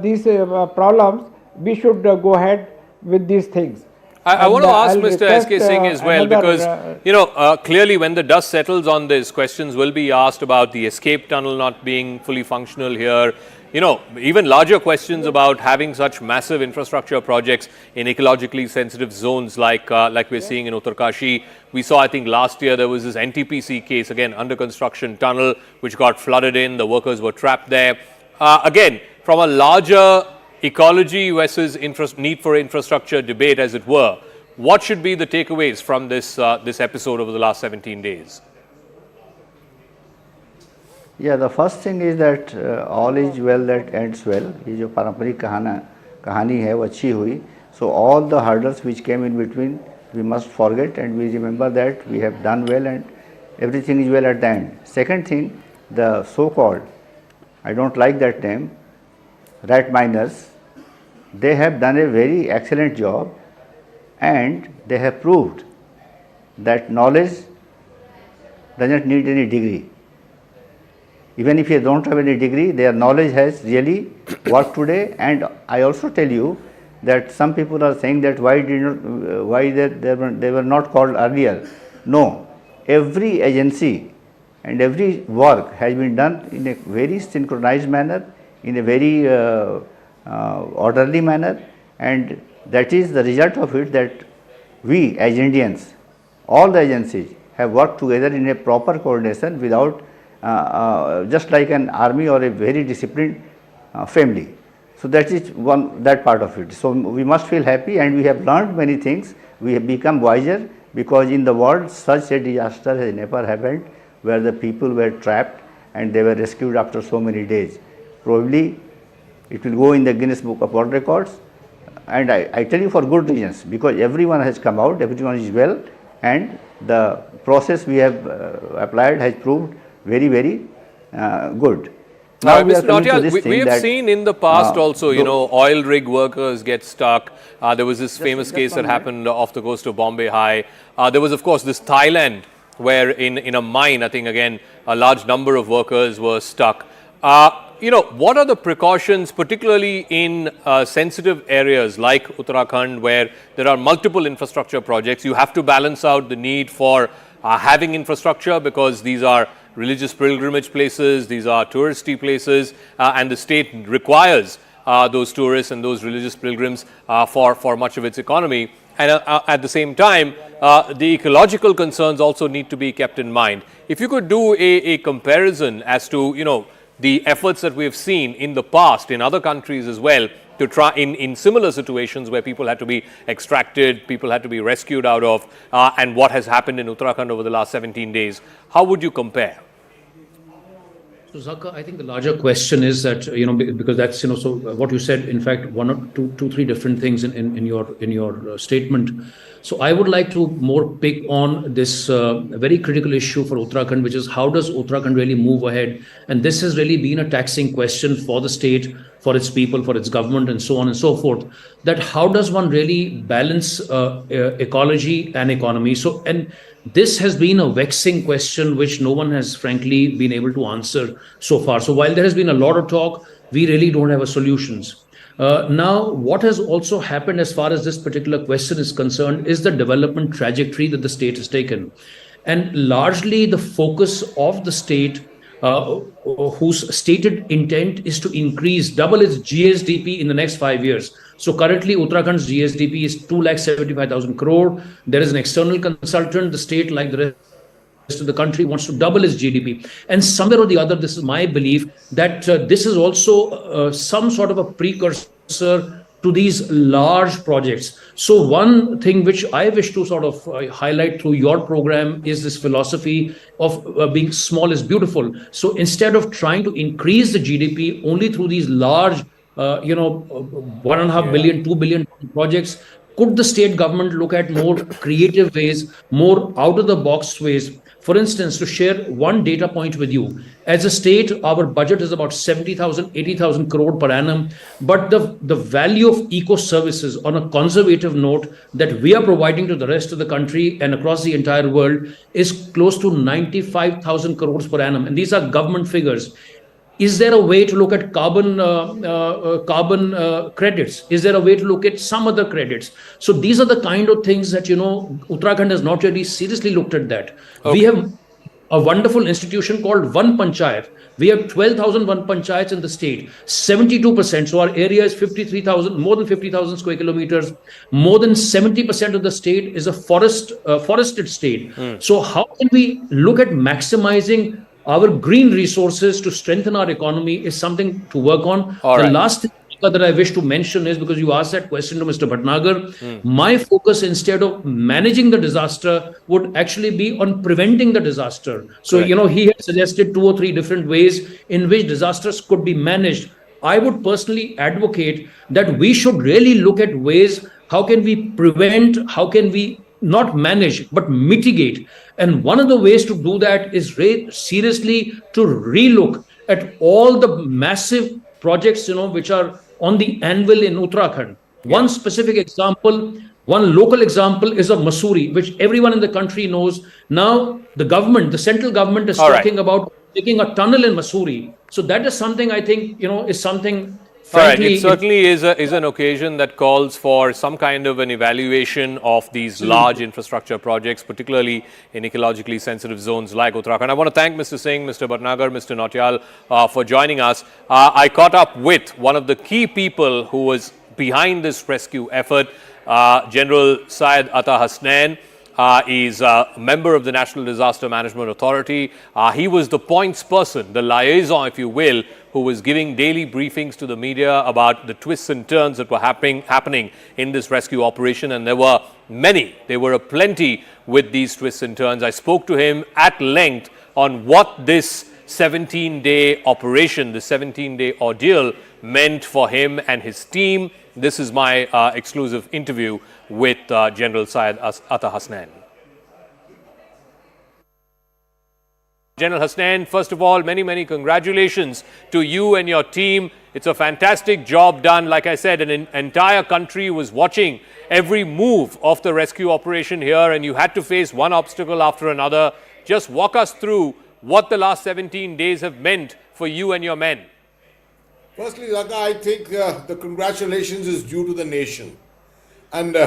these problems, we should go ahead with these things. I want to ask Mr. S.K. Singh as well, because, clearly when the dust settles on this, questions will be asked about the escape tunnel not being fully functional here. Even larger questions about having such massive infrastructure projects in ecologically sensitive zones like we're seeing in Uttarakashi. We saw, I think last year, there was this NTPC case, again, under construction tunnel, which got flooded in. The workers were trapped there. Again, from a larger ecology versus need for infrastructure debate, as it were, what should be the takeaways from this episode over the last 17 days? Yeah, the first thing is that all is well that ends well. ये जो पारंपरिक कहानी है वो अच्छी हुई. So all the hurdles which came in between, we must forget, and we remember that we have done well and everything is well at the end. Second thing, the so-called, I don't like that name, rat miners, they have done a very excellent job, and they have proved that knowledge doesn't need any degree. Even if you don't have any degree, their knowledge has really worked today. And I also tell you that some people are saying that why they were not called earlier. No, every agency and every work has been done in a very synchronized manner, in a very orderly manner, and that is the result of it, that we as Indians, all the agencies have worked together in a proper coordination without just like an army or a very disciplined family. So that is that part of it. So we must feel happy, and we have learned many things. We have become wiser, because in the world such a disaster has never happened, where the people were trapped and they were rescued after so many days. Probably it will go in the Guinness Book of World Records, and I tell you for good reasons, because everyone has come out, everyone is well, and the process we have applied has proved very, very good. Now we are Mr. coming to Nautiyal, this we thing have that seen in the past also, oil rig workers get stuck. There was this famous case that happened off the coast of Bombay High. There was, of course, this Thailand where in a mine, I think, again, a large number of workers were stuck. What are the precautions, particularly in sensitive areas like Uttarakhand, where there are multiple infrastructure projects? You have to balance out the need for having infrastructure because these are religious pilgrimage places, these are touristy places, and the state requires those tourists and those religious pilgrims for much of its economy. And at the same time, the ecological concerns also need to be kept in mind. If you could do a comparison as to, the efforts that we have seen in the past in other countries as well to try in similar situations where people had to be extracted, people had to be rescued out of, and what has happened in Uttarakhand over the last 17 days, how would you compare? So Zaka, I think the larger question is that, because that's, so what you said, in fact, one or two, three different things in your statement. So I would like to more pick on this very critical issue for Uttarakhand, which is how does Uttarakhand really move ahead? And this has really been a taxing question for the state, for its people, for its government, and so on and so forth. That how does one really balance ecology and economy? And this has been a vexing question which no one has frankly been able to answer so far. So while there has been a lot of talk, we really don't have a solutions. Now, what has also happened as far as this particular question is concerned is the development trajectory that the state has taken. And largely the focus of the state, whose stated intent is to double its GSDP in the next 5 years. So currently Uttarakhand's GSDP is 2,75,000 crore. There is an external consultant, the state, like the rest of the country, wants to double its GDP. And somewhere or the other, this is my belief, that this is also some sort of a precursor to these large projects. So one thing which I wish to sort of highlight through your program is this philosophy of being small is beautiful. So instead of trying to increase the GDP only through these large 1.5 billion, 2 billion projects, could the state government look at more creative ways, more out of the box ways? For instance, to share one data point with you, as a state, our budget is about 70,000, 80,000 crore per annum. But the value of eco services on a conservative note that we are providing to the rest of the country and across the entire world is close to 95,000 crores per annum. And these are government figures. Is there a way to look at carbon credits? Is there a way to look at some other credits? So these are the kind of things that, Uttarakhand has not really seriously looked at that. Okay. We have a wonderful institution called One Panchayat. We have 12,000 One Panchayats in the state, 72%. So our area is 53,000, more than 50,000 square kilometers. More than 70% of the state is a forested state. So how can we look at maximizing our green resources to strengthen our economy is something to work on. The last thing that I wish to mention is, because you asked that question to Mr. Bhatnagar, my focus instead of managing the disaster would actually be on preventing the disaster. So, he has suggested 2 or 3 different ways in which disasters could be managed. I would personally advocate that we should really look at ways, how can we prevent, how can we not manage, but mitigate. And one of the ways to do that is seriously to relook at all the massive projects, which are on the anvil in Uttarakhand. One specific example, one local example is of Mussoorie, which everyone in the country knows. Now, the central government is talking about making a tunnel in Mussoorie. So that is something I think, is something. Frankly, it certainly is an occasion that calls for some kind of an evaluation of these large infrastructure projects, particularly in ecologically sensitive zones like Uttarakhand. I want to thank Mr. Singh, Mr. Bhatnagar, Mr. Nautiyal for joining us. I caught up with one of the key people who was behind this rescue effort, General Syed Atta Hasnain. Is a member of the National Disaster Management Authority. He was the points person, the liaison, if you will, who was giving daily briefings to the media about the twists and turns that were happening in this rescue operation. And there were many, there were plenty with these twists and turns. I spoke to him at length on what this 17-day operation, the 17-day ordeal meant for him and his team. This is my exclusive interview with General Syed Atta Hasnain. General Hasnain, first of all, many congratulations to you and your team. It's a fantastic job done. Like I said, an entire country was watching every move of the rescue operation here, and you had to face one obstacle after another. Just walk us through what the last 17 days have meant for you and your men. Firstly, Zaka, I think the congratulations is due to the nation and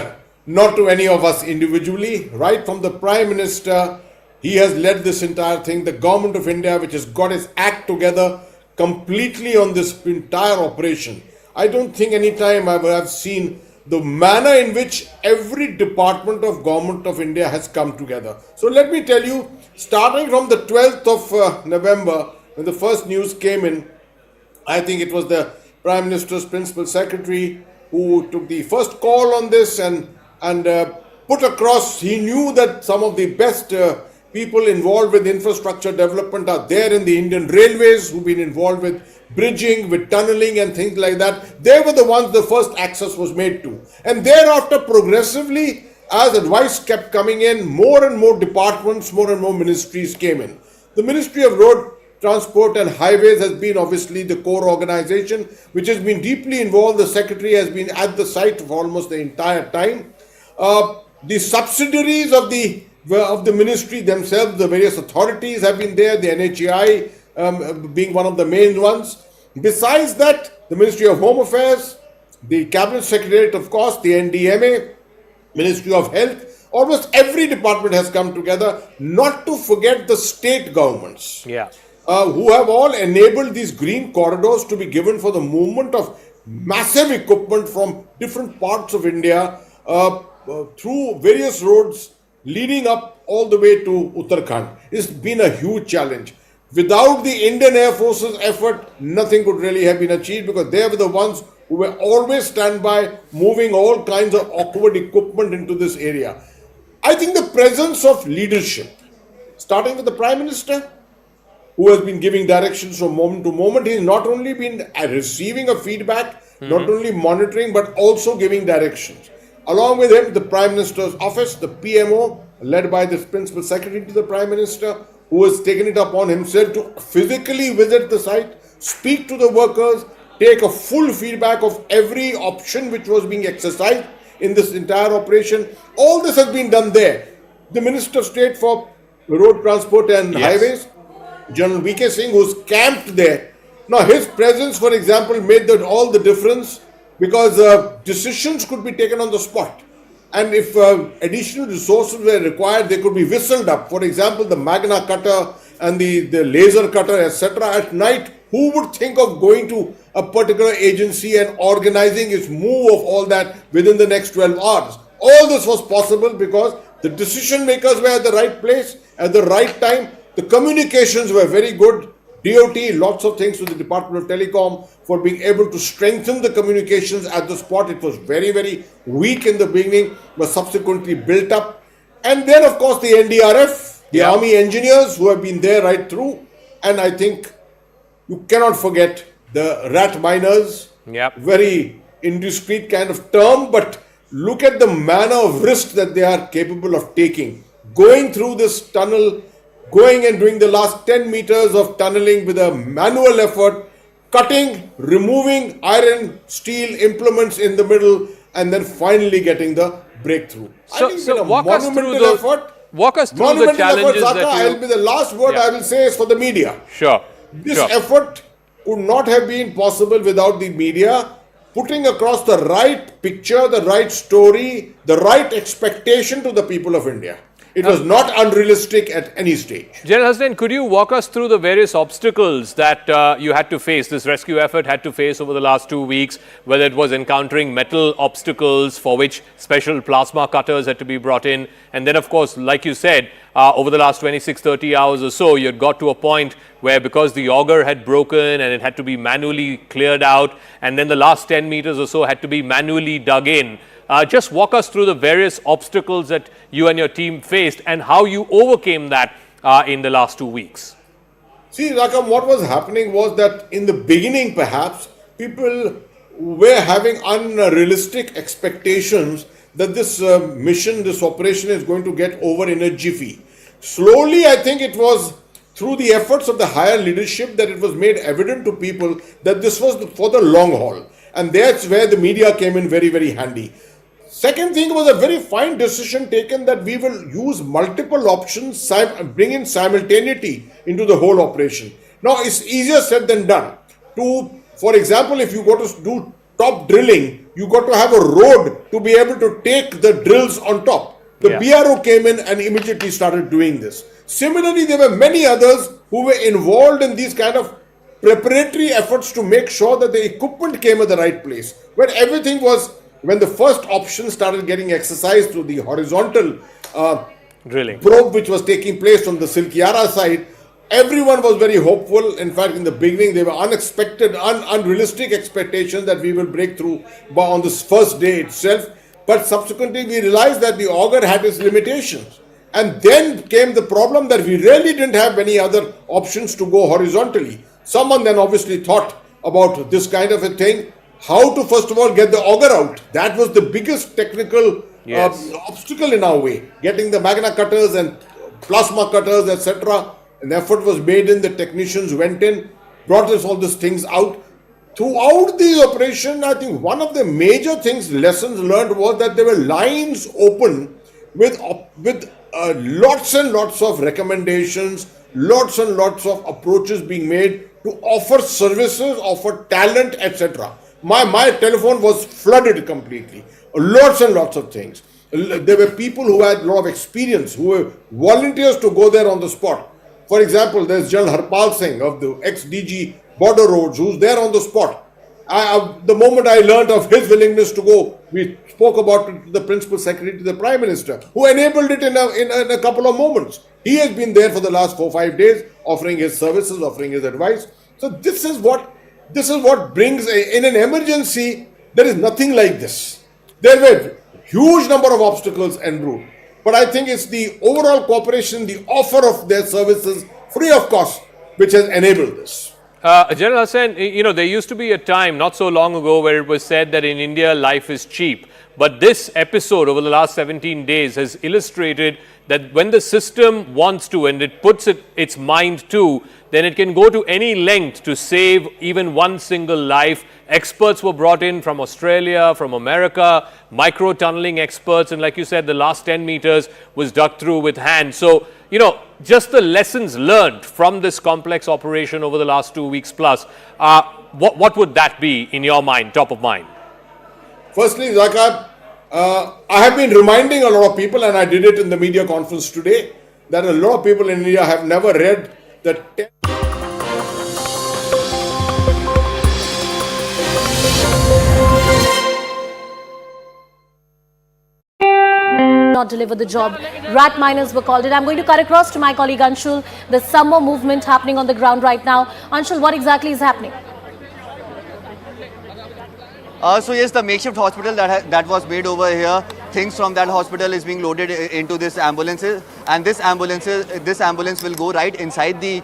not to any of us individually. Right from the Prime Minister, he has led this entire thing. The Government of India, which has got its act together completely on this entire operation. I don't think any time I have seen the manner in which every department of Government of India has come together. So let me tell you, starting from the 12th of November, when the first news came in, I think it was the Prime Minister's Principal Secretary who took the first call on this and put across. He knew that some of the best people involved with infrastructure development are there in the Indian Railways, who've been involved with bridging, with tunneling and things like that. They were the ones the first access was made to. And thereafter, progressively, as advice kept coming in, more and more departments, more and more ministries came in. The Ministry of Road Transport and Highways has been obviously the core organization which has been deeply involved. The Secretary has been at the site for almost the entire time. The subsidiaries of the ministry themselves, the various authorities have been there, the NHAI being one of the main ones. Besides that, the Ministry of Home Affairs, the Cabinet Secretariat, of course, the NDMA, Ministry of Health, almost every department has come together, not to forget the state governments. Yeah. Who have all enabled these green corridors to be given for the movement of massive equipment from different parts of India through various roads leading up all the way to Uttarakhand. It's been a huge challenge. Without the Indian Air Force's effort, nothing could really have been achieved, because they were the ones who were always standby, moving all kinds of awkward equipment into this area. I think the presence of leadership, starting with the Prime Minister, who has been giving directions from moment to moment. He's not only been receiving a feedback, not only monitoring, but also giving directions. Along with him, the Prime Minister's office, the PMO, led by the Principal Secretary to the Prime Minister, who has taken it upon himself to physically visit the site, speak to the workers, take a full feedback of every option which was being exercised in this entire operation. All this has been done there. The Minister of State for Road Transport and Highways, General V.K. Singh, who's camped there. Now, his presence, for example, made all the difference, because decisions could be taken on the spot. And if additional resources were required, they could be whistled up. For example, the Magna cutter and the laser cutter, etc. At night, who would think of going to a particular agency and organizing its move of all that within the next 12 hours? All this was possible because the decision makers were at the right place, at the right time. The communications were very good. DOT, lots of things to the Department of Telecom for being able to strengthen the communications at the spot. It was very weak in the beginning, but subsequently built up. And then, of course, the NDRF, the Army engineers who have been there right through. And I think you cannot forget the rat miners. Very indiscreet kind of term, but look at the manner of risk that they are capable of taking. Going through this tunnel, going and doing the last 10 meters of tunneling with a manual effort, cutting, removing iron, steel implements in the middle, and then finally getting the breakthrough. So walk us through the challenges effort, Zaka, that I'll be the last word I will say is for the media. Sure. This effort would not have been possible without the media putting across the right picture, the right story, the right expectation to the people of India. It was not unrealistic at any stage. General Hasnain, could you walk us through the various obstacles that you had to face, this rescue effort had to face over the last 2 weeks, whether it was encountering metal obstacles for which special plasma cutters had to be brought in, and then of course, like you said, over the last 26-30 hours or so, you had got to a point where, because the auger had broken and it had to be manually cleared out, and then the last 10 meters or so had to be manually dug in. Just walk us through the various obstacles that you and your team faced and how you overcame that in the last 2 weeks. See, Rakam, what was happening was that in the beginning, perhaps, people were having unrealistic expectations that this mission, this operation is going to get over in a jiffy. Slowly, I think it was through the efforts of the higher leadership that it was made evident to people that this was for the long haul. And that's where the media came in very, very handy. Second thing was a very fine decision taken that we will use multiple options, bring in simultaneity into the whole operation. Now, it's easier said than done. For example, if you go to do top drilling, you got to have a road to be able to take the drills on top. The BRO came in and immediately started doing this. Similarly, there were many others who were involved in these kind of preparatory efforts to make sure that the equipment came at the right place. When everything was, when the first option started getting exercised through the horizontal drilling probe which was taking place on the Silkyara side, everyone was very hopeful. In fact, in the beginning, there were unexpected, unrealistic expectations that we will break through on this first day itself. But subsequently, we realized that the auger had its limitations. And then came the problem that we really didn't have any other options to go horizontally. Someone then obviously thought about this kind of a thing, how to first of all get the auger out. That was the biggest technical obstacle in our way. Getting the magna cutters and plasma cutters, etc. An effort was made in, the technicians went in, brought us all these things out. Throughout the operation, I think one of the major things, lessons learned, was that there were lines open with lots and lots of recommendations, lots and lots of approaches being made to offer services, offer talent, etc. My telephone was flooded completely. Lots and lots of things. There were people who had a lot of experience, who were volunteers to go there on the spot. For example, there's General Harpal Singh of the ex-DG Border Roads, who's there on the spot. The moment I learned of his willingness to go, we spoke about it to the Principal Secretary to the Prime Minister, who enabled it in a couple of moments. He has been there for the last 4-5 days, offering his services, offering his advice. So this is what brings, in an emergency, there is nothing like this. There were huge number of obstacles en route. But I think it's the overall cooperation, the offer of their services free of cost, which has enabled this. General Hussain, there used to be a time not so long ago where it was said that in India life is cheap. But this episode over the last 17 days has illustrated that when the system wants to and it puts its mind to, then it can go to any length to save even one single life. Experts were brought in from Australia, from America, micro-tunneling experts, and like you said, the last 10 meters was dug through with hand. So, just the lessons learned from this complex operation over the last 2 weeks plus, what would that be in your mind, top of mind? Firstly, Zaka, I have been reminding a lot of people, and I did it in the media conference today, that a lot of people in India have never read the not deliver the job. Rat miners were called in. I'm going to cut across to my colleague Anshul. The summer movement happening on the ground right now. Anshul, what exactly is happening? So yes, the makeshift hospital that was made over here, things from that hospital is being loaded into this ambulances, and this ambulance will go right inside the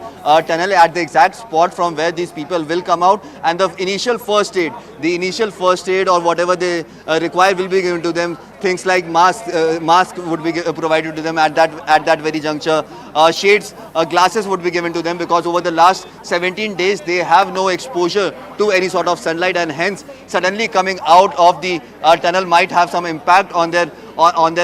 tunnel at the exact spot from where these people will come out, and the initial first aid or whatever they require will be given to them. Things like mask would be provided to them at that very juncture. Shades, glasses would be given to them, because over the last 17 days they have no exposure to any sort of sunlight, and hence suddenly coming out of the tunnel might have some impact on their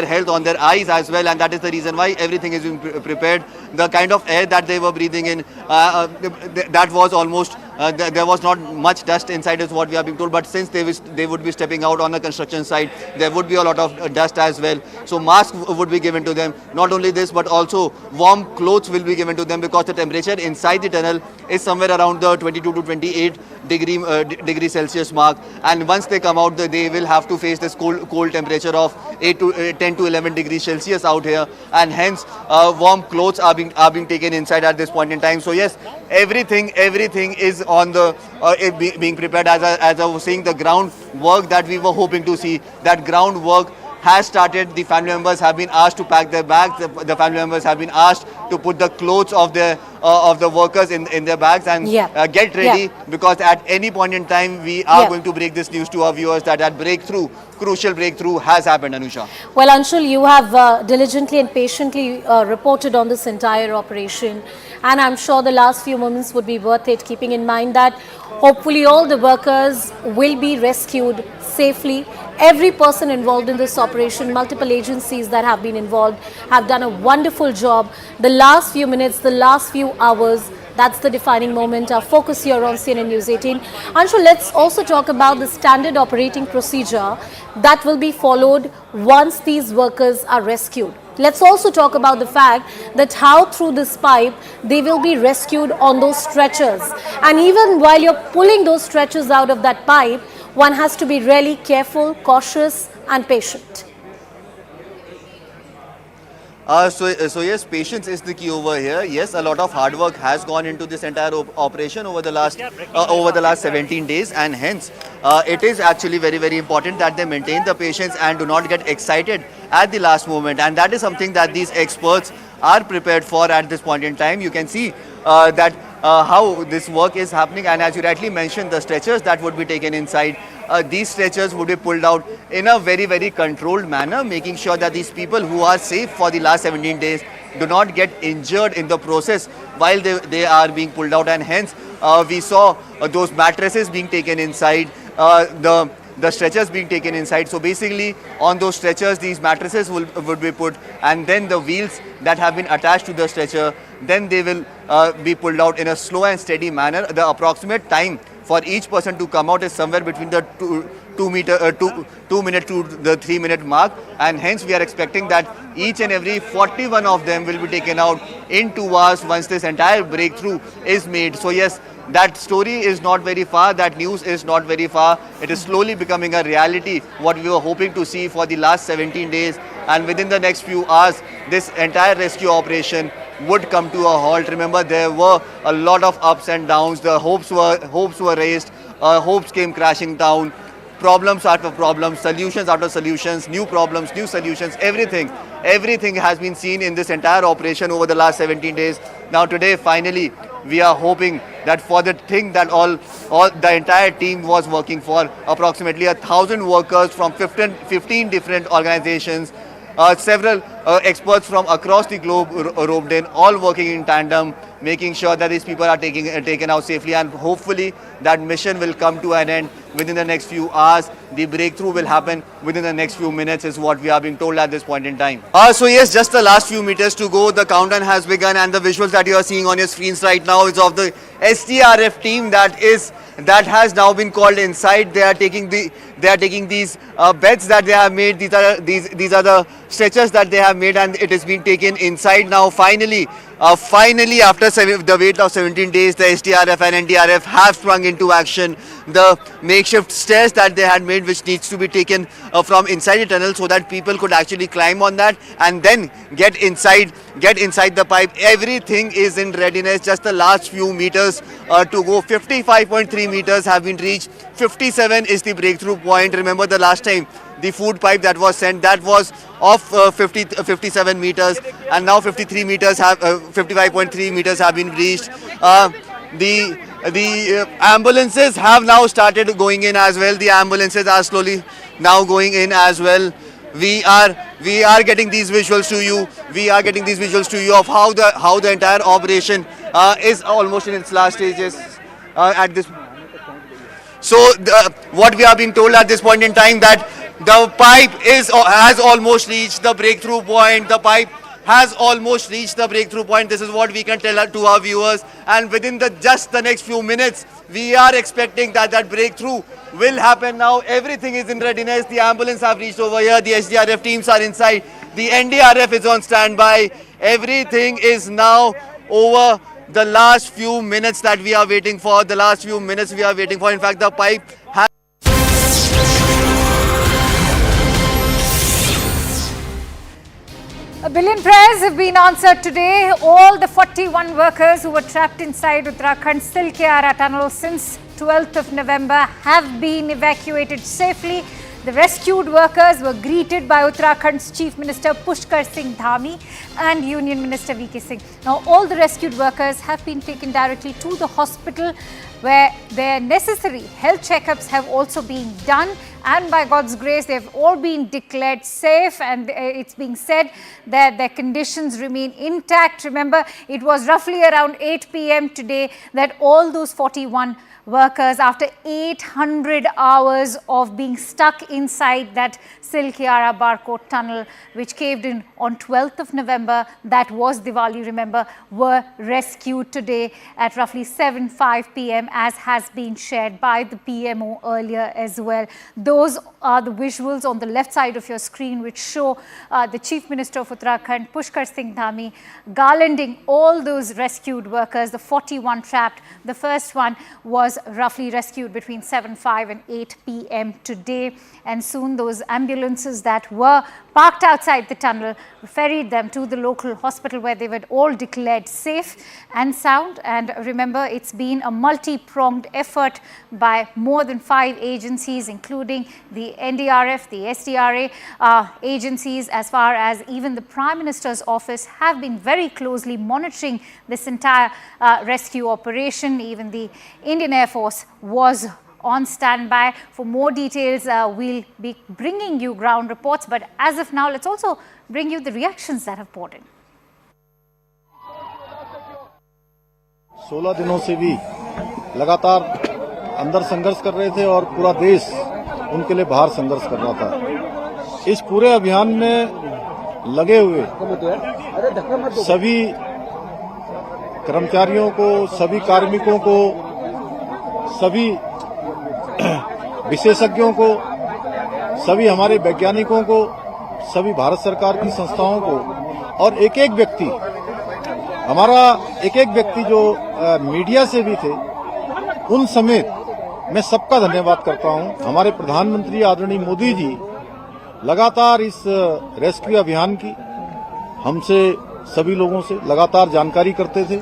health, on their eyes as well, and that is the reason why everything is being prepared. The kind of air that they were breathing in, that was almost, there was not much dust inside is what we are being told, but since they would be stepping out on the construction site, there would be a lot of dust as well. So masks would be given to them. Not only this, but also warm clothes will be given to them, because the temperature inside the tunnel is somewhere around the 22 to 28 degree Celsius mark, and once they come out, they will have to face this cold temperature of 10 to 11 degrees Celsius out here, and hence warm clothes are being taken inside at this point in time. So yes, everything is on the being prepared. As I was saying, the ground work that we were hoping to see, that ground work has started. The family members have been asked to pack their bags. The family members have been asked to put the clothes of the workers in their bags and get ready, because at any point in time we are going to break this news to our viewers that crucial breakthrough has happened, Anusha. Well, Anshul, you have diligently and patiently reported on this entire operation, and I'm sure the last few moments would be worth it, keeping in mind that hopefully all the workers will be rescued safely. Every person involved in this operation, multiple agencies that have been involved, have done a wonderful job. The last few minutes, the last few hours, that's the defining moment. Our focus here on CNN News 18. Anshul, let's also talk about the standard operating procedure that will be followed once these workers are rescued. Let's also talk about the fact that how through this pipe they will be rescued on those stretchers. And even while you're pulling those stretchers out of that pipe, one has to be really careful, cautious and patient. So yes, patience is the key over here. Yes, a lot of hard work has gone into this entire operation over the last 17 days, and hence it is actually very, very important that they maintain the patience and do not get excited at the last moment. And that is something that these experts are prepared for at this point in time. You can see that how this work is happening, and as you rightly mentioned, the stretchers that would be taken inside, these stretchers would be pulled out in a very, very controlled manner, making sure that these people who are safe for the last 17 days do not get injured in the process while they are being pulled out. And hence we saw those mattresses being taken inside, the stretchers being taken inside. So basically on those stretchers these mattresses would be put, and then the wheels that have been attached to the stretcher, then they will be pulled out in a slow and steady manner. The approximate time for each person to come out is somewhere between the 2 minute to the 3 minute mark, and hence we are expecting that each and every 41 of them will be taken out in 2 hours once this entire breakthrough is made. So yes, that story is not very far, that news is not very far. It is slowly becoming a reality, what we were hoping to see for the last 17 days. And within the next few hours, this entire rescue operation would come to a halt. Remember, there were a lot of ups and downs. The hopes were raised, hopes came crashing down, problems after problems, solutions after solutions, new problems, new solutions, everything has been seen in this entire operation over the last 17 days. Now today, finally, we are hoping that for the thing that all the entire team was working for, approximately 1,000 workers from 15 different organizations, several experts from across the globe roped in, all working in tandem, making sure that these people are taken out safely, and hopefully that mission will come to an end within the next few hours. The breakthrough will happen within the next few minutes is what we are being told at this point in time. So yes, just the last few meters to go. The countdown has begun, and the visuals that you are seeing on your screens right now is of the NDRF team that has now been called inside. They are taking these beds that they have made. These are the stretchers that they have made, and it has been taken inside now. Finally, after the wait of 17 days, the SDRF and NDRF have sprung into action. The makeshift stairs that they had made, which needs to be taken from inside the tunnel so that people could actually climb on that and then get inside the pipe. Everything is in readiness. Just the last few meters to go. 55.3 meters have been reached. 57 is the breakthrough point. Remember the last time the food pipe that was sent, that was of 57 meters, and now 53 meters have 55.3 meters have been reached. The ambulances have now started going in as well. The ambulances are slowly now going in as well. We are getting these visuals to you. We are getting these visuals to you of how the entire operation is almost in its last stages at this. So what we are being told at this point in time, that the pipe has almost reached the breakthrough point. The pipe has almost reached the breakthrough point. This is what we can tell to our viewers. And within just the next few minutes, we are expecting that breakthrough will happen now. Everything is in readiness. The ambulance have reached over here. The SDRF teams are inside. The NDRF is on standby. Everything is now over. The last few minutes that we are waiting for. The last few minutes we are waiting for. In fact, the pipe has... A billion prayers have been answered today. All the 41 workers who were trapped inside Uttarakhand Silkyara tunnel since 12th of November have been evacuated safely. The rescued workers were greeted by Uttarakhand's Chief Minister Pushkar Singh Dhami and Union Minister VK Singh. Now, all the rescued workers have been taken directly to the hospital where their necessary health checkups have also been done, and by God's grace they've all been declared safe, and it's being said that their conditions remain intact. Remember, it was roughly around 8 p.m. today that all those 41 workers, after 800 hours of being stuck inside that Silkyara barcode tunnel which caved in on 12th of November, that was Diwali, remember, were rescued today at roughly 7:05 p.m. as has been shared by the PMO earlier as well. Those are the visuals on the left side of your screen which show the Chief Minister of Uttarakhand, Pushkar Singh Dhami, garlanding all those rescued workers, the 41 trapped. The first one was roughly rescued between 7:05 and 8 p.m. today, and soon those ambulances that were parked outside the tunnel ferried them to the local hospital where they were all declared safe and sound. And remember, it's been a multi-pronged effort by more than 5 agencies, including the NDRF, the SDRA agencies, as far as even the Prime Minister's office have been very closely monitoring this entire rescue operation. Even the Indian Air Force was on standby. For more details, we'll be bringing you ground reports, but as of now, let's also bring you the reactions that have poured in. 16 दिनों से भी लगातार अंदर संघर्ष कर रहे थे और पूरा देश उनके लिए बाहर संघर्ष कर रहा था। इस पूरे अभियान में लगे हुए सभी कर्मचारियों को, सभी कार्मिकों को, सभी विशेषज्ञों को, सभी हमारे वैज्ञानिकों को, सभी भारत सरकार की संस्थाओं को और एक एक व्यक्ति, हमारा एक एक व्यक्ति जो मीडिया से भी थे, उन समेत मैं सबका धन्यवाद करता हूं। हमारे प्रधानमंत्री आदरणीय मोदी जी लगातार इस रेस्क्यू अभियान की हमसे, सभी लोगों से लगातार जानकारी करते थे।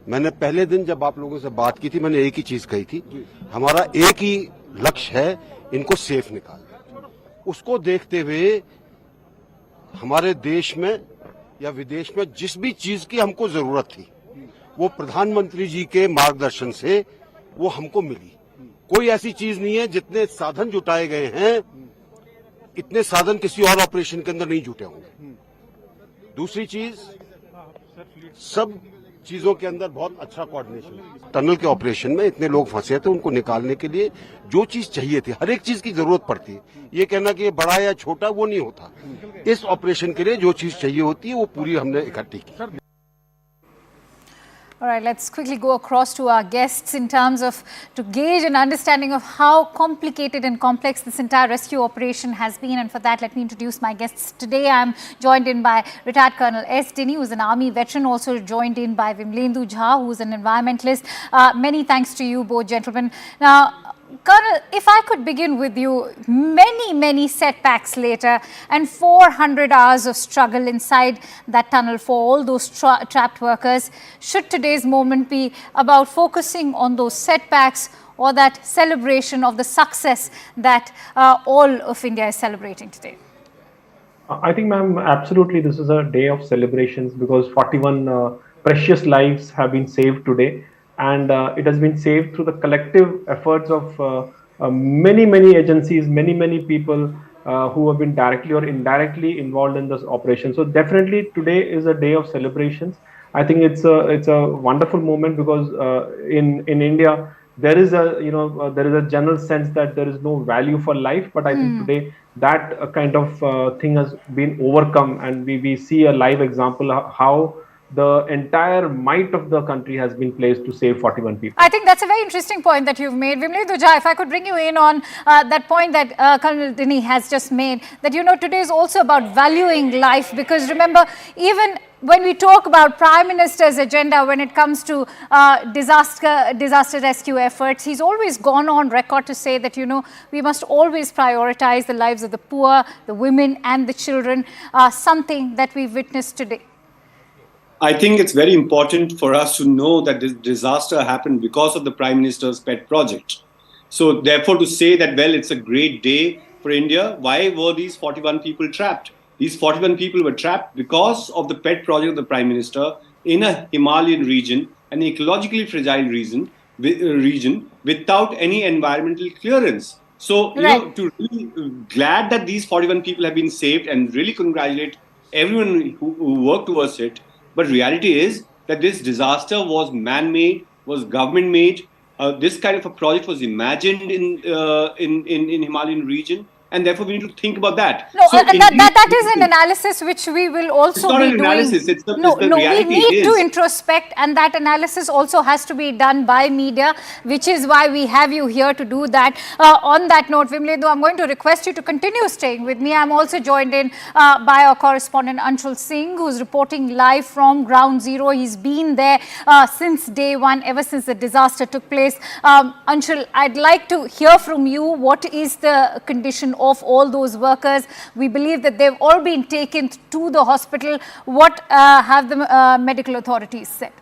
मैंने पहले दिन जब आप लोगों से बात की थी, मैंने एक ही चीज कही थी, हमारा एक ही लक्ष्य है, इनको सेफ निकालना। उसको देखते हुए हमारे देश में या विदेश में जिस भी चीज की हमको जरूरत थी, वो प्रधानमंत्री जी के मार्गदर्शन से वो हमको मिली। कोई ऐसी चीज नहीं है, जितने साधन जुटाए गए हैं, इतने साधन किसी और ऑपरेशन के अंदर नहीं जुटे होंगे। दूसरी चीज, सब चीजों के अंदर बहुत अच्छा कोऑर्डिनेशन है। टनल के ऑपरेशन में इतने लोग फंसे थे, उनको निकालने के लिए जो चीज चाहिए थी, हर एक चीज की जरूरत पड़ती है। ये कहना कि ये बड़ा या छोटा वो नहीं होता। इस ऑपरेशन के लिए जो चीज चाहिए होती है वो पूरी हमने इकट्ठी की। All right, let's quickly go across to our guests in terms of to gauge an understanding of how complicated and complex this entire rescue operation has been. And for that, let me introduce my guests today. I'm joined in by retired Colonel S. Dinny, who's an army veteran, also joined in by Vimlendu Jha, who's an environmentalist. Many thanks to you both, gentlemen. Now, Colonel, if I could begin with you, many setbacks later and 400 hours of struggle inside that tunnel for all those trapped workers, should today's moment be about focusing on those setbacks or that celebration of the success that all of India is celebrating today? I think, ma'am, absolutely this is a day of celebrations because 41 precious lives have been saved today. And it has been saved through the collective efforts of many agencies, many people who have been directly or indirectly involved in this operation. So definitely today is a day of celebrations. I think it's a wonderful moment because in India there is a general sense that there is no value for life, but I think today that kind of thing has been overcome, and we see a live example of how the entire might of the country has been placed to save 41 people. I think that's a very interesting point that you've made. Vimlendu Jha, if I could bring you in on that point that Colonel Dinny has just made, that today is also about valuing life, because remember, even when we talk about Prime Minister's agenda when it comes to disaster rescue efforts, he's always gone on record to say that, we must always prioritize the lives of the poor, the women and the children, something that we've witnessed today. I think it's very important for us to know that this disaster happened because of the Prime Minister's pet project. So therefore, to say that, well, it's a great day for India, why were these 41 people trapped? These 41 people were trapped because of the pet project of the Prime Minister in a Himalayan region, an ecologically fragile region without any environmental clearance. So, to really glad that these 41 people have been saved and really congratulate everyone who worked towards it. But reality is that this disaster was man-made, was government-made. This kind of a project was imagined in Himalayan region, and therefore we need to think about that. No, that is an analysis which we will also not be an doing. analysis, it's the No, reality we need to is. introspect, and that analysis also has to be done by media, which is why we have you here to do that. On that note, Vimledu, I'm going to request you to continue staying with me. I'm also joined in by our correspondent Anshul Singh, who's reporting live from Ground Zero. He's been there since day one, ever since the disaster took place. Anshul, I'd like to hear from you. What is the condition of all those workers? We believe that they've all been taken to the hospital. What have the medical authorities said?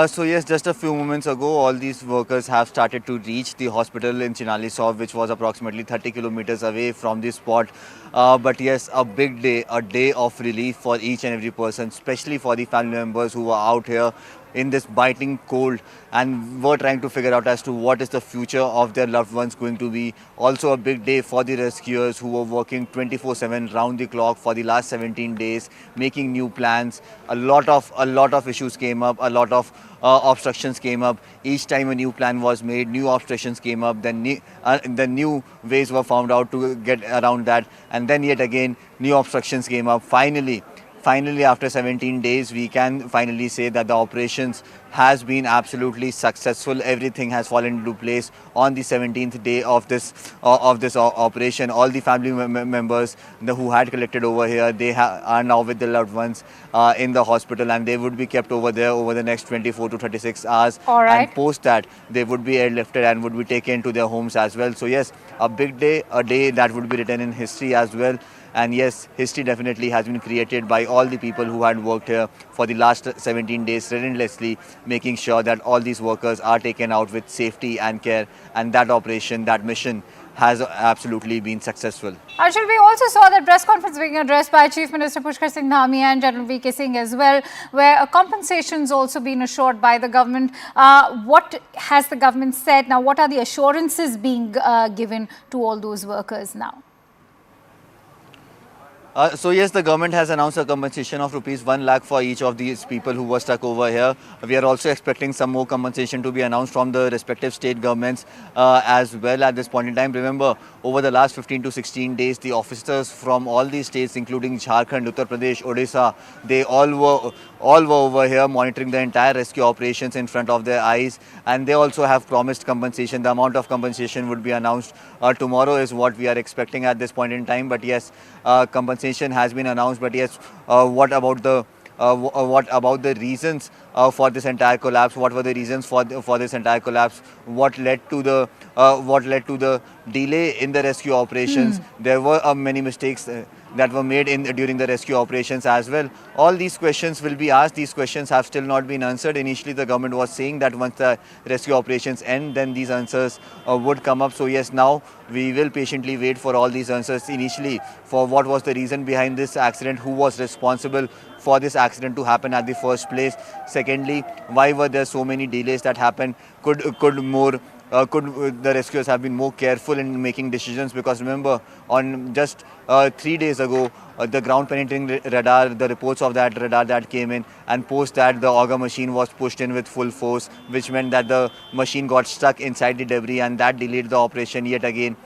So yes, just a few moments ago, all these workers have started to reach the hospital in Chinalisop, which was approximately 30 kilometers away from the spot. But yes, a big day, a day of relief for each and every person, especially for the family members who are out here in this biting cold and were trying to figure out as to what is the future of their loved ones going to be. Also a big day for the rescuers who were working 24/7 round the clock for the last 17 days, making new plans. A lot of issues came up, a lot of obstructions came up. Each time a new plan was made, new obstructions came up, then new ways were found out to get around that, and then yet again new obstructions came up. Finally, after 17 days, we can finally say that the operations has been absolutely successful. Everything has fallen into place on the 17th day of this operation. All the family members who had collected over here, they are now with their loved ones in the hospital, and they would be kept over there over the next 24 to 36 hours. All right. And post that, they would be airlifted and would be taken to their homes as well. So yes, a big day, a day that would be written in history as well. And yes, history definitely has been created by all the people who had worked here for the last 17 days relentlessly, making sure that all these workers are taken out with safety and care. And that operation, that mission has absolutely been successful. Arshil, we also saw that press conference being addressed by Chief Minister Pushkar Singh Dhami and General VK Singh as well, where a compensation's also been assured by the government. What has the government said now? What are the assurances being given to all those workers now? So yes, the government has announced a compensation of rupees 1 lakh for each of these people who were stuck over here. We are also expecting some more compensation to be announced from the respective state governments as well at this point in time. Remember, over the last 15 to 16 days, the officers from all these states, including Jharkhand, Uttar Pradesh, Odisha, they all were over here monitoring the entire rescue operations in front of their eyes, and they also have promised compensation. The amount of compensation would be announced tomorrow is what we are expecting at this point in time. But yes, compensation has been announced. But yes, what about the reasons for this entire collapse? What were the reasons for this entire collapse? What led to the delay in the rescue operations? There were many mistakes that were made during the rescue operations as well. All these questions will be asked. These questions have still not been answered. Initially, the government was saying that once the rescue operations end, then these answers would come up. So yes, now we will patiently wait for all these answers. Initially, for what was the reason behind this accident, who was responsible for this accident to happen at the first place. Secondly, why were there so many delays that happened? Could the rescuers have been more careful in making decisions? Because remember, on just 3 days ago, the ground penetrating radar, the reports of that radar that came in, and post that the auger machine was pushed in with full force, which meant that the machine got stuck inside the debris, and that delayed the operation yet again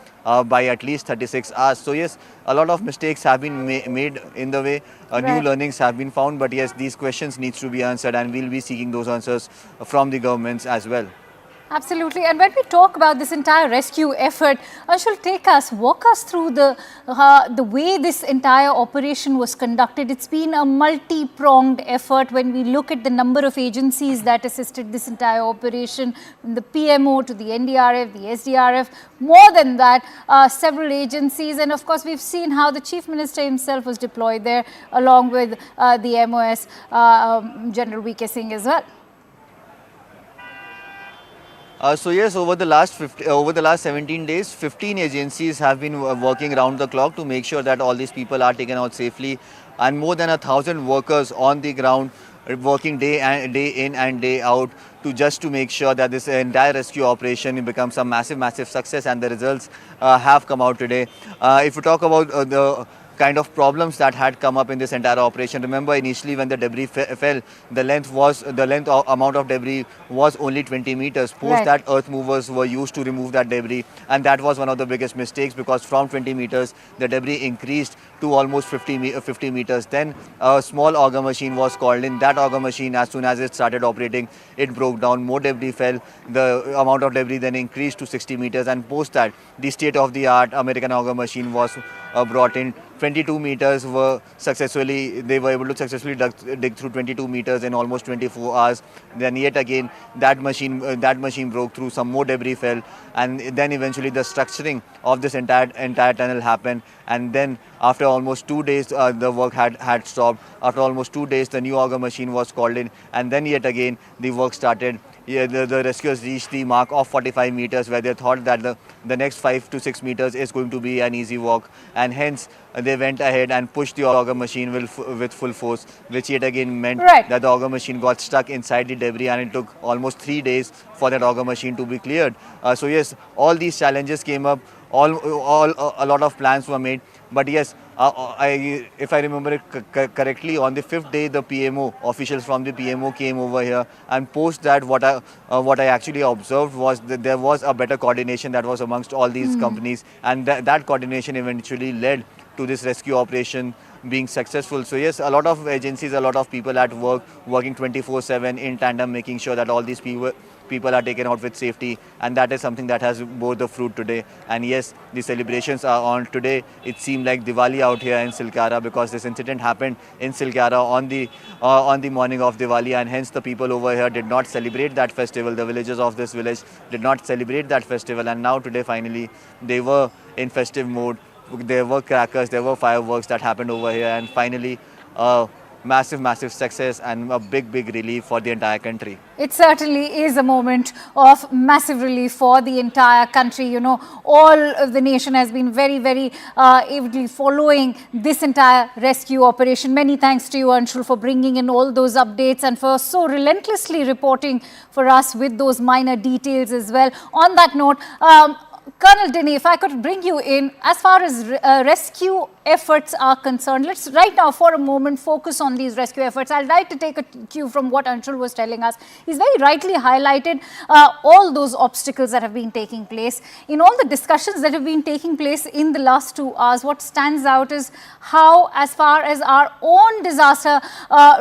by at least 36 hours. So yes, a lot of mistakes have been made in the way. New learnings have been found. But yes, these questions needs to be answered, and we'll be seeking those answers from the governments as well. Absolutely. And when we talk about this entire rescue effort, Anshul, walk us through the way this entire operation was conducted. It's been a multi-pronged effort when we look at the number of agencies that assisted this entire operation, from the PMO to the NDRF, the SDRF, more than that, several agencies. And of course, we've seen how the Chief Minister himself was deployed there along with the MOS, General VK Singh as well. So yes, over the last 17 days, 15 agencies have been working round the clock to make sure that all these people are taken out safely, and more than 1,000 workers on the ground working day in and day out to make sure that this entire rescue operation becomes a massive success, and the results have come out today. If you talk about the kind of problems that had come up in this entire operation. Remember, initially when the debris fell, the length amount of debris was only 20 meters. Post that, earth movers were used to remove that debris, and that was one of the biggest mistakes, because from 20 meters the debris increased to almost 50 meters. Then a small auger machine was called in. That auger machine, as soon as it started operating, it broke down. More debris fell. The amount of debris then increased to 60 meters, and post that, the state-of-the-art American auger machine was brought in. 22 meters they were able to successfully dig through 22 meters in almost 24 hours. Then yet again that machine broke through, some more debris fell, and then eventually the structuring of this entire tunnel happened. And then after almost 2 days the work had stopped. After almost 2 days the new auger machine was called in, and then yet again the work started. The rescuers reached the mark of 45 meters, where they thought that the next 5 to 6 meters is going to be an easy walk, and hence they went ahead and pushed the auger machine with full force, which yet again meant that the auger machine got stuck inside the debris, and it took almost 3 days for that auger machine to be cleared. So yes, all these challenges came up. A lot of plans were made, but yes, if I remember it correctly, on the 5th day, the PMO officials from the PMO came over here, and post that, what I actually observed was that there was a better coordination that was amongst all these companies, and that coordination eventually led to this rescue operation being successful. So yes, a lot of agencies, a lot of people at work, working 24/7 in tandem, making sure that all these people are taken out with safety, and that is something that has bore the fruit today. And yes, the celebrations are on today. It seemed like Diwali out here in Silkyara, because this incident happened in Silkyara on the morning of Diwali, and hence the people over here did not celebrate that festival. The villagers of this village did not celebrate that festival, and now today finally they were in festive mode. There were crackers, there were fireworks that happened over here, and finally massive success and a big relief for the entire country. It certainly is a moment of massive relief for the entire country. You know, all of the nation has been very avidly following this entire rescue operation. Many thanks to you, Anshul, for bringing in all those updates and for so relentlessly reporting for us with those minor details as well. On that note, Colonel Denny, if I could bring you in, as far as rescue efforts are concerned, let's right now for a moment focus on these rescue efforts. I'd like to take a cue from what Anshul was telling us. He's very rightly highlighted all those obstacles that have been taking place. In all the discussions that have been taking place in the last 2 hours, what stands out is how, as far as our own disaster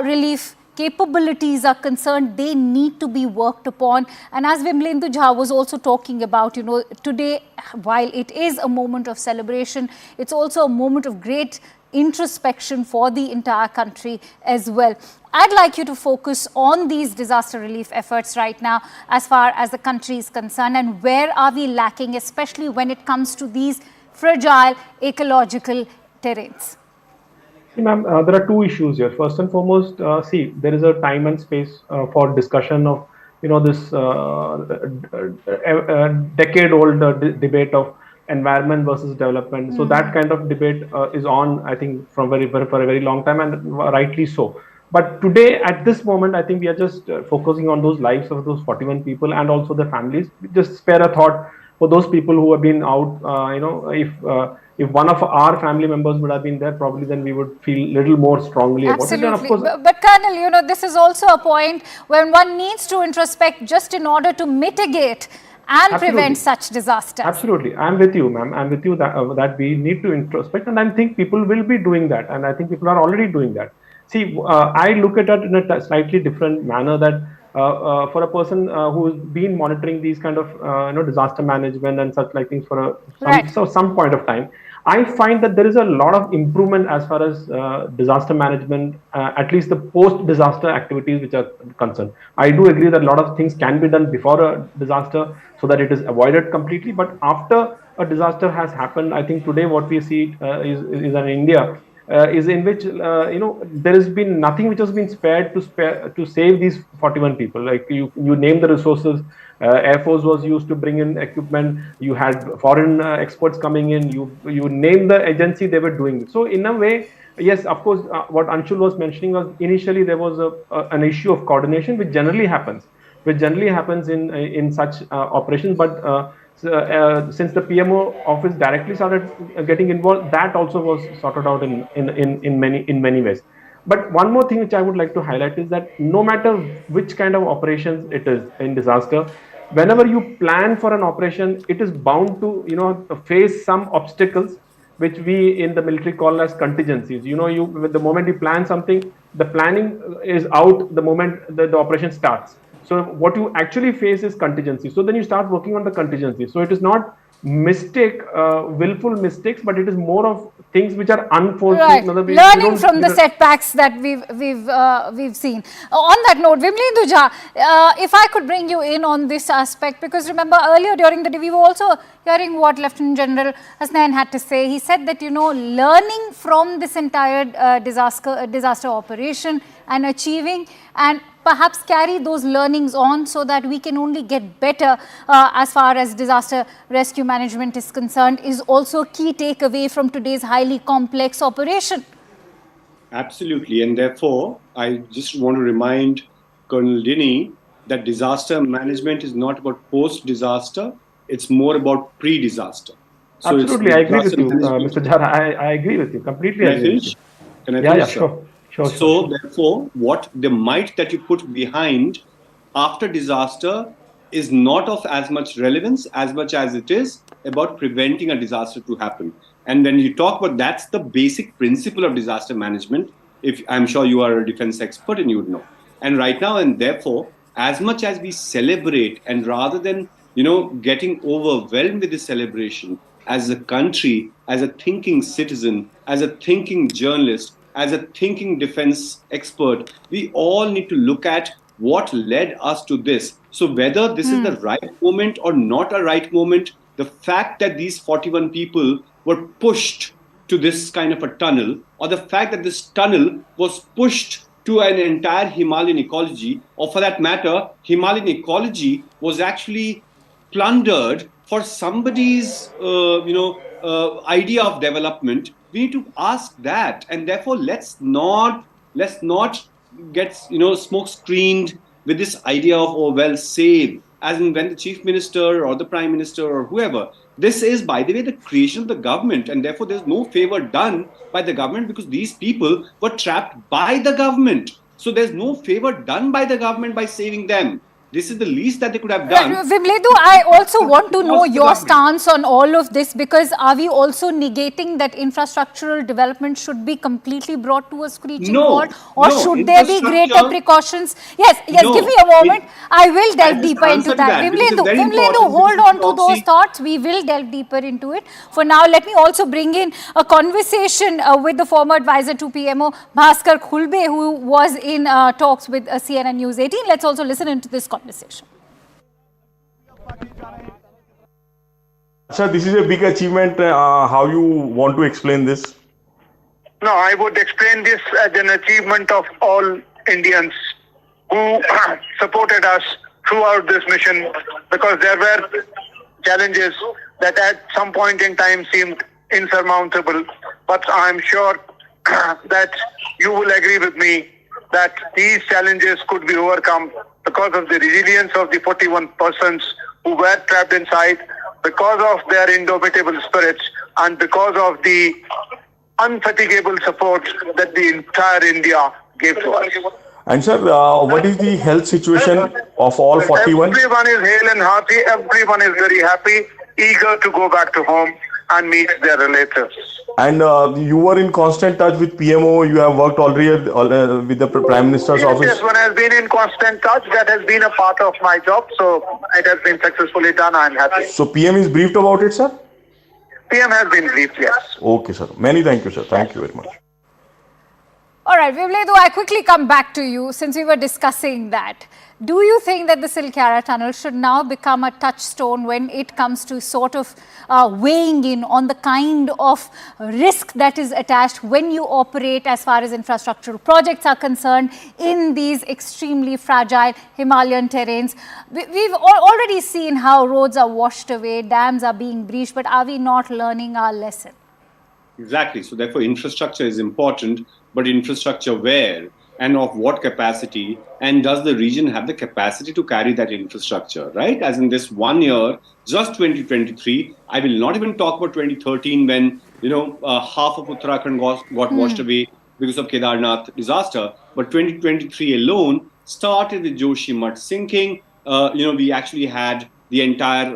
relief capabilities are concerned, they need to be worked upon. And as Vimlendu Jha was also talking about, you know, today, while it is a moment of celebration, it's also a moment of great introspection for the entire country as well. I'd like you to focus on these disaster relief efforts right now as far as the country is concerned, and where are we lacking, especially when it comes to these fragile ecological terrains. Ma'am, there are two issues here. First and foremost, see, there is a time and space for discussion of, you know, this decade-old debate of environment versus development. So that kind of debate is on, I think, for a very long time, and rightly so. But today, at this moment, I think we are just focusing on those lives of those 41 people and also their families. Just spare a thought for those people who have been out. You know, if one of our family members would have been there, probably then we would feel a little more strongly about it. And of course, but Colonel, you know, this is also a point when one needs to introspect just in order to mitigate and prevent such disasters. Absolutely. I'm with you, ma'am. I'm with you that we need to introspect, and I think people will be doing that, and I think people are already doing that. See, I look at it in a slightly different manner, that for a person who's been monitoring these kind of you know, disaster management and such like things for some point of time, I find that there is a lot of improvement as far as disaster management, at least the post-disaster activities which are concerned. I do agree that a lot of things can be done before a disaster so that it is avoided completely. But after a disaster has happened, I think today what we see is in India, is in which there has been nothing which has been spared to save these 41 people. Like you name the resources. Air Force was used to bring in equipment. You had foreign experts coming in. You name the agency, they were doing it. So in a way, yes, of course, what Anshul was mentioning was initially there was an issue of coordination, which generally happens in such operations. But since the PMO office directly started getting involved, that also was sorted out in many ways. But one more thing which I would like to highlight is that no matter which kind of operations it is in disaster, whenever you plan for an operation, it is bound to face some obstacles which we in the military call as contingencies. The moment you plan something, the planning is out the moment the operation starts. So what you actually face is contingency. So then you start working on the contingency. So it is not willful mistakes, but it is more of things which are unforeseen. Right. Learning from the setbacks that we've seen. On that note, Vimlendu Jha, if I could bring you in on this aspect, because remember earlier during the day we were also hearing what Lieutenant General Hasnain had to say. He said that learning from this entire disaster operation and achieving and perhaps carry those learnings on so that we can only get better as far as disaster rescue management is concerned is also a key takeaway from today's highly complex operation. Absolutely. And therefore, I just want to remind Colonel Dini that disaster management is not about post-disaster, it's more about pre-disaster. So absolutely, I agree with you, Mr. Jha. I agree with you, completely agree with you. Can I finish? Yeah, sure. So therefore, what the might that you put behind after disaster is not of as much relevance as much as it is about preventing a disaster to happen. And when you talk about that's the basic principle of disaster management, if I'm sure you are a defense expert and you would know. And right now, and therefore, as much as we celebrate and rather than, getting overwhelmed with the celebration as a country, as a thinking citizen, as a thinking journalist, as a thinking defense expert, we all need to look at what led us to this. So whether this is the right moment or not a right moment, the fact that these 41 people were pushed to this kind of a tunnel, or the fact that this tunnel was pushed to an entire Himalayan ecology, or for that matter, Himalayan ecology was actually plundered for somebody's idea of development, we need to ask that, and therefore let's not get smoke screened with this idea of save, as in when the chief minister or the prime minister or whoever. This is, by the way, the creation of the government, and therefore there's no favor done by the government because these people were trapped by the government. So there's no favor done by the government by saving them. This is the least that they could have done. Vimlendu, I also want to know your stance on all of this, because are we also negating that infrastructural development should be completely brought to a screeching halt, or should there be greater precautions? Yes, give me a moment. I will delve deeper into that. Vimlendu, hold on to those thoughts. We will delve deeper into it. For now, let me also bring in a conversation with the former advisor to PMO, Bhaskar Khulbe, who was in talks with CNN News 18. Let's also listen into this conversation. Sir, this is a big achievement. How you want to explain this? No, I would explain this as an achievement of all Indians who supported us throughout this mission, because there were challenges that at some point in time seemed insurmountable. But I'm sure that you will agree with me that these challenges could be overcome because of the resilience of the 41 persons who were trapped inside, because of their indomitable spirits, and because of the unfatigable support that the entire India gave to us. And sir, what is the health situation of all 41? Everyone is hale and hearty, everyone is very happy, eager to go back to home and meet their relatives. And you were in constant touch with PMO, you have worked already with the Prime Minister's office? Yes, one has been in constant touch. That has been a part of my job, so it has been successfully done. I am happy. So PM is briefed about it, sir? PM has been briefed, yes. Okay, sir. Many thank you, sir. Thank you very much. All right, Vivledu, I quickly come back to you since we were discussing that. Do you think that the Silkyara tunnel should now become a touchstone when it comes to sort of weighing in on the kind of risk that is attached when you operate as far as infrastructural projects are concerned in these extremely fragile Himalayan terrains? We've already seen how roads are washed away, dams are being breached, but are we not learning our lesson? Exactly. So therefore, infrastructure is important, but infrastructure where and of what capacity, and does the region have the capacity to carry that infrastructure, right? As in this 1 year, just 2023, I will not even talk about 2013 when, half of Uttarakhand got washed away because of Kedarnath disaster. But 2023 alone started with Joshimath sinking. We actually had the entire,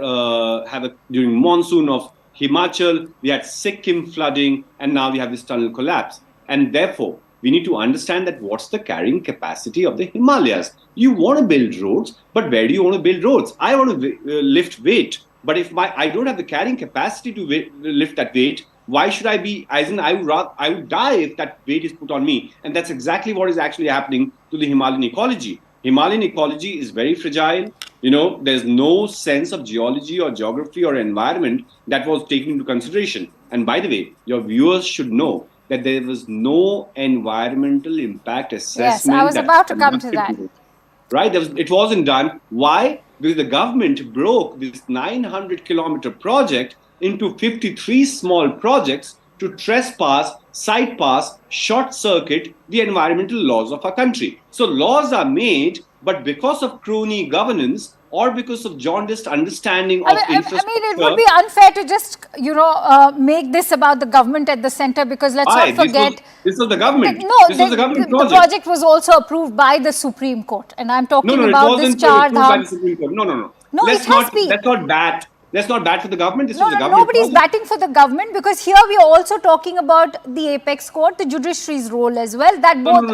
during monsoon of Himachal, we had Sikkim flooding, and now we have this tunnel collapse. And therefore, we need to understand that what's the carrying capacity of the Himalayas. You want to build roads, but where do you want to build roads? I want to lift weight, but if I don't have the carrying capacity to lift that weight, why should I be, I would die if that weight is put on me. And that's exactly what is actually happening to the Himalayan ecology. Himalayan ecology is very fragile. There's no sense of geology or geography or environment that was taken into consideration. And by the way, your viewers should know that there was no environmental impact assessment. Yes, I was about to come to that. Right? It wasn't done. Why? Because the government broke this 900-kilometer project into 53 small projects to trespass, side pass, short circuit the environmental laws of our country. So laws are made, but because of crony governance or because of jaundiced understanding of infrastructure. I mean, it would be unfair to just, make this about the government at the center, because let's not forget. This was the government. This was the government project. The project was also approved by the Supreme Court. And I'm talking about this Char Dham. No. It has been. That's not bad. That's not bad for the government. This was the government. Nobody's batting for the government, because here we are also talking about the apex court, the judiciary's role as well. That both.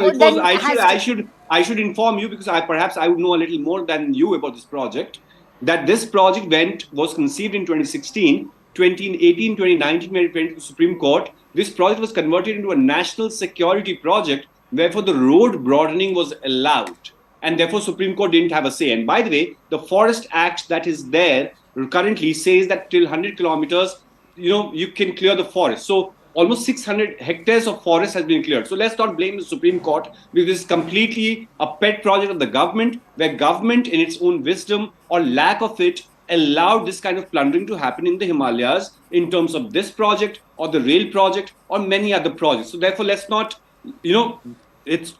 I should inform you, because perhaps I would know a little more than you about this project. That this project was conceived in 2016, 2018, 2019, when it went to the Supreme Court. This project was converted into a national security project, wherefore the road broadening was allowed, and therefore Supreme Court didn't have a say. And by the way, the Forest Act that is there currently says that till 100 kilometers, you can clear the forest. So almost 600 hectares of forest has been cleared. So let's not blame the Supreme Court, because this is completely a pet project of the government, where government in its own wisdom or lack of it allowed this kind of plundering to happen in the Himalayas in terms of this project or the rail project or many other projects. So therefore, let's not, it's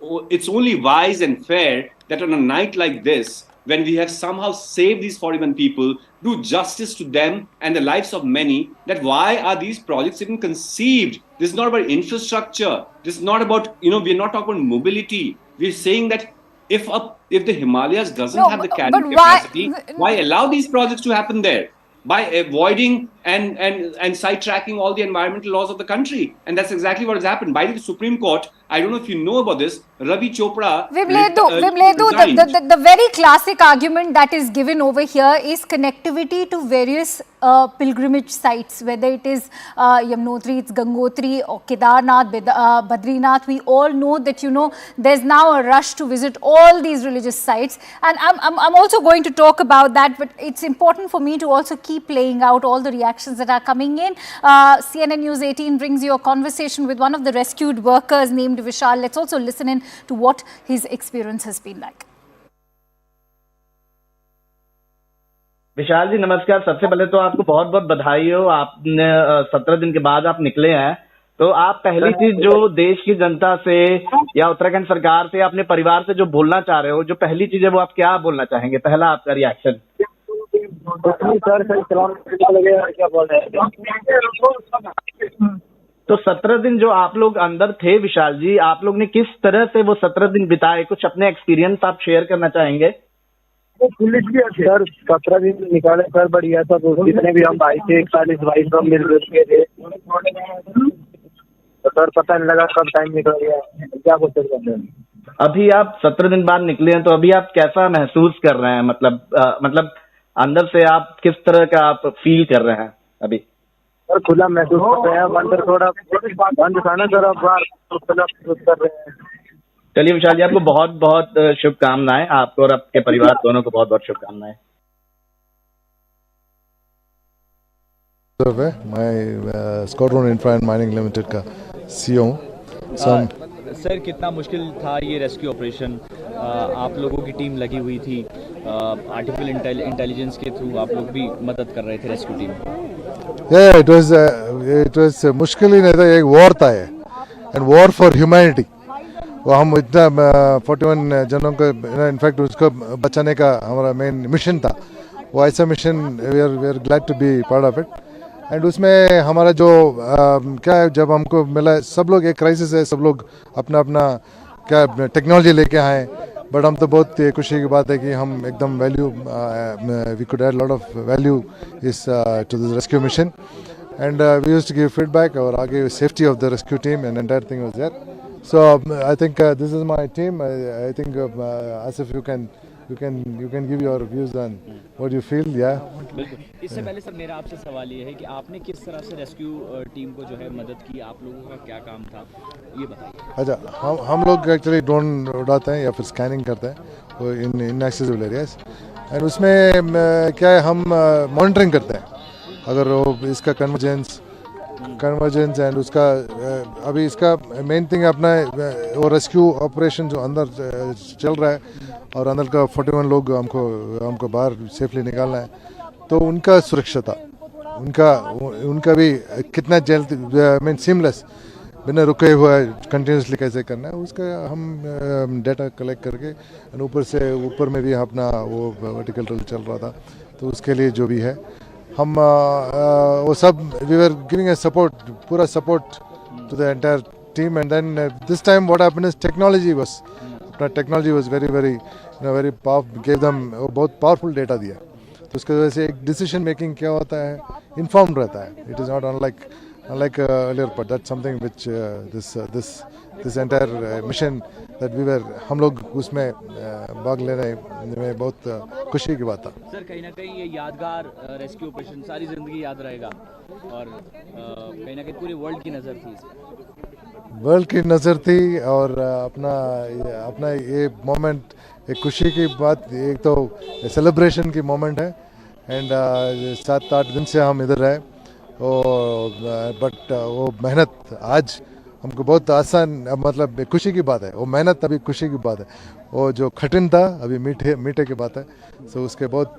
only wise and fair that on a night like this, when we have somehow saved these 41 people, do justice to them and the lives of many, that why are these projects even conceived? This is not about infrastructure. This is not about, we're not talking about mobility. We're saying that if the Himalayas doesn't have the carrying capacity, why allow these projects to happen there? By avoiding and sidetracking all the environmental laws of the country. And that's exactly what has happened. By the Supreme Court, I don't know if you know about this, Ravi Chopra... Vivledu, the very classic argument that is given over here is connectivity to various pilgrimage sites, whether it is Yamunotri, it's Gangotri, or Kedarnath, Badrinath. We all know that, there's now a rush to visit all these religious sites. And I'm also going to talk about that, but it's important for me to also keep playing out all the reactions that are coming in. CNN News 18 brings you a conversation with one of the rescued workers named Vishal. Let's also listen in to what his experience has been like. विशाल जी नमस्कार। सबसे पहले तो आपको बहुत बहुत बधाई हो, आपने 17 दिन के बाद आप निकले हैं। तो आप पहली चीज जो देश की जनता से या उत्तराखंड सरकार से, अपने परिवार से जो बोलना चाह रहे हो, जो पहली चीज है वो आप क्या बोलना चाहेंगे? पहला आपका रिएक्शन। तो 17 दिन जो आप लोग अंदर थे विशाल जी, आप लोग ने किस तरह से वो 17 दिन बिताए? कुछ अपने एक्सपीरियंस आप शेयर करना चाहेंगे? पुलिस भी सर 17 दिन निकाले सर, बढ़िया सब जितने भी हम भाई थे 41 सब मिल के थे। तो सर पता नहीं लगा कब टाइम निकल गया, क्या बोलते हैं। अभी आप 17 दिन बाद निकले हैं, तो अभी आप कैसा महसूस कर रहे हैं? मतलब अंदर से आप किस तरह का आप फील कर रहे हैं अभी? सर खुला महसूस कर रहे हैं, अंदर थोड़ा बंद था ना सर, अब बाहर खुला महसूस कर रहे हैं। चलिए विशाल जी, आपको बहुत बहुत शुभकामनाएं, आपको और आपके परिवार दोनों को बहुत बहुत शुभकामनाएं। मैं squadron infra and mining limited का CEO हूँ। सर कितना मुश्किल था ये रेस्क्यू ऑपरेशन? आप लोगों की टीम लगी हुई थी, आर्टिफिशियल इंटेलिजेंस के थ्रू आप लोग भी मदद कर रहे थे रेस्क्यू टीम। इट वाज मुश्किल ही नहीं था, एक वॉर था ये, एंड वॉर फॉर ह्यूमैनिटी। वो हम इतना 41 जनों को इनफैक्ट उसको बचाने का हमारा मेन मिशन था। वो ऐसा mission we are glad to be part of it. And उसमें हमारा जो क्या है, जब हमको मिला, सब लोग एक क्राइसिस है, सब लोग अपना अपना क्या टेक्नोलॉजी लेके आए, बट हम तो बहुत खुशी की बात है कि हम एकदम value we could add lot of value is to this rescue mission, and we used to give feedback और आगे safety of the rescue team and entire thing was there. So I think this is my team. I think Asif, you can give your views on what you feel. Yeah. बिल्कुल। इससे पहले sir मेरा आपसे सवाल ये है कि आपने किस तरह से रेस्क्यू टीम को जो है मदद की, आप लोगों का क्या काम था, ये बताइए। अच्छा, हम लोग एक्चुअली ड्रोन उड़ाते हैं या फिर स्कैनिंग करते हैं वो इन इनएक्सेसिबल एरियाज, एंड उसमें क्या है, हम मॉनिटरिंग करते हैं अगर वो इसका कन्वर्जेंस एंड उसका अभी इसका मेन थिंग अपना वो रेस्क्यू ऑपरेशन जो अंदर चल रहा है और अंदर का 41 लोग हमको बाहर सेफली निकालना है, तो उनका सुरक्षता, उनका भी कितना जल्द मीन सीमलेस बिना रुके हुए कंटिन्यूसली कैसे करना है, उसका हम डाटा कलेक्ट करके ऊपर में भी अपना वो वर्टिकल ड्रिल चल रहा था, तो उसके लिए जो भी है हम वो सब we were giving a support, पूरा support to the entire team, and then this time what happened is technology was very powerful, give them बहुत पावरफुल डेटा दिया, तो उसकी वजह से एक डिसीजन मेकिंग क्या होता है, इन्फॉर्म्ड रहता है। It is not unlike earlier, but that's something which this entire mission that we were, हम लोग उसमें भाग लेने में बहुत खुशी की बात था। सर कहीं ना कहीं ये यादगार रेस्क्यू ऑपरेशन सारी जिंदगी याद रहेगा, और कहीं ना कहीं पूरे वर्ल्ड की नज़र थी, वर्ल्ड की नज़र थी, और अपना ये मोमेंट एक खुशी की बात, एक तो सेलिब्रेशन की मोमेंट है, एंड 7-8 दिन से हम इधर रहे, बट वो मेहनत आज हमको बहुत आसान, मतलब खुशी की बात है, वो मेहनत अभी खुशी की बात है, वो जो कठिन था अभी मीठे की बात है। सो उसके बहुत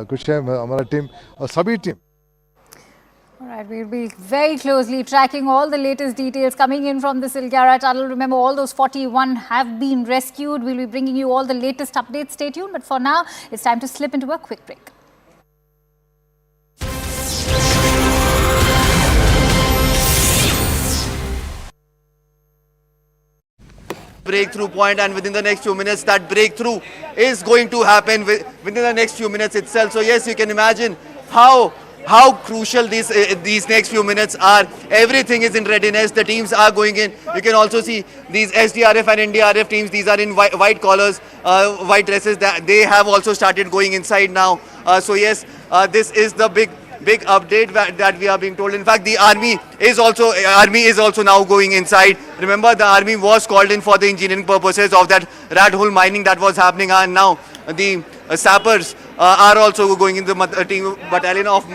खुशी है हमारा टीम और सभी team. All right, we'll be very closely tracking all the latest details coming in from the Silkyara tunnel. Remember, all those 41 have been rescued. We'll be bringing you all the latest updates. Stay tuned. But for now, it's time to slip into a quick break. Breakthrough point, and within the next few minutes that breakthrough is going to happen within the next few minutes itself. So yes, you can imagine how crucial these next few minutes are. Everything is in readiness, the teams are going in. You can also see these SDRF and NDRF teams, these are in white collars, white dresses, they have also started going inside now. So yes, this is the big update that we are being told. In fact, the army is also now going inside. Remember, the army was called in for the engineering purposes of that rat hole mining that was happening, and now the sappers are also going in. The team battalion of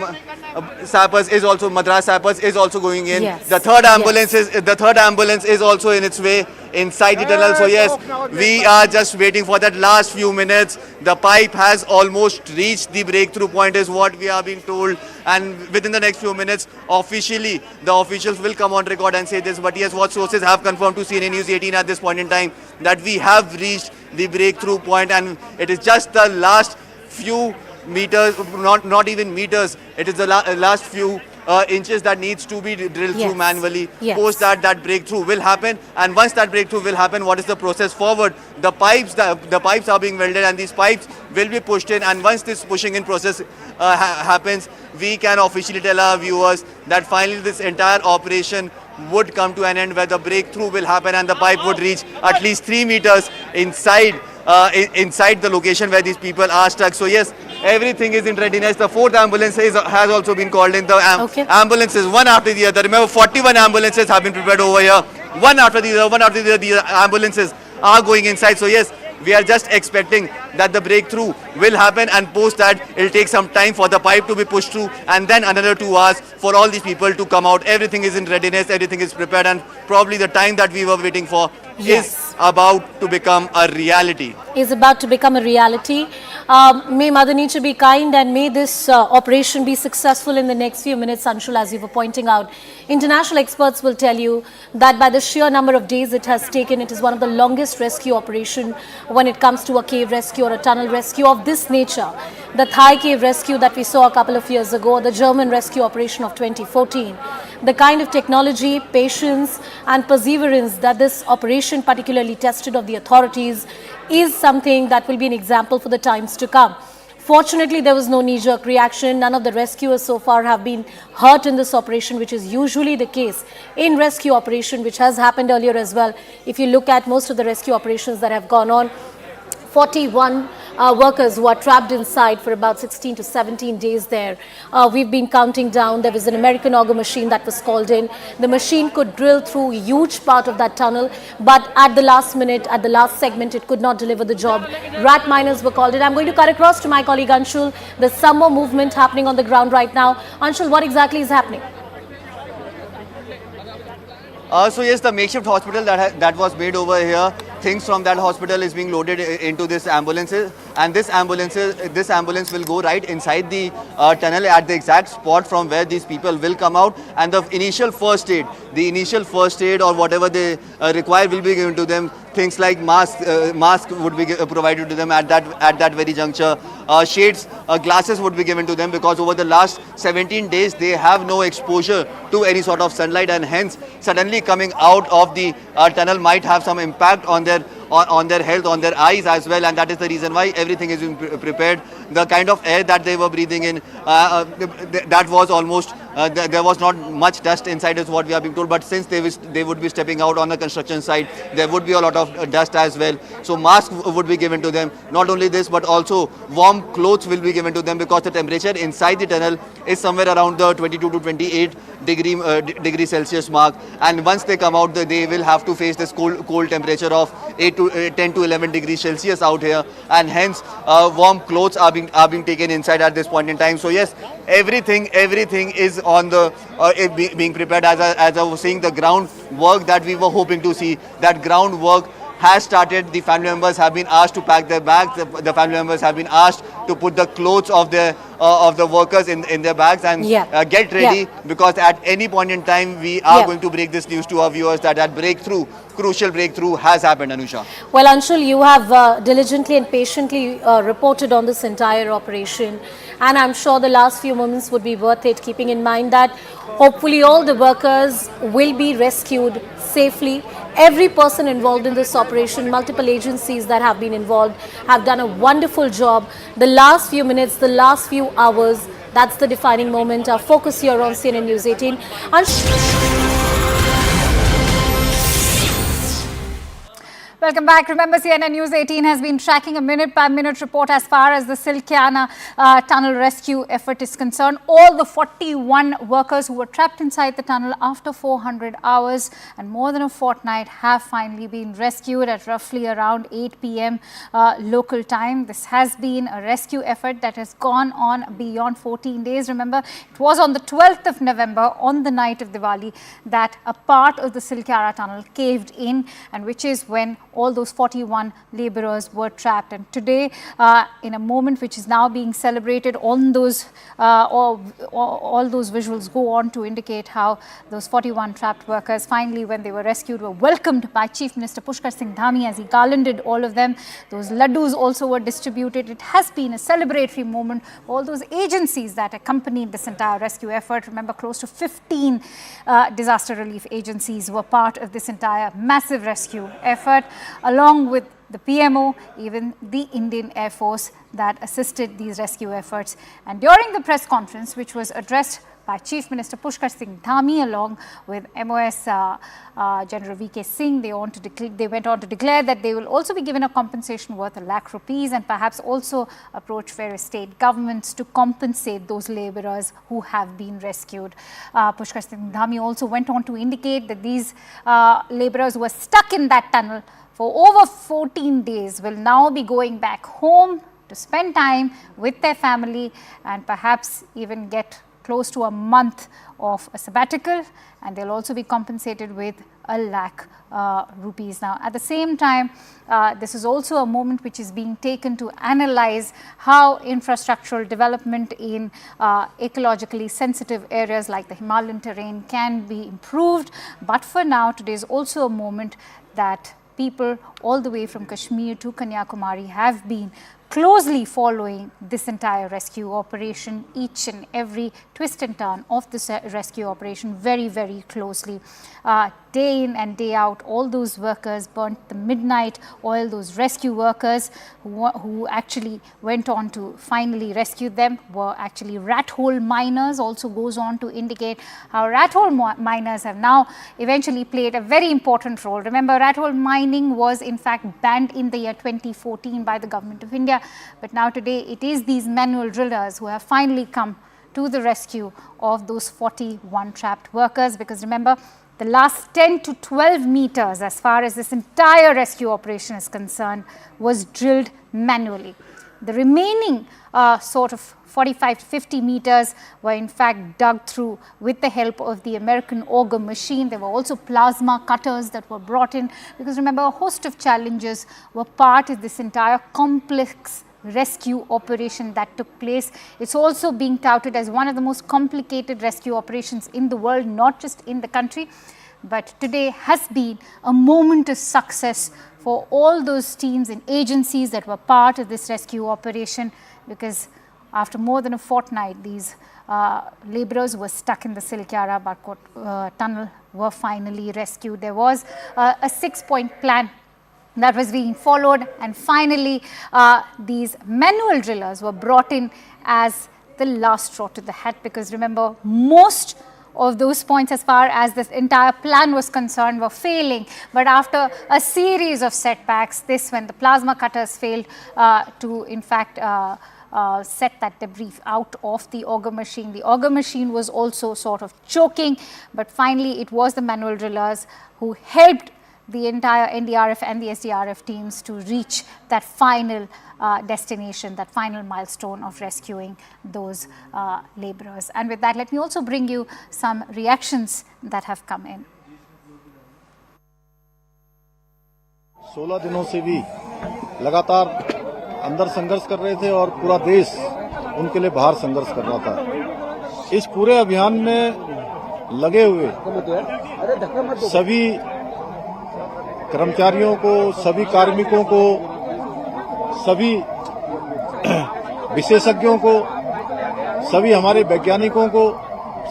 sappers is also, Madras sappers is also going in. Yes. The third ambulance is also in its way inside the tunnel. So yes, we are just waiting for that last few minutes. The pipe has almost reached the breakthrough point is what we are being told, and within the next few minutes officially the officials will come on record and say this. But yes, what sources have confirmed to CNN News 18 at this point in time that we have reached the breakthrough point, and it is just the last few meters, not even meters, it is the last few inches that needs to be drilled through manually. Post that breakthrough will happen, and once that breakthrough will happen, what is the process forward? The pipes are being welded, and these pipes will be pushed in, and once this pushing in process happens, we can officially tell our viewers that finally this entire operation would come to an end, where the breakthrough will happen and the pipe would reach at least 3 meters inside the location where these people are stuck. So yes, Everything is in readiness. The 4th ambulance has also been called in. The ambulances, one after the other. Remember, 41 ambulances have been prepared over here. One after the other, one after the other. The ambulances are going inside. So yes, we are just expecting that the breakthrough will happen, and post that it will take some time for the pipe to be pushed through, and then another 2 hours for all these people to come out. Everything is in readiness, everything is prepared, and probably the time that we were waiting for is about to become a reality. Is about to become a reality. May Mother Nature be kind, and may this operation be successful in the next few minutes, Anshul, as you were pointing out. International experts will tell you that by the sheer number of days it has taken, it is one of the longest rescue operation when it comes to a cave rescue or a tunnel rescue of this nature. The Thai cave rescue that we saw a couple of years ago, the German rescue operation of 2014, the kind of technology, patience and perseverance that this operation particularly tested of the authorities is something that will be an example for the times to come. Fortunately, there was no knee-jerk reaction. None of the rescuers so far have been hurt in this operation, which is usually the case in rescue operation, which has happened earlier as well. If you look at most of the rescue operations that have gone on, 41 workers who are trapped inside for about 16 to 17 days there. We've been counting down. There was an American auger machine that was called in. The machine could drill through a huge part of that tunnel, but at the last minute, at the last segment, it could not deliver the job. Rat miners were called in. I'm going to cut across to my colleague Anshul. There's some more movement happening on the ground right now. Anshul, what exactly is happening? So yes, the makeshift hospital that was made over here, things from that hospital is being loaded into this ambulances, and this ambulance will go right inside the tunnel at the exact spot from where these people will come out, and the initial first aid or whatever they require will be given to them. Things like mask would be provided to them at that very juncture. Shades, glasses would be given to them, because over the last 17 days they have no exposure to any sort of sunlight, and hence suddenly coming out of the tunnel might have some impact on their health, on their eyes as well, and that is the reason why everything is being prepared. The kind of air that they were breathing in, that was almost, there was not much dust inside is what we are being told, but since they would be stepping out on the construction site, there would be a lot of dust as well. So masks would be given to them. Not only this, but also warm clothes will be given to them, because the temperature inside the tunnel is somewhere around the 22 to 28 degree Celsius mark, and once they come out, they will have to face this cold temperature of 10 to 11 degrees Celsius out here, and hence warm clothes are being taken inside at this point in time. So yes, everything is on the being prepared. As I was saying, the ground work that we were hoping to see, that ground work has started. The family members have been asked to pack their bags. The family members have been asked to put the clothes of the workers in their bags and get ready, because at any point in time we are going to break this news to our viewers that crucial breakthrough has happened, Anusha. Well, Anshul, you have diligently and patiently reported on this entire operation, and I'm sure the last few moments would be worth it, keeping in mind that hopefully all the workers will be rescued safely. Every person involved in this operation, multiple agencies that have been involved, have done a wonderful job. The last few minutes, the last few hours, that's the defining moment. Our focus here on CNN News 18. Welcome back. Remember, CNN News 18 has been tracking a minute-by-minute report as far as the Silkyara tunnel rescue effort is concerned. All the 41 workers who were trapped inside the tunnel after 400 hours and more than a fortnight have finally been rescued at roughly around 8 p.m. Local time. This has been a rescue effort that has gone on beyond 14 days. Remember, it was on the 12th of November, on the night of Diwali, that a part of the Silkyara tunnel caved in, and which is when all those 41 laborers were trapped. And today, in a moment which is now being celebrated, on those all those visuals go on to indicate how those 41 trapped workers finally, when they were rescued, were welcomed by Chief Minister Pushkar Singh Dhami as he garlanded all of them. Those laddus also were distributed. It has been a celebratory moment for all those agencies that accompanied this entire rescue effort. Remember, close to 15 disaster relief agencies were part of this entire massive rescue effort, along with the PMO, even the Indian Air Force that assisted these rescue efforts. And during the press conference, which was addressed by Chief Minister Pushkar Singh Dhami along with MOS General VK Singh. They went on to declare that they will also be given a compensation worth ₹1 lakh and perhaps also approach various state governments to compensate those labourers who have been rescued. Pushkar Singh Dhami also went on to indicate that these labourers who were stuck in that tunnel for over 14 days will now be going back home to spend time with their family and perhaps even get close to a month of a sabbatical, and they'll also be compensated with ₹1 lakh. Now, at the same time, this is also a moment which is being taken to analyze how infrastructural development in ecologically sensitive areas like the Himalayan terrain can be improved. But for now, today is also a moment that people all the way from Kashmir to Kanyakumari have been closely following this entire rescue operation, each and every twist and turn of this rescue operation very, very closely. Day in and day out, all those workers burnt the midnight oil, those rescue workers who actually went on to finally rescue them were actually rat hole miners. Also goes on to indicate how rat hole miners have now eventually played a very important role. Remember, rat hole mining was in fact banned in the year 2014 by the government of India, but now today it is these manual drillers who have finally come to the rescue of those 41 trapped workers, because remember, the last 10 to 12 meters as far as this entire rescue operation is concerned was drilled manually. The remaining sort of 45 to 50 meters were in fact dug through with the help of the American auger machine. There were also plasma cutters that were brought in, because remember, a host of challenges were part of this entire complex rescue operation that took place. It's also being touted as one of the most complicated rescue operations in the world, not just in the country. But today has been a moment of success for all those teams and agencies that were part of this rescue operation, because after more than a fortnight, these labourers were stuck in the Silkyara tunnel were finally rescued. There was a 6-point plan that was being followed, and finally these manual drillers were brought in as the last straw to the hat, because remember, most of those points as far as this entire plan was concerned were failing. But after a series of setbacks, when the plasma cutters failed to in fact set that debris out of the auger machine. The auger machine was also sort of choking, but finally it was the manual drillers who helped the entire NDRF and the SDRF teams to reach that final destination, that final milestone of rescuing those labourers. And with that, let me also bring you some reactions that have come in. 16 दिनों से भी लगातार अंदर संघर्ष कर रहे थे और पूरा देश उनके लिए बाहर संघर्ष कर रहा था। इस पूरे अभियान में लगे हुए सभी कर्मचारियों को, सभी कार्मिकों को, सभी विशेषज्ञों को, सभी हमारे वैज्ञानिकों को,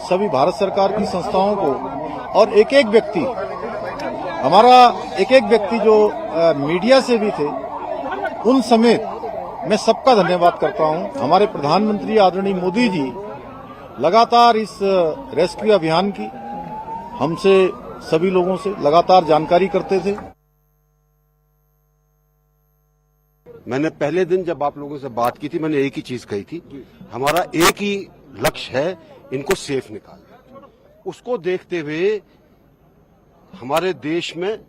सभी भारत सरकार की संस्थाओं को और एक एक व्यक्ति, हमारा एक एक व्यक्ति जो मीडिया से भी थे, उन समेत मैं सबका धन्यवाद करता हूं। हमारे प्रधानमंत्री आदरणीय मोदी जी लगातार इस रेस्क्यू अभियान की हमसे सभी लोगों से लगातार जानकारी करते थे। मैंने पहले दिन जब आप लोगों से बात की थी, मैंने एक ही चीज कही थी, हमारा एक ही लक्ष्य है, इनको सेफ निकालना। उसको देखते हुए हमारे देश में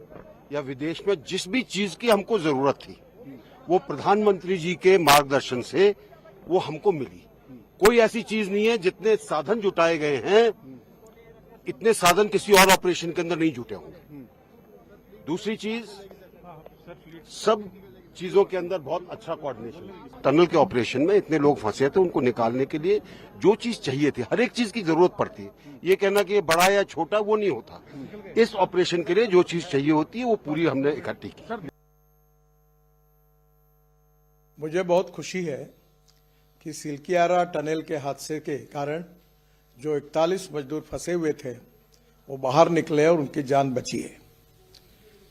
या विदेश में जिस भी चीज की हमको जरूरत थी, वो प्रधानमंत्री जी के मार्गदर्शन से वो हमको मिली। कोई ऐसी चीज नहीं है, जितने साधन जुटाए गए हैं, इतने साधन किसी और ऑपरेशन के अंदर नहीं जुटे होंगे। दूसरी चीज, सब चीजों के अंदर बहुत अच्छा कोऑर्डिनेशन है। टनल के ऑपरेशन में इतने लोग फंसे थे, उनको निकालने के लिए जो चीज चाहिए थी, हर एक चीज की जरूरत पड़ती है। ये कहना कि ये बड़ा या छोटा वो नहीं होता। इस ऑपरेशन के लिए जो चीज चाहिए होती है वो पूरी हमने इकट्ठी की। मुझे बहुत खुशी है कि सिल्कियारा टनल के हादसे के कारण जो 41 मजदूर फंसे हुए थे वो बाहर निकले और उनकी जान बची है।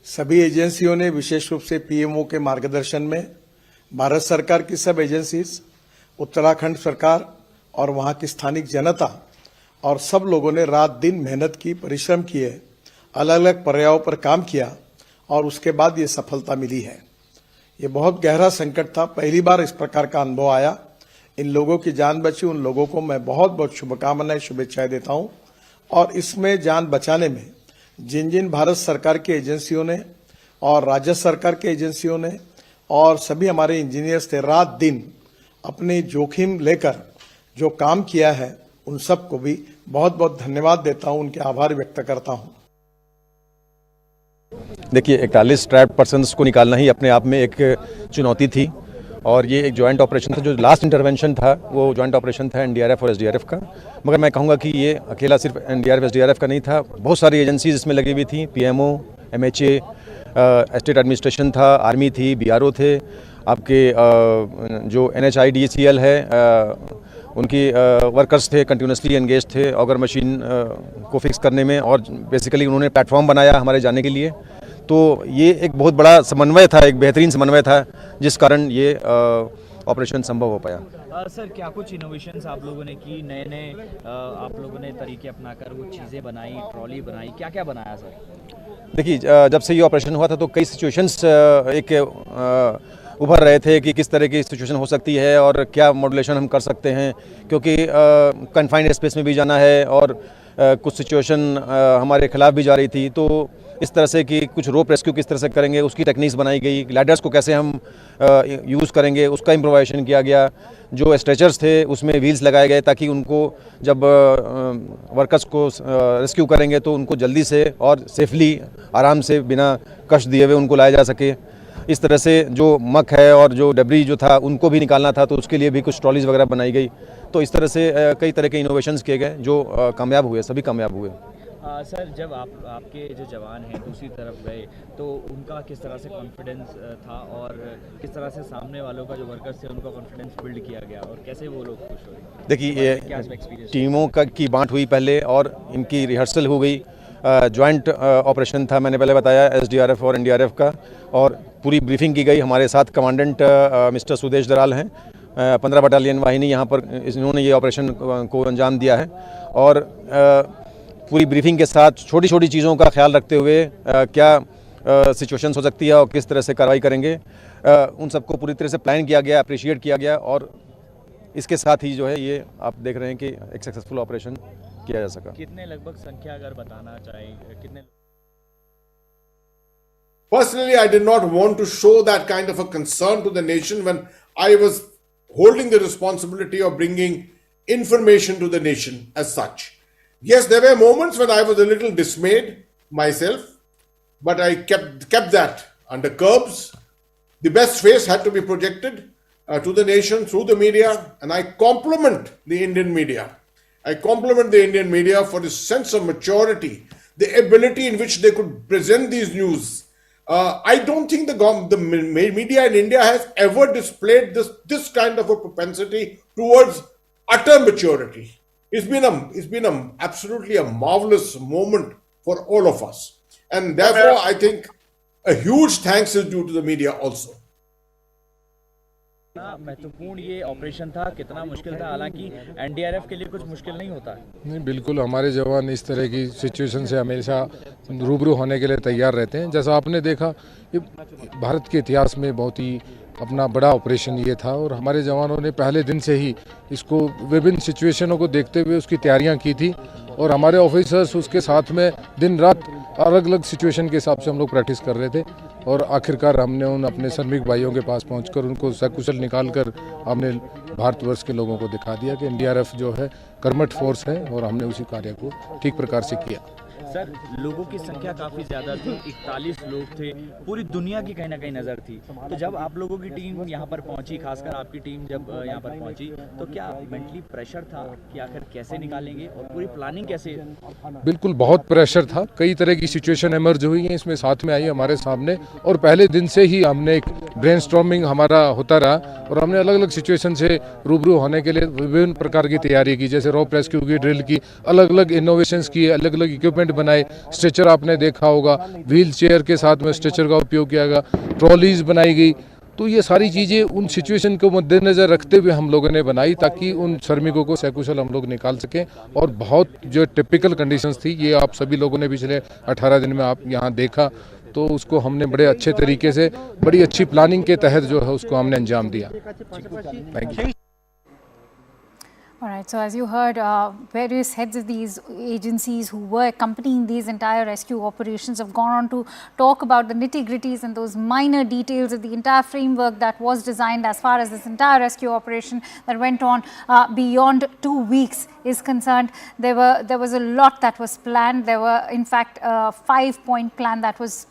सभी एजेंसियों ने, विशेष रूप से पीएमओ के मार्गदर्शन में, भारत सरकार की सब एजेंसीज, उत्तराखंड सरकार और वहां की स्थानिक जनता और सब लोगों ने रात दिन मेहनत की, परिश्रम किए, अलग अलग पर्यायों पर काम किया और उसके बाद ये सफलता मिली है। ये बहुत गहरा संकट था, पहली बार इस प्रकार का अनुभव आया। इन लोगों की जान बची, उन लोगों को मैं बहुत बहुत शुभकामनाएं, शुभेच्छाएं देता हूं। और इसमें जान बचाने में जिन जिन भारत सरकार की एजेंसियों ने और राज्य सरकार के एजेंसियों ने और सभी हमारे इंजीनियर्स थे, रात दिन अपने जोखिम लेकर जो काम किया है, उन सबको भी बहुत बहुत धन्यवाद देता हूं, उनके आभार व्यक्त करता हूं। देखिए, 41 ट्रैप्ड पर्सन्स को निकालना ही अपने आप में एक चुनौती थी और ये एक जॉइंट ऑपरेशन था। जो लास्ट इंटरवेंशन था वो जॉइंट ऑपरेशन था NDRF और SDRF का, मगर मैं कहूँगा कि ये अकेला सिर्फ NDRF SDRF का नहीं था, बहुत सारी एजेंसीज इसमें लगी हुई थी। PMO, MHA, स्टेट एडमिनिस्ट्रेशन था, आर्मी थी, BRO थे, आपके जो NHIDCL है उनकी वर्कर्स थे, कंटिन्यूसली एंगेज थे ऑगर मशीन को फिक्स करने में, और बेसिकली उन्होंने प्लेटफॉर्म बनाया हमारे जाने के लिए। तो ये एक बहुत बड़ा समन्वय था, एक बेहतरीन समन्वय था, जिस कारण ये ऑपरेशन संभव हो पाया। सर, क्या कुछ इनोवेशंस आप लोगों ने की, नए नए आप लोगों ने तरीके अपनाकर वो चीज़ें बनाई, ट्रॉली बनाई, क्या क्या बनाया सर? देखिए, जब से ये ऑपरेशन हुआ था तो कई सिचुएशंस एक उभर रहे थे कि किस तरह की सिचुएशन हो सकती है और क्या मॉड्यूलेशन हम कर सकते हैं, क्योंकि कन्फाइंड स्पेस में भी जाना है और कुछ सिचुएशन हमारे खिलाफ भी जा रही थी। तो इस तरह से कि कुछ रोप रेस्क्यू किस तरह से करेंगे उसकी टेक्निक्स बनाई गई, लैडर्स को कैसे हम यूज़ करेंगे उसका इम्प्रोवाइजेशन किया गया। जो स्ट्रेचर्स थे उसमें व्हील्स लगाए गए ताकि उनको जब वर्कर्स को रेस्क्यू करेंगे तो उनको जल्दी से और सेफली, आराम से, बिना कष्ट दिए हुए उनको लाया जा सके। इस तरह से जो मक है और जो डबरी जो था उनको भी निकालना था, तो उसके लिए भी कुछ ट्रॉलीज वगैरह बनाई गई। तो इस तरह से कई तरह के इनोवेशंस किए गए जो कामयाब हुए, सभी कामयाब हुए। सर, जब आपके जो जवान हैं दूसरी तरफ गए तो उनका किस तरह से कॉन्फिडेंस था और किस तरह से सामने वालों का जो वर्कर्स थे उनका कॉन्फिडेंस बिल्ड किया गया और कैसे वो लोग खुश हुए? देखिए, टीमों की बांट हुई पहले और इनकी रिहर्सल हो गई। जॉइंट ऑपरेशन था, मैंने पहले बताया, SDRF और NDRF का, और पूरी ब्रीफिंग की गई। हमारे साथ कमांडेंट मिस्टर सुदेश दराल हैं, 15 बटालियन वाहिनी, यहाँ पर इन्होंने ये ऑपरेशन को अंजाम दिया है। और पूरी ब्रीफिंग के साथ छोटी छोटी चीज़ों का ख्याल रखते हुए क्या सिचुएशंस हो सकती है और किस तरह से कार्रवाई करेंगे, उन सबको पूरी तरह से प्लान किया गया, अप्रिशिएट किया गया। और इसके साथ ही जो है ये आप देख रहे हैं कि एक सक्सेसफुल ऑपरेशन किया जा सका। कितने लगभग संख्या अगर बताना चाहें, कितने? Personally, I did not want to show that kind of a concern to the nation when I was holding the responsibility of bringing information to the nation as such. Yes, there were moments when I was a little dismayed myself, but I kept that under curbs. The best face had to be projected to the nation through the media, and I compliment the Indian media. I compliment the Indian media for the sense of maturity, the ability in which they could present these news. I don't think the media in India has ever displayed this kind of a propensity towards utter maturity. It's been absolutely a marvelous moment for all of us, and therefore I think a huge thanks is due to the media also. महत्वपूर्ण ये operation था, कितना मुश्किल था, हालांकि NDRF के लिए कुछ मुश्किल नहीं होता है। नहीं, बिल्कुल हमारे जवान इस तरह की सिचुएशन से हमेशा रूबरू होने के लिए तैयार रहते हैं। जैसा आपने देखा, ये भारत के इतिहास में बहुत ही अपना बड़ा ऑपरेशन ये था और हमारे जवानों ने पहले दिन से ही इसको विभिन्न सिचुएशनों को देखते हुए उसकी तैयारियां की थी और हमारे ऑफिसर्स उसके साथ में दिन रात अलग अलग सिचुएशन के हिसाब से हम लोग प्रैक्टिस कर रहे थे और आखिरकार हमने उन अपने श्रमिक भाइयों के पास पहुंचकर उनको सकुशल निकालकर हमने भारतवर्ष के लोगों को दिखा दिया कि NDRF जो है कर्मठ फोर्स है और हमने उसी कार्य को ठीक प्रकार से किया। सर, लोगों की संख्या काफ़ी ज़्यादा थी, 41 लोग थे, पूरी दुनिया की कहीं ना कहीं नज़र थी। तो जब आप लोगों की टीम यहाँ पर पहुँची, खासकर आपकी टीम जब यहाँ पर पहुँची, तो क्या मेंटली प्रेशर था कि आखिर कैसे निकालेंगे और पूरी प्लानिंग कैसे? बिल्कुल बहुत प्रेशर था, कई तरह की सिचुएशन एमर्ज हुई हैं, इसमें साथ में आई हमारे सामने और पहले दिन से ही हमने एक ब्रेनस्टॉर्मिंग हमारा होता रहा और हमने अलग अलग सिचुएशन से रूबरू होने के लिए विभिन्न प्रकार की तैयारी की, जैसे रोप रेस्क्यू की, ड्रिल की, अलग अलग इनोवेशंस की, अलग अलग इक्विपमेंट बनाए। स्ट्रेचर आपने देखा होगा, व्हील चेयर के साथ में स्ट्रेचर का उपयोग किया गया, ट्रॉलीज बनाई गई तो ये सारी चीज़ें उन सिचुएशन को मद्देनज़र रखते हुए हम लोगों ने बनाई ताकि उन श्रमिकों को सकुशल हम लोग निकाल सकें। और बहुत जो टिपिकल कंडीशंस थी ये आप सभी लोगों ने पिछले 18 दिन में आप यहाँ देखा, तो उसको हमने बड़े अच्छे तरीके से बड़ी अच्छी प्लानिंग के तहत जो है उसको हमने अंजाम दिया। Thank you. All right, so as you heard, various heads of these agencies who were accompanying these entire rescue operations have gone on to talk about the nitty-gritties and those minor details of the entire framework that was designed as far as this entire rescue operation that went on beyond 2 weeks is concerned. There was a lot that was planned. There were, in fact, a 5-point plan that was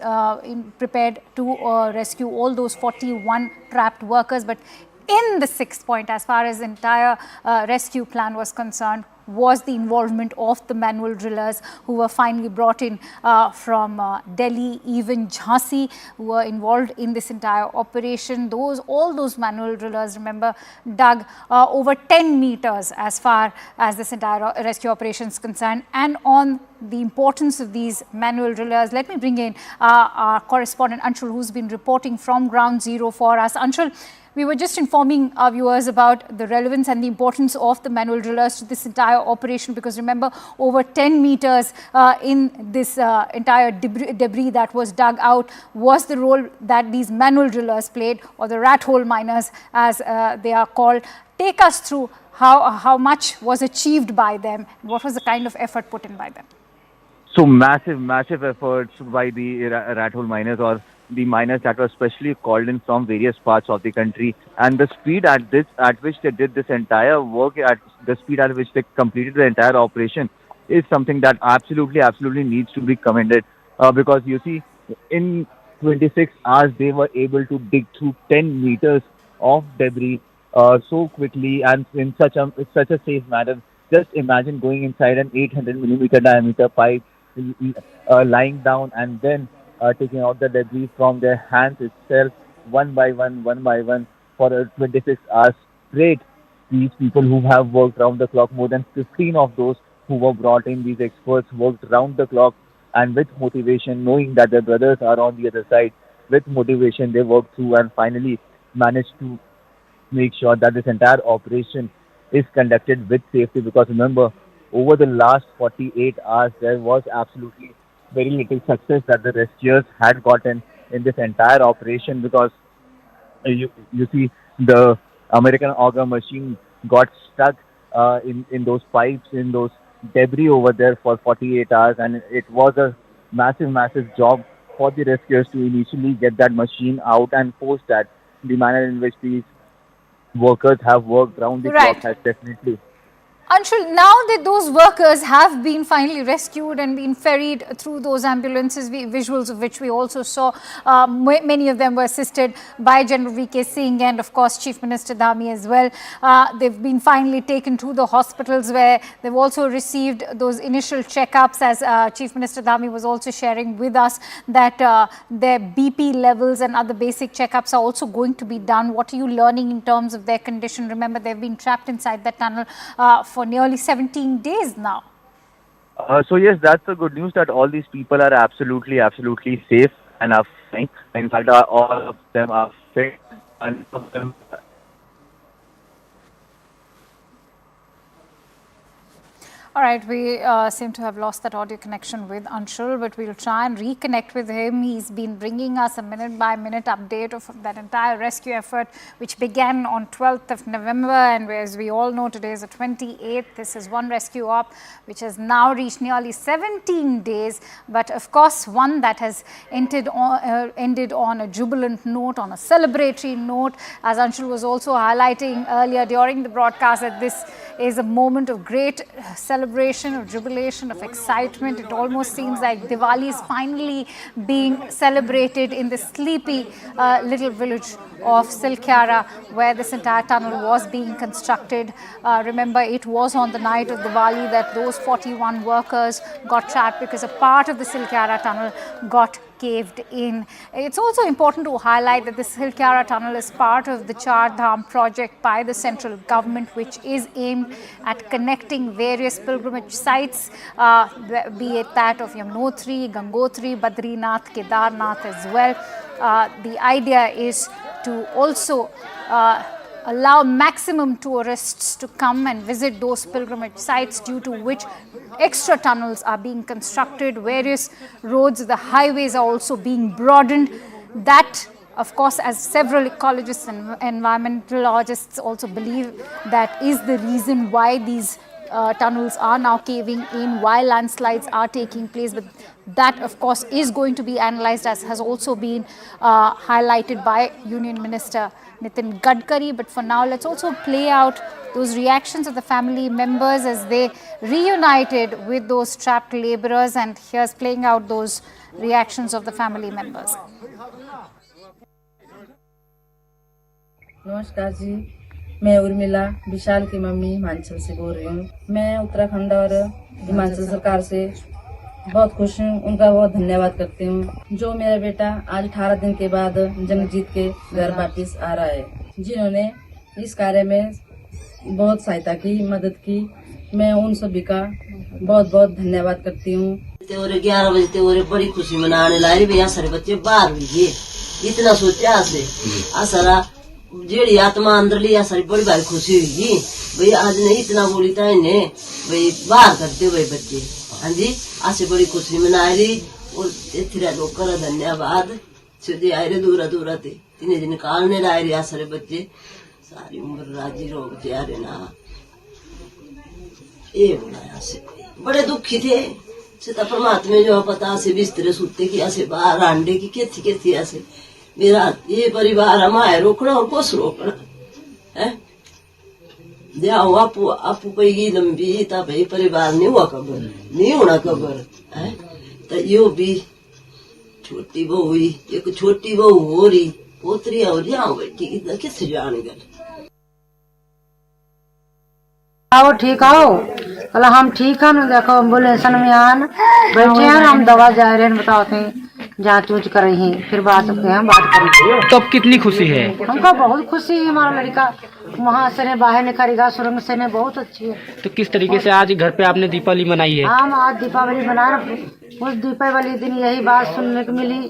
prepared to rescue all those 41 trapped workers. But in the 6th point, as far as the entire rescue plan was concerned, was the involvement of the manual drillers who were finally brought in from Delhi, even Jhansi, who were involved in this entire operation. All those manual drillers, remember, dug over 10 meters as far as this entire rescue operation is concerned. And on the importance of these manual drillers, let me bring in our correspondent Anshul, who's been reporting from ground zero for us. Anshul, we were just informing our viewers about the relevance and the importance of the manual drillers to this entire operation, because remember, over 10 meters in this entire debris that was dug out was the role that these manual drillers played, or the rat hole miners as they are called. Take us through how much was achieved by them, what was the kind of effort put in by them? So massive efforts by the rat hole miners, or the miners that were specially called in from various parts of the country, and the speed at which they did this entire work, at the speed at which they completed the entire operation, is something that absolutely needs to be commended. Because you see, in 26 hours they were able to dig through 10 meters of debris so quickly and in such a safe manner. Just imagine going inside an 800 millimeter diameter pipe, lying down, and then taking out the debris from their hands itself, one by one, for 26 hours straight. These people who have worked round the clock, more than 15 of those who were brought in, these experts worked round the clock, and with motivation, knowing that their brothers are on the other side, with motivation they worked through and finally managed to make sure that this entire operation is conducted with safety. Because remember, over the last 48 hours, there was absolutely very little success that the rescuers had gotten in this entire operation, because you see, the American auger machine got stuck in those pipes, in those debris over there for 48 hours, and it was a massive job for the rescuers to initially get that machine out, and post that, the manner in which these workers have worked round the clock has definitely. Anshul, now that those workers have been finally rescued and been ferried through those ambulances, visuals of which we also saw, many of them were assisted by General VK Singh and of course Chief Minister Dhami as well. They've been finally taken to the hospitals where they've also received those initial checkups, as Chief Minister Dhami was also sharing with us that their BP levels and other basic checkups are also going to be done. What are you learning in terms of their condition? Remember, they've been trapped inside that tunnel for nearly 17 days now. So yes, that's the good news, that all these people are absolutely safe and are fine. In fact, all of them are fit, and some of them. All right, we seem to have lost that audio connection with Anshul, but we'll try and reconnect with him. He's been bringing us a minute-by-minute update of that entire rescue effort, which began on 12th of November. And as we all know, today is the 28th. This is one rescue op which has now reached nearly 17 days. But of course, one that has ended on a jubilant note, on a celebratory note. As Anshul was also highlighting earlier during the broadcast, that this is a moment of great celebration, of jubilation, of excitement. It almost seems like Diwali is finally being celebrated in the sleepy little village of Silkyara, where this entire tunnel was being constructed. Remember, it was on the night of Diwali that those 41 workers got trapped because a part of the Silkyara tunnel got caved in. It's also important to highlight that the Silkyara tunnel is part of the Char Dham project by the central government, which is aimed at connecting various pilgrimage sites, be it that of Yamunotri, Gangotri, Badrinath, Kedarnath as well. The idea is to also allow maximum tourists to come and visit those pilgrimage sites, due to which extra tunnels are being constructed. Various roads, the highways are also being broadened. That, of course, as several ecologists and environmentologists also believe, that is the reason why these tunnels are now caving in, why landslides are taking place. But that, of course, is going to be analysed, as has also been highlighted by Union Minister Nitin Gadkari. But for now, let's also play out those reactions of the family members as they reunited with those trapped labourers, and here's playing out those reactions of the family members. नमस्कार जी, मैं उर्मिला विशाल की mummy Himachal से बोल रही हूँ। मैं उत्तराखंड और हिमाचल सरकार से बहुत खुश हूँ, उनका बहुत धन्यवाद करती हूँ। जो मेरा बेटा आज 18 दिन के बाद जंग जीत के घर वापिस आ रहा है, जिन्होंने इस कार्य में बहुत सहायता की, मदद की, मैं उन सभी का बहुत बहुत धन्यवाद करती हूँ। 11 बजे बड़ी खुशी मनाने ला रही भैया, सारे बच्चे बाहर हुए, इतना सोचा से आसरा जेड़ी आत्मा अंदर लिया, सारी बड़ी भारी खुशी हुई भाई, आज ने इतना बोली था इन्हें भाई बाहर करते हुए बच्चे। हाँ जी, आज से बड़ी खुशी मना रही, और इतने लोग का धन्यवाद सीधे आए रहे दूरा दूरा थे, तीन दिन निकालने लाए रहे सारे बच्चे, सारी उम्र राजी रोग जा रहे ना। ये बोला से बड़े दुखी थे, सीता परमात्मा जो पता से बिस्तरे सूते की ऐसे बाहर आंडे की कैथी ऐसे मेरा ये परिवार हमारे रोकना और कुछ रोकना है, जाओ आपू पेगी लंबी ता भाई परिवार नहीं हुआ कबर, नहीं होना कबर है। तो यो भी छोटी बहू हुई, एक छोटी बहू हो रही, पोतरी और जाओ बैठी, इतना किस जाने गल। आओ ठीक आओ, कल हम ठीक है ना, देखो एम्बुलेंस में आन बैठे हैं, हम दवा जा रहे हैं, बताते हैं जांच ऊँच कर रही हैं, फिर बात सकते हैं, बात करेंगे। तो अब कितनी खुशी है? हमको बहुत खुशी है, हमारा लड़का वहाँ से ने बाहर निकलेगा, सुरंग से ने बहुत अच्छी है। तो किस तरीके से आज घर पे आपने दीपावली मनाई है? हम आज दीपावली बना रहे, उस दीपावली दिन यही बात सुनने को मिली,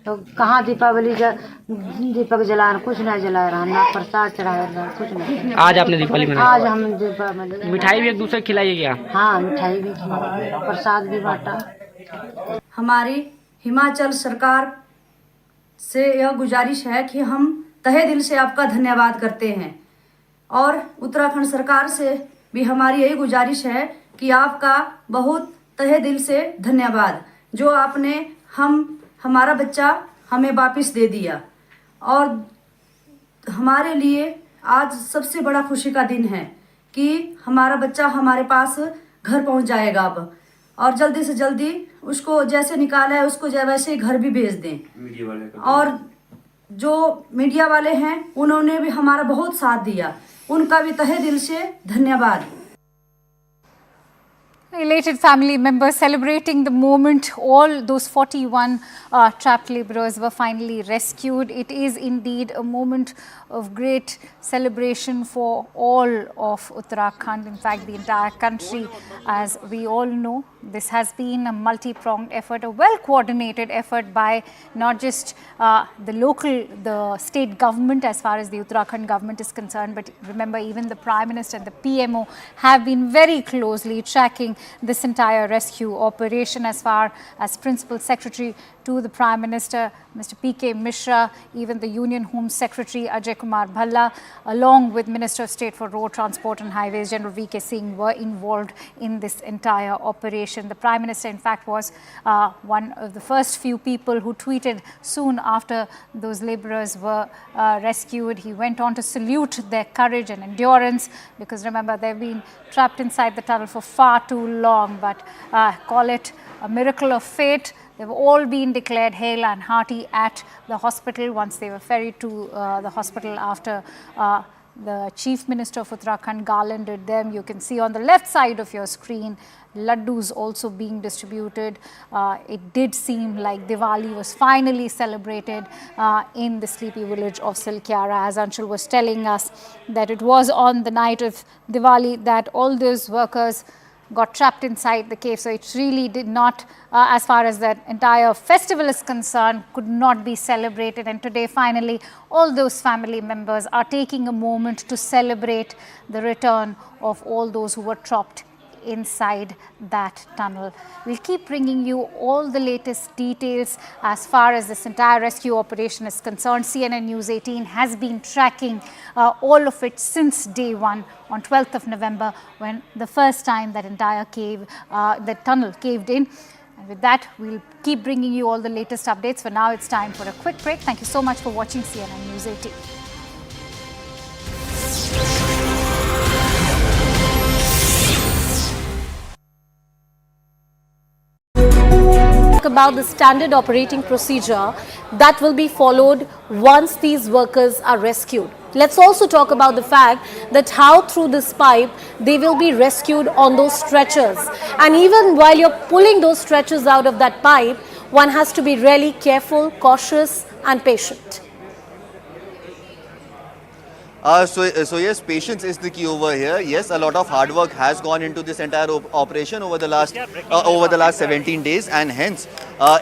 तो कहाँ दीपावली दीपक जलाना, कुछ नहीं जला रहा, ना प्रसाद चढ़ाया, कुछ नहीं। आज आपने दीपावली मनाई? आज हम दीपावली। मिठाई भी एक दूसरे खिलाई क्या? हाँ, मिठाई भी खिलाई, प्रसाद भी बांटा। हमारी हिमाचल सरकार से यह गुजारिश है कि हम तहे दिल से आपका धन्यवाद करते हैं, और उत्तराखंड सरकार से भी हमारी यही गुजारिश है कि आपका बहुत तहे दिल से धन्यवाद, जो आपने हमारा बच्चा हमें वापस दे दिया। और हमारे लिए आज सबसे बड़ा खुशी का दिन है कि हमारा बच्चा हमारे पास घर पहुंच जाएगा अब, और जल्दी से जल्दी उसको जैसे निकाला है उसको वैसे घर भी भेज दें। और जो मीडिया वाले हैं उन्होंने भी हमारा बहुत साथ दिया, उनका भी तहे दिल से धन्यवाद। Elated family members celebrating the moment all those 41 trapped labourers were finally rescued. It is indeed a moment of great celebration for all of Uttarakhand, in fact the entire country. As we all know, this has been a multi-pronged effort, a well-coordinated effort by not just the state government as far as the Uttarakhand government is concerned, but remember even the Prime Minister and the PMO have been very closely tracking this entire rescue operation, as far as Principal Secretary to the Prime Minister, Mr. P.K. Mishra, even the Union Home Secretary Ajay Kumar Bhalla, along with Minister of State for Road Transport and Highways, General V.K. Singh, were involved in this entire operation. The Prime Minister, in fact, was one of the first few people who tweeted soon after those labourers were rescued. He went on to salute their courage and endurance, because remember, they've been trapped inside the tunnel for far too long, but call it a miracle of fate. They've all been declared hale and hearty at the hospital once they were ferried to the hospital after the Chief Minister of Uttarakhand garlanded them. You can see on the left side of your screen, laddus also being distributed. It did seem like Diwali was finally celebrated in the sleepy village of Silkyara, as Anshul was telling us that it was on the night of Diwali that all those workers got trapped inside the cave. So it really did not, as far as that entire festival is concerned, could not be celebrated. And today, finally, all those family members are taking a moment to celebrate the return of all those who were trapped inside that tunnel. We'll keep bringing you all the latest details as far as this entire rescue operation is concerned. CNN News 18 has been tracking all of it since day one on 12th of November, when the first time that entire cave, the tunnel caved in. And with that, we'll keep bringing you all the latest updates. For now, it's time for a quick break. Thank you so much for watching CNN News 18. About the standard operating procedure that will be followed once these workers are rescued. Let's also talk about the fact that how through this pipe they will be rescued on those stretchers. And even while you're pulling those stretchers out of that pipe, one has to be really careful, cautious and patient. So yes, patience is the key over here. Yes, a lot of hard work has gone into this entire operation over the last 17 days, and hence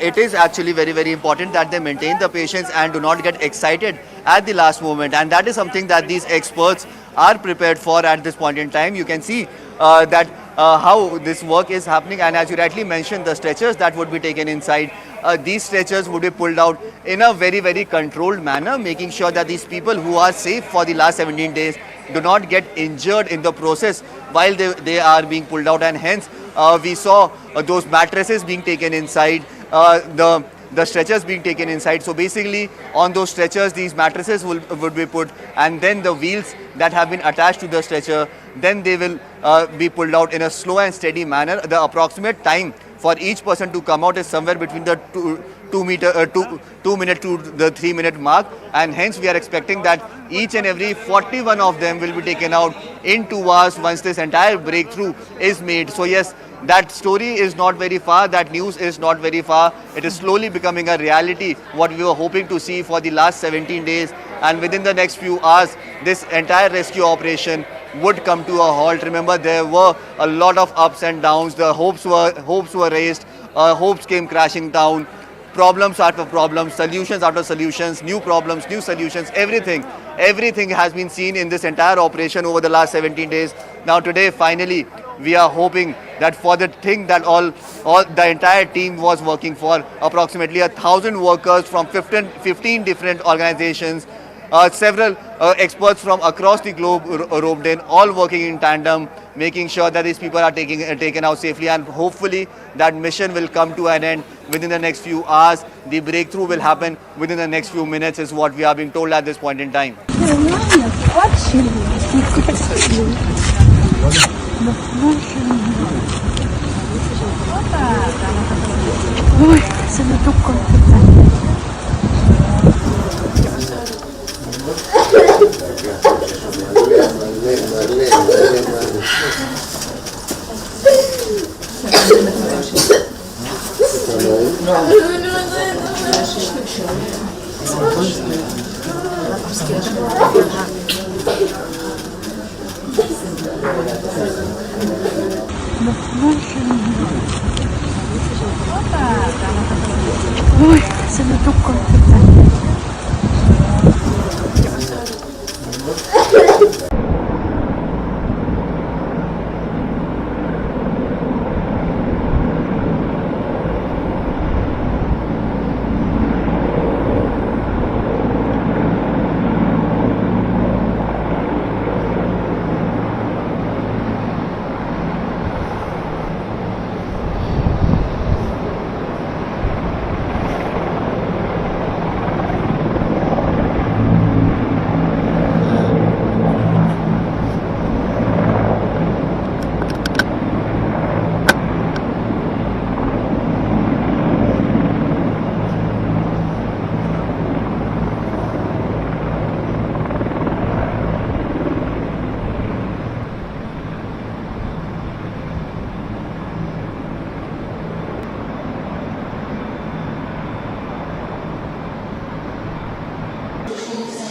it is actually very important that they maintain the patience and do not get excited at the last moment. And that is something that these experts are prepared for at this point in time. You can see that how this work is happening, and as you rightly mentioned, the stretchers that would be taken inside, these stretchers would be pulled out in a very controlled manner, making sure that these people who are safe for the last 17 days do not get injured in the process while they are being pulled out. And hence we saw those mattresses being taken inside, the stretchers being taken inside. So basically on those stretchers these mattresses would be put, and then the wheels that have been attached to the stretcher, then they will be pulled out in a slow and steady manner. The approximate time for each person to come out is somewhere between the 2 minute to the 3 minute mark, and hence we are expecting that each and every 41 of them will be taken out in 2 hours once this entire breakthrough is made. So yes, that story is not very far, that news is not very far. It is slowly becoming a reality, what we were hoping to see for the last 17 days. And within the next few hours, this entire rescue operation would come to a halt. Remember, there were a lot of ups and downs. The hopes were raised, hopes came crashing down, problems after problems, solutions after solutions, new problems, new solutions, everything has been seen in this entire operation over the last 17 days. Now today, finally, we are hoping that for the thing that all the entire team was working for, approximately 1,000 workers from 15 different organizations, several experts from across the globe roped in, all working in tandem, making sure that these people are taken out safely, and hopefully that mission will come to an end within the next few hours. The breakthrough will happen within the next few minutes is what we are being told at this point in time.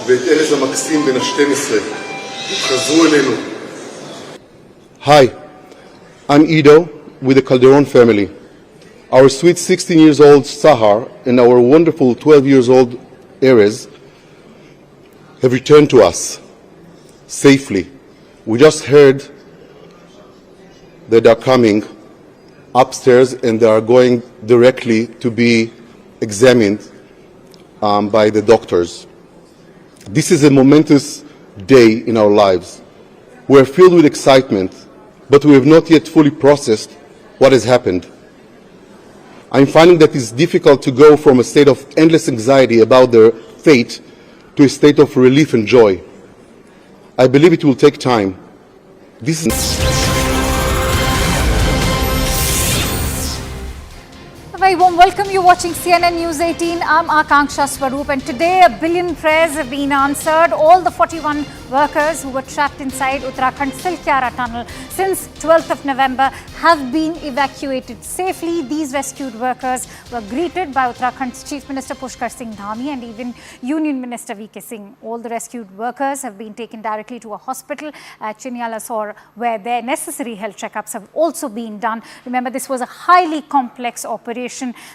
ואת ארז המקסים בן ה-12, חזרו אלינו. Hi, I'm Ido with the Calderon family. Our sweet 16 years old Sahar and our wonderful 12 years old Erez have returned to us safely. We just heard that they're coming upstairs and they are going directly to be examined by the doctors. This is a momentous day in our lives. We are filled with excitement, but we have not yet fully processed what has happened. I'm finding that it's difficult to go from a state of endless anxiety about their fate to a state of relief and joy. I believe it will take time. This is A very warm welcome. You're watching CNN News 18. I'm Akanksha Swaroop, and today 1 billion prayers have been answered. All the 41 workers who were trapped inside Uttarakhand Silkyara tunnel since 12th of November have been evacuated safely. These rescued workers were greeted by Uttarakhand's Chief Minister Pushkar Singh Dhami and even Union Minister VK Singh. All the rescued workers have been taken directly to a hospital at Chinialasore, where their necessary health checkups have also been done. Remember, this was a highly complex operation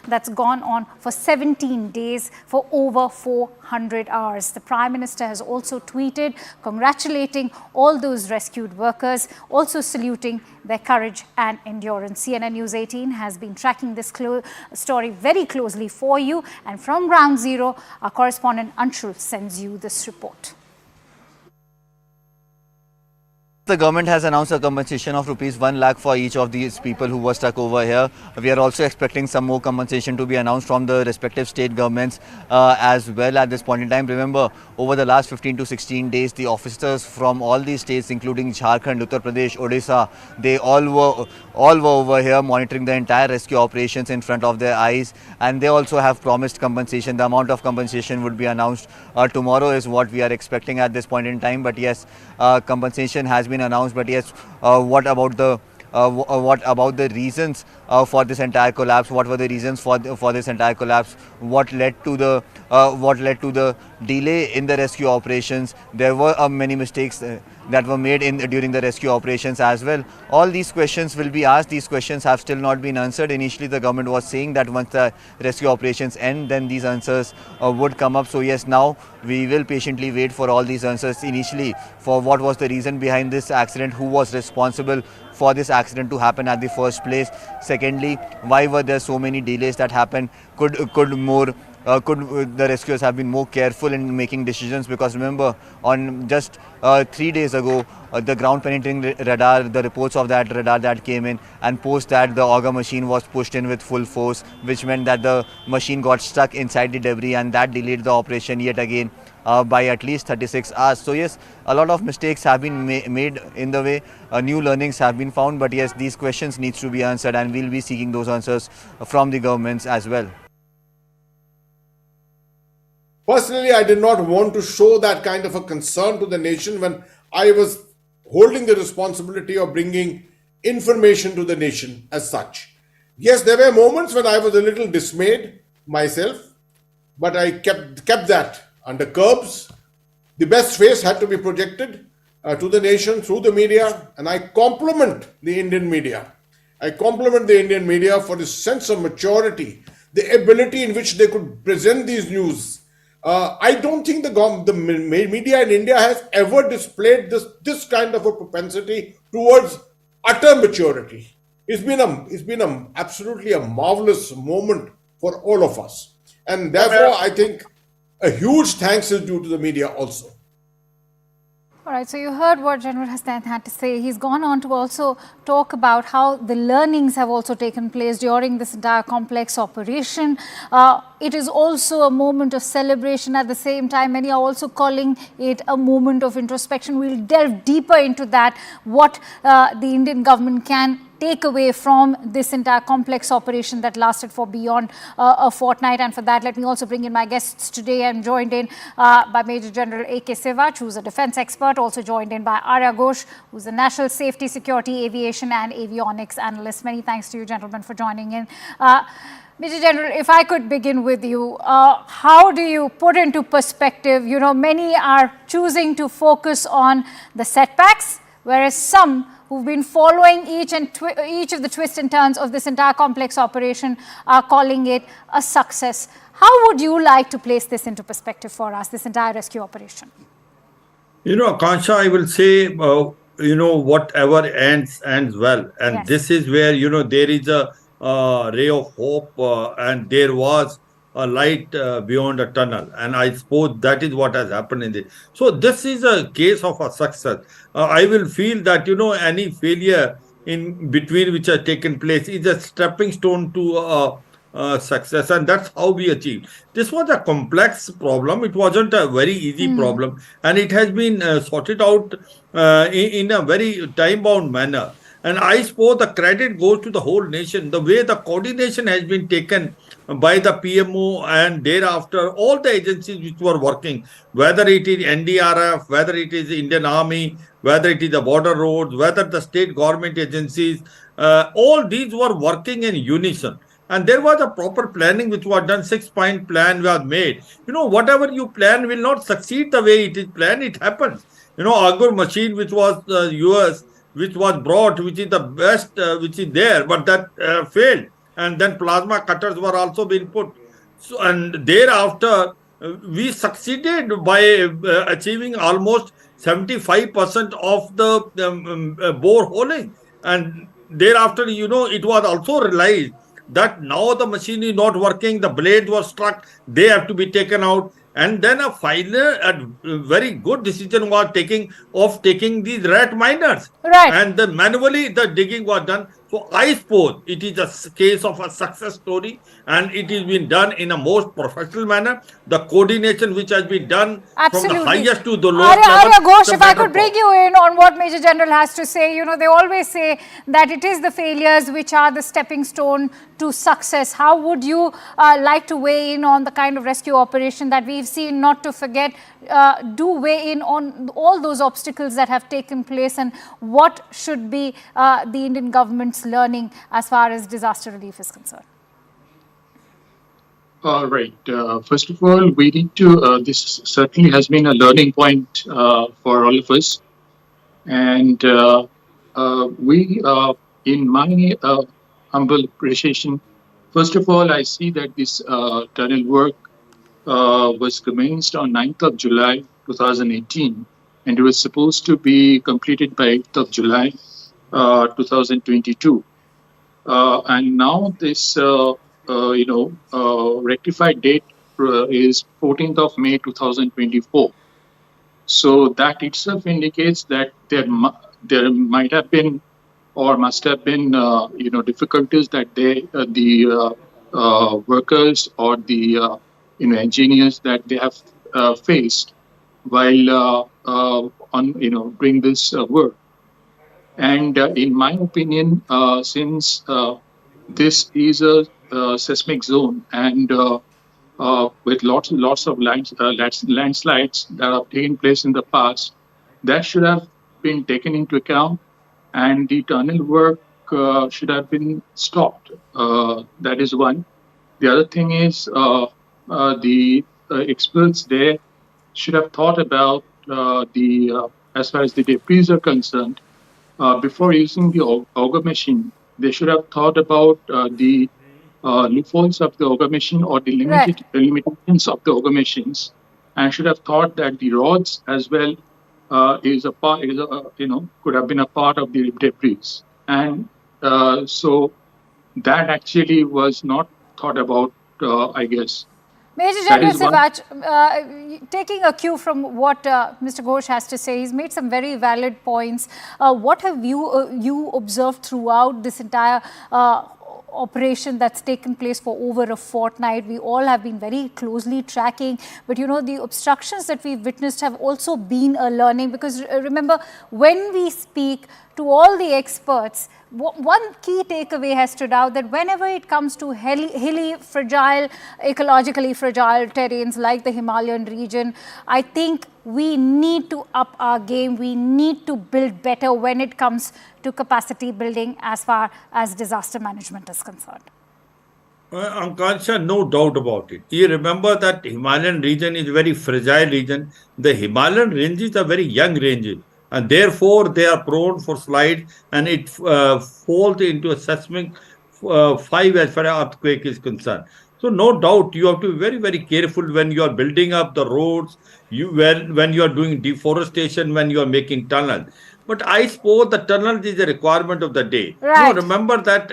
that's gone on for 17 days for over 400 hours. The Prime Minister has also tweeted congratulating all those rescued workers, also saluting their courage and endurance. CNN News 18 has been tracking this story very closely for you, and from Ground Zero, our correspondent Anshul sends you this report. The government has announced a compensation of rupees 1 lakh for each of these people who were stuck over here. We are also expecting some more compensation to be announced from the respective state governments as well at this point in time. Remember, over the last 15 to 16 days, the officers from all these states, including Jharkhand, Uttar Pradesh, Odisha, they all were over here monitoring the entire rescue operations in front of their eyes, and they also have promised compensation. The amount of compensation would be announced tomorrow is what we are expecting at this point in time. But yes, compensation has been announced. But yes, what about the reasons for this entire collapse? What were the reasons for this entire collapse? What led to the delay in the rescue operations? There were many mistakes that were made during the rescue operations as well. All these questions will be asked. These questions have still not been answered. Initially, the government was saying that once the rescue operations end, then these answers would come up. So yes, now we will patiently wait for all these answers. Initially, for what was the reason behind this accident, who was responsible for this accident to happen at the first place. Secondly, why were there so many delays that happened? Could the rescuers have been more careful in making decisions? Because remember, on just 3 days ago, the ground penetrating radar, the reports of that radar that came in, and post that the auger machine was pushed in with full force, which meant that the machine got stuck inside the debris, and that delayed the operation yet again by at least 36 hours. So yes, a lot of mistakes have been made in the way. New learnings have been found, but yes, these questions needs to be answered, and we'll be seeking those answers from the governments as well. Personally, I did not want to show that kind of a concern to the nation when I was holding the responsibility of bringing information to the nation as such. Yes, there were moments when I was a little dismayed myself, but I kept that under curbs. The best face had to be projected to the nation through the media, and I compliment the Indian media. I compliment the Indian media for the sense of maturity, the ability in which they could present these news. I don't think the media in India has ever displayed this kind of a propensity towards utter maturity. It's been absolutely a marvelous moment for all of us, and therefore I think a huge thanks is due to the media also. All right, so you heard what General Hassan had to say. He's gone on to also talk about how the learnings have also taken place during this entire complex operation. It is also a moment of celebration. At the same time, many are also calling it a moment of introspection. We'll delve deeper into that, what the Indian government can take away from this entire complex operation that lasted for beyond a fortnight. And for that, let me also bring in my guests today. I'm joined in by Major General A.K. Sivach, who's a defense expert, also joined in by Arya Ghosh, who's a national safety, security, aviation and avionics analyst. Many thanks to you, gentlemen, for joining in. Major General, if I could begin with you, how do you put into perspective, many are choosing to focus on the setbacks, whereas some who've been following each of the twists and turns of this entire complex operation are calling it a success. How would you like to place this into perspective for us, this entire rescue operation? Akansha, I will say, whatever ends well. And Yes. this is where, there is a ray of hope and there was a light beyond a tunnel. And I suppose that is what has happened in this. So this is a case of a success. I will feel that, any failure in between which has taken place is a stepping stone to success, and that's how we achieved. This was a complex problem. It wasn't a very easy problem, and it has been sorted out in a very time-bound manner. And I suppose the credit goes to the whole nation. The way the coordination has been taken by the PMO and thereafter all the agencies which were working, whether it is NDRF, whether it is Indian Army, whether it is the border roads, whether the state government agencies, all these were working in unison. And there was a proper planning which was done, 6-point plan was made. Whatever you plan will not succeed the way it is planned, it happens. Agur machine which was US, which was brought, which is the best, which is there, but that failed. And then plasma cutters were also being put. So, and thereafter, we succeeded by achieving almost 75% of the bore holing. And thereafter, it was also realized that now the machine is not working, the blades were struck, they have to be taken out. And then a very good decision was taking these rat miners. Right. And manually the digging was done. So I suppose it is a case of a success story, and it is been done in a most professional manner. The coordination which has been done Absolutely. from the highest to the lowest Arya level. Ghosh, the if I better could bring you in on what Major General has to say, they always say that it is the failures which are the stepping stone to success. How would you like to weigh in on the kind of rescue operation that we've seen? Not to forget, do weigh in on all those obstacles that have taken place, and what should be the Indian government's learning as far as disaster relief is concerned? All right. First of all, we need to, this certainly has been a learning point for all of us. And in my humble appreciation, first of all, I see that this tunnel work was commenced on 9th of July 2018, and it was supposed to be completed by 8th of July 2022. And now this rectified date is 14th of May 2024. So that itself indicates that there might have been or must have been difficulties that the workers or the engineers that they have faced while doing this work. And in my opinion, since this is a seismic zone and with lots of landslides that have taken place in the past, that should have been taken into account, and the tunnel work should have been stopped. That is one. The other thing is the experts there should have thought about as far as the debris are concerned, before using the auger machine, they should have thought about the loopholes of the auger machine or the limitations of the auger machines, and should have thought that the rods as well could have been a part of the debris. And so that actually was not thought about, I guess. Major General Sivach, taking a cue from what Mr. Ghosh has to say, he's made some very valid points. What have you observed throughout this entire operation that's taken place for over a fortnight? We all have been very closely tracking, but the obstructions that we've witnessed have also been a learning, because remember, when we speak to all the experts, one key takeaway has stood out, that whenever it comes to hilly, fragile, ecologically fragile terrains like the Himalayan region, I think we need to up our game. We need to build better when it comes to capacity building as far as disaster management is concerned. Ankansha, no doubt about it. You remember that Himalayan region is a very fragile region. The Himalayan ranges are very young ranges. and therefore they are prone for slides, and it falls into a seismic 5 as far as earthquake is concerned. So no doubt you have to be very, very careful when you are building up the roads, when you are doing deforestation, when you are making tunnels. But I suppose the tunnel is a requirement of the day. Right. Remember that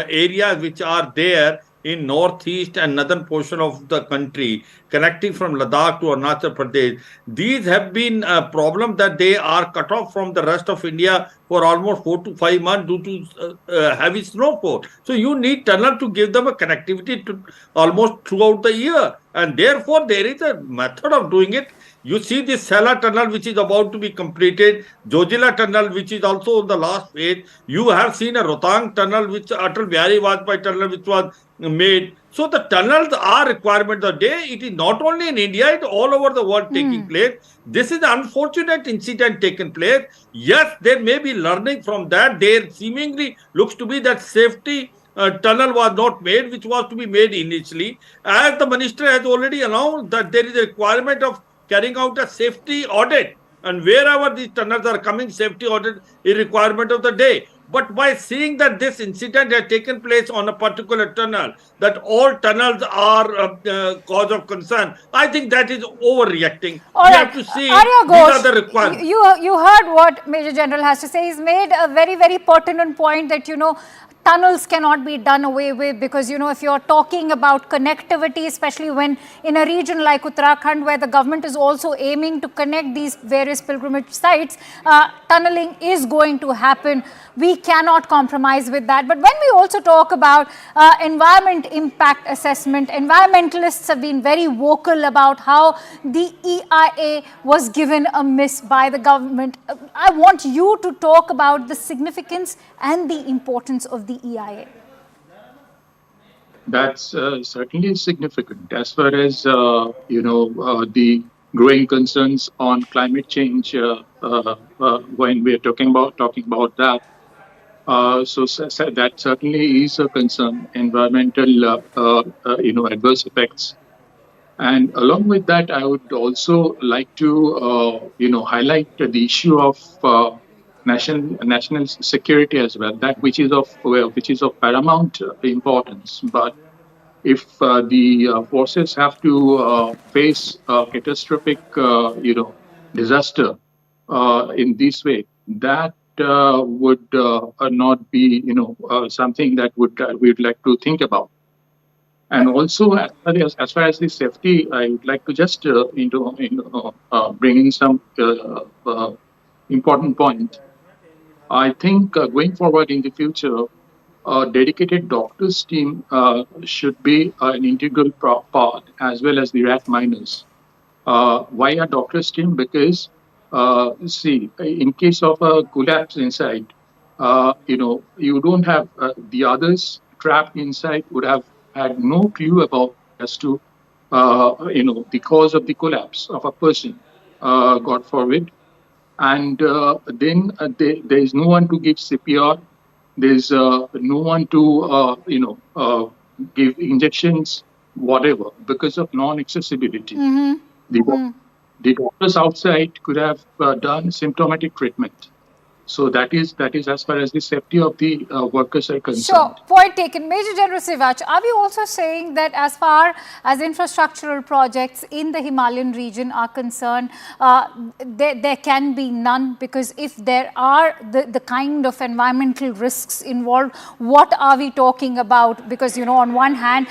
areas which are there in northeast and northern portion of the country, connecting from Ladakh to Arunachal Pradesh, these have been a problem that they are cut off from the rest of India for almost 4 to 5 months due to heavy snowfall. So you need tunnel to give them a connectivity to almost throughout the year, and therefore there is a method of doing it. You see this Sela tunnel which is about to be completed, Jojila tunnel which is also in the last phase. You have seen a Rohtang tunnel, which Atal Bihari Vajpayee tunnel which was made. So the tunnels are requirement of the day. It is not only in India, it is all over the world taking place. This is an unfortunate incident taken place. Yes, there may be learning from that. There seemingly looks to be that safety tunnel was not made, which was to be made initially. As the minister has already announced that there is a requirement of carrying out a safety audit, and wherever these tunnels are coming, safety audit is requirement of the day. But by seeing that this incident has taken place on a particular tunnel, that all tunnels are cause of concern, I think that is overreacting. All we right. have to see Arya these are Ghosh, the requirements. you heard what Major General has to say. He's made a very, very pertinent point that, tunnels cannot be done away with, because, if you're talking about connectivity, especially when in a region like Uttarakhand, where the government is also aiming to connect these various pilgrimage sites, tunneling is going to happen. We cannot compromise with that. But when we also talk about environment impact assessment, environmentalists have been very vocal about how the EIA was given a miss by the government. I want you to talk about the significance and the importance of the EIA. That's certainly significant as far as the growing concerns on climate change. When we are talking about that, so that certainly is a concern. Environmental, adverse effects, and along with that, I would also like to highlight the issue of national security as well, that which is of paramount importance. But if the forces have to face a catastrophic disaster in this way, that would not be something that we'd like to think about. And also, as far as the safety, I would like to just bring in some important point. I think going forward in the future, a dedicated doctors team should be an integral part, as well as the rat miners. Why a doctors team? Because see, in case of a collapse inside, you don't have the others trapped inside would have had no clue about as to the cause of the collapse of a person, God forbid. And then there is no one to give CPR. There's no one to give injections, whatever, because of non-accessibility. The doctors outside could have done symptomatic treatment. So that is as far as the safety of the workers are concerned. Sure, point taken. Major General Sivach, are we also saying that as far as infrastructural projects in the Himalayan region are concerned, there can be none? Because if there are the kind of environmental risks involved, what are we talking about? Because, on one hand,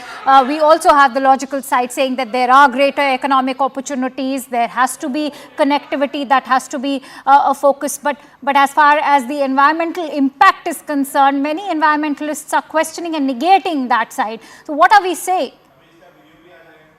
we also have the logical side saying that there are greater economic opportunities, there has to be connectivity, that has to be a focus. But as far as the environmental impact is concerned, many environmentalists are questioning and negating that side. So what are we saying?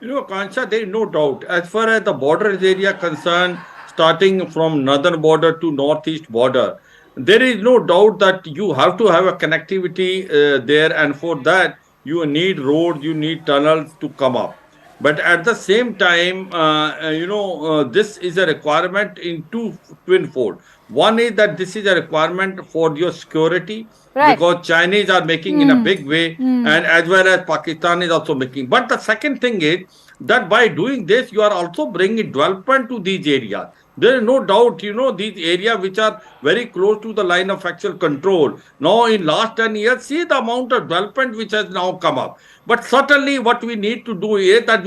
Kansha, there is no doubt. As far as the border area concerned, starting from northern border to northeast border, there is no doubt that you have to have a connectivity there, and for that you need roads, you need tunnels to come up. But at the same time, this is a requirement in twinfold. One is that this is a requirement for your security, right, because Chinese are making in a big way, and as well as Pakistan is also making. But the second thing is that by doing this, you are also bringing development to these areas. There is no doubt, these areas which are very close to the line of actual control. Now, in last 10 years, see the amount of development which has now come up. But certainly what we need to do is that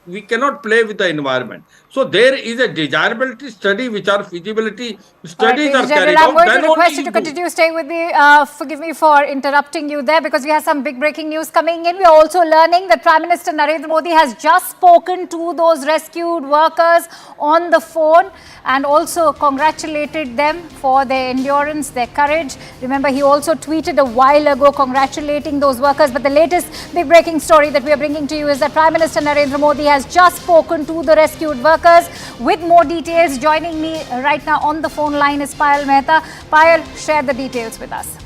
we cannot play with the environment. So there is a desirability study, which are feasibility studies are carried I'm out. going Then to only request you you to do. continue. Stay with me. Forgive me for interrupting you there because we have some big breaking news coming in. We are also learning that Prime Minister Narendra Modi has just spoken to those rescued workers on the phone and also congratulated them for their endurance, their courage. Remember, he also tweeted a while ago congratulating those workers. But the latest big breaking story that we are bringing to you is that Prime Minister Narendra Modi has just spoken to the rescued workers. With more details, joining me right now on the phone line is Payal Mehta. Payal, share the details with us.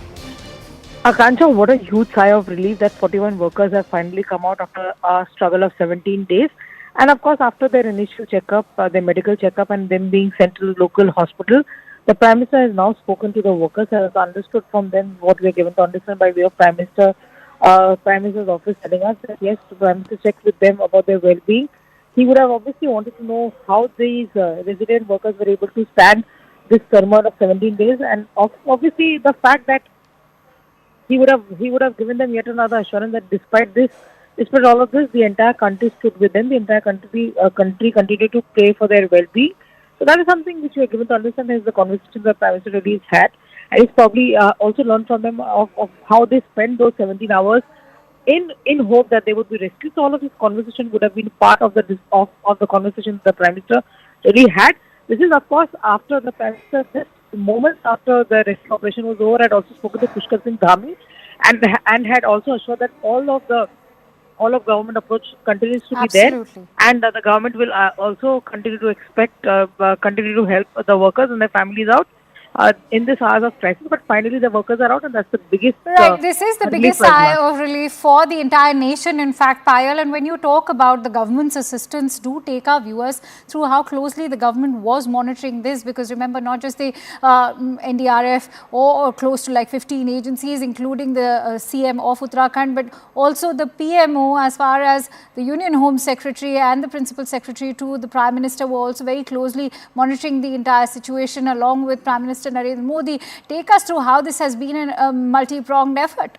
Akanksha, what a huge sigh of relief that 41 workers have finally come out after a struggle of 17 days. And of course, after their initial checkup, their medical checkup and them being sent to the local hospital, the Prime Minister has now spoken to the workers and has understood from them what we are given to understand by way of Prime Minister's office telling us that yes, the Prime Minister checked with them about their well-being. He would have obviously wanted to know how these resident workers were able to stand this turmoil of 17 days, and obviously the fact that he would have given them yet another assurance that despite all of this, the entire country stood with them. The entire country continued to pray for their well-being. So that is something which we are given to understand is the conversation that Prime Minister really has had, and he's probably also learned from them of how they spent those 17 hours in hope that they would be rescued. So all of this conversation would have been part of the conversation the Prime Minister really had. This is of course after the Prime Minister just moments after the rescue operation was over had also spoken to Pushkar Singh Dhami and had also assured that all of government approach continues to be there, and the government will also continue to continue to help the workers and their families out in this hours of crisis. But finally the workers are out, and that's the biggest right. This is the biggest sigh of relief for the entire nation, in fact, Payal. And when you talk about the government's assistance, do take our viewers through how closely the government was monitoring this, because remember, not just the NDRF or close to like 15 agencies, including the CM of Uttarakhand, but also the PMO, as far as the Union Home Secretary and the Principal Secretary to the Prime Minister were also very closely monitoring the entire situation along with Prime Minister Narendra Modi. Take us through how this has been a multi-pronged effort.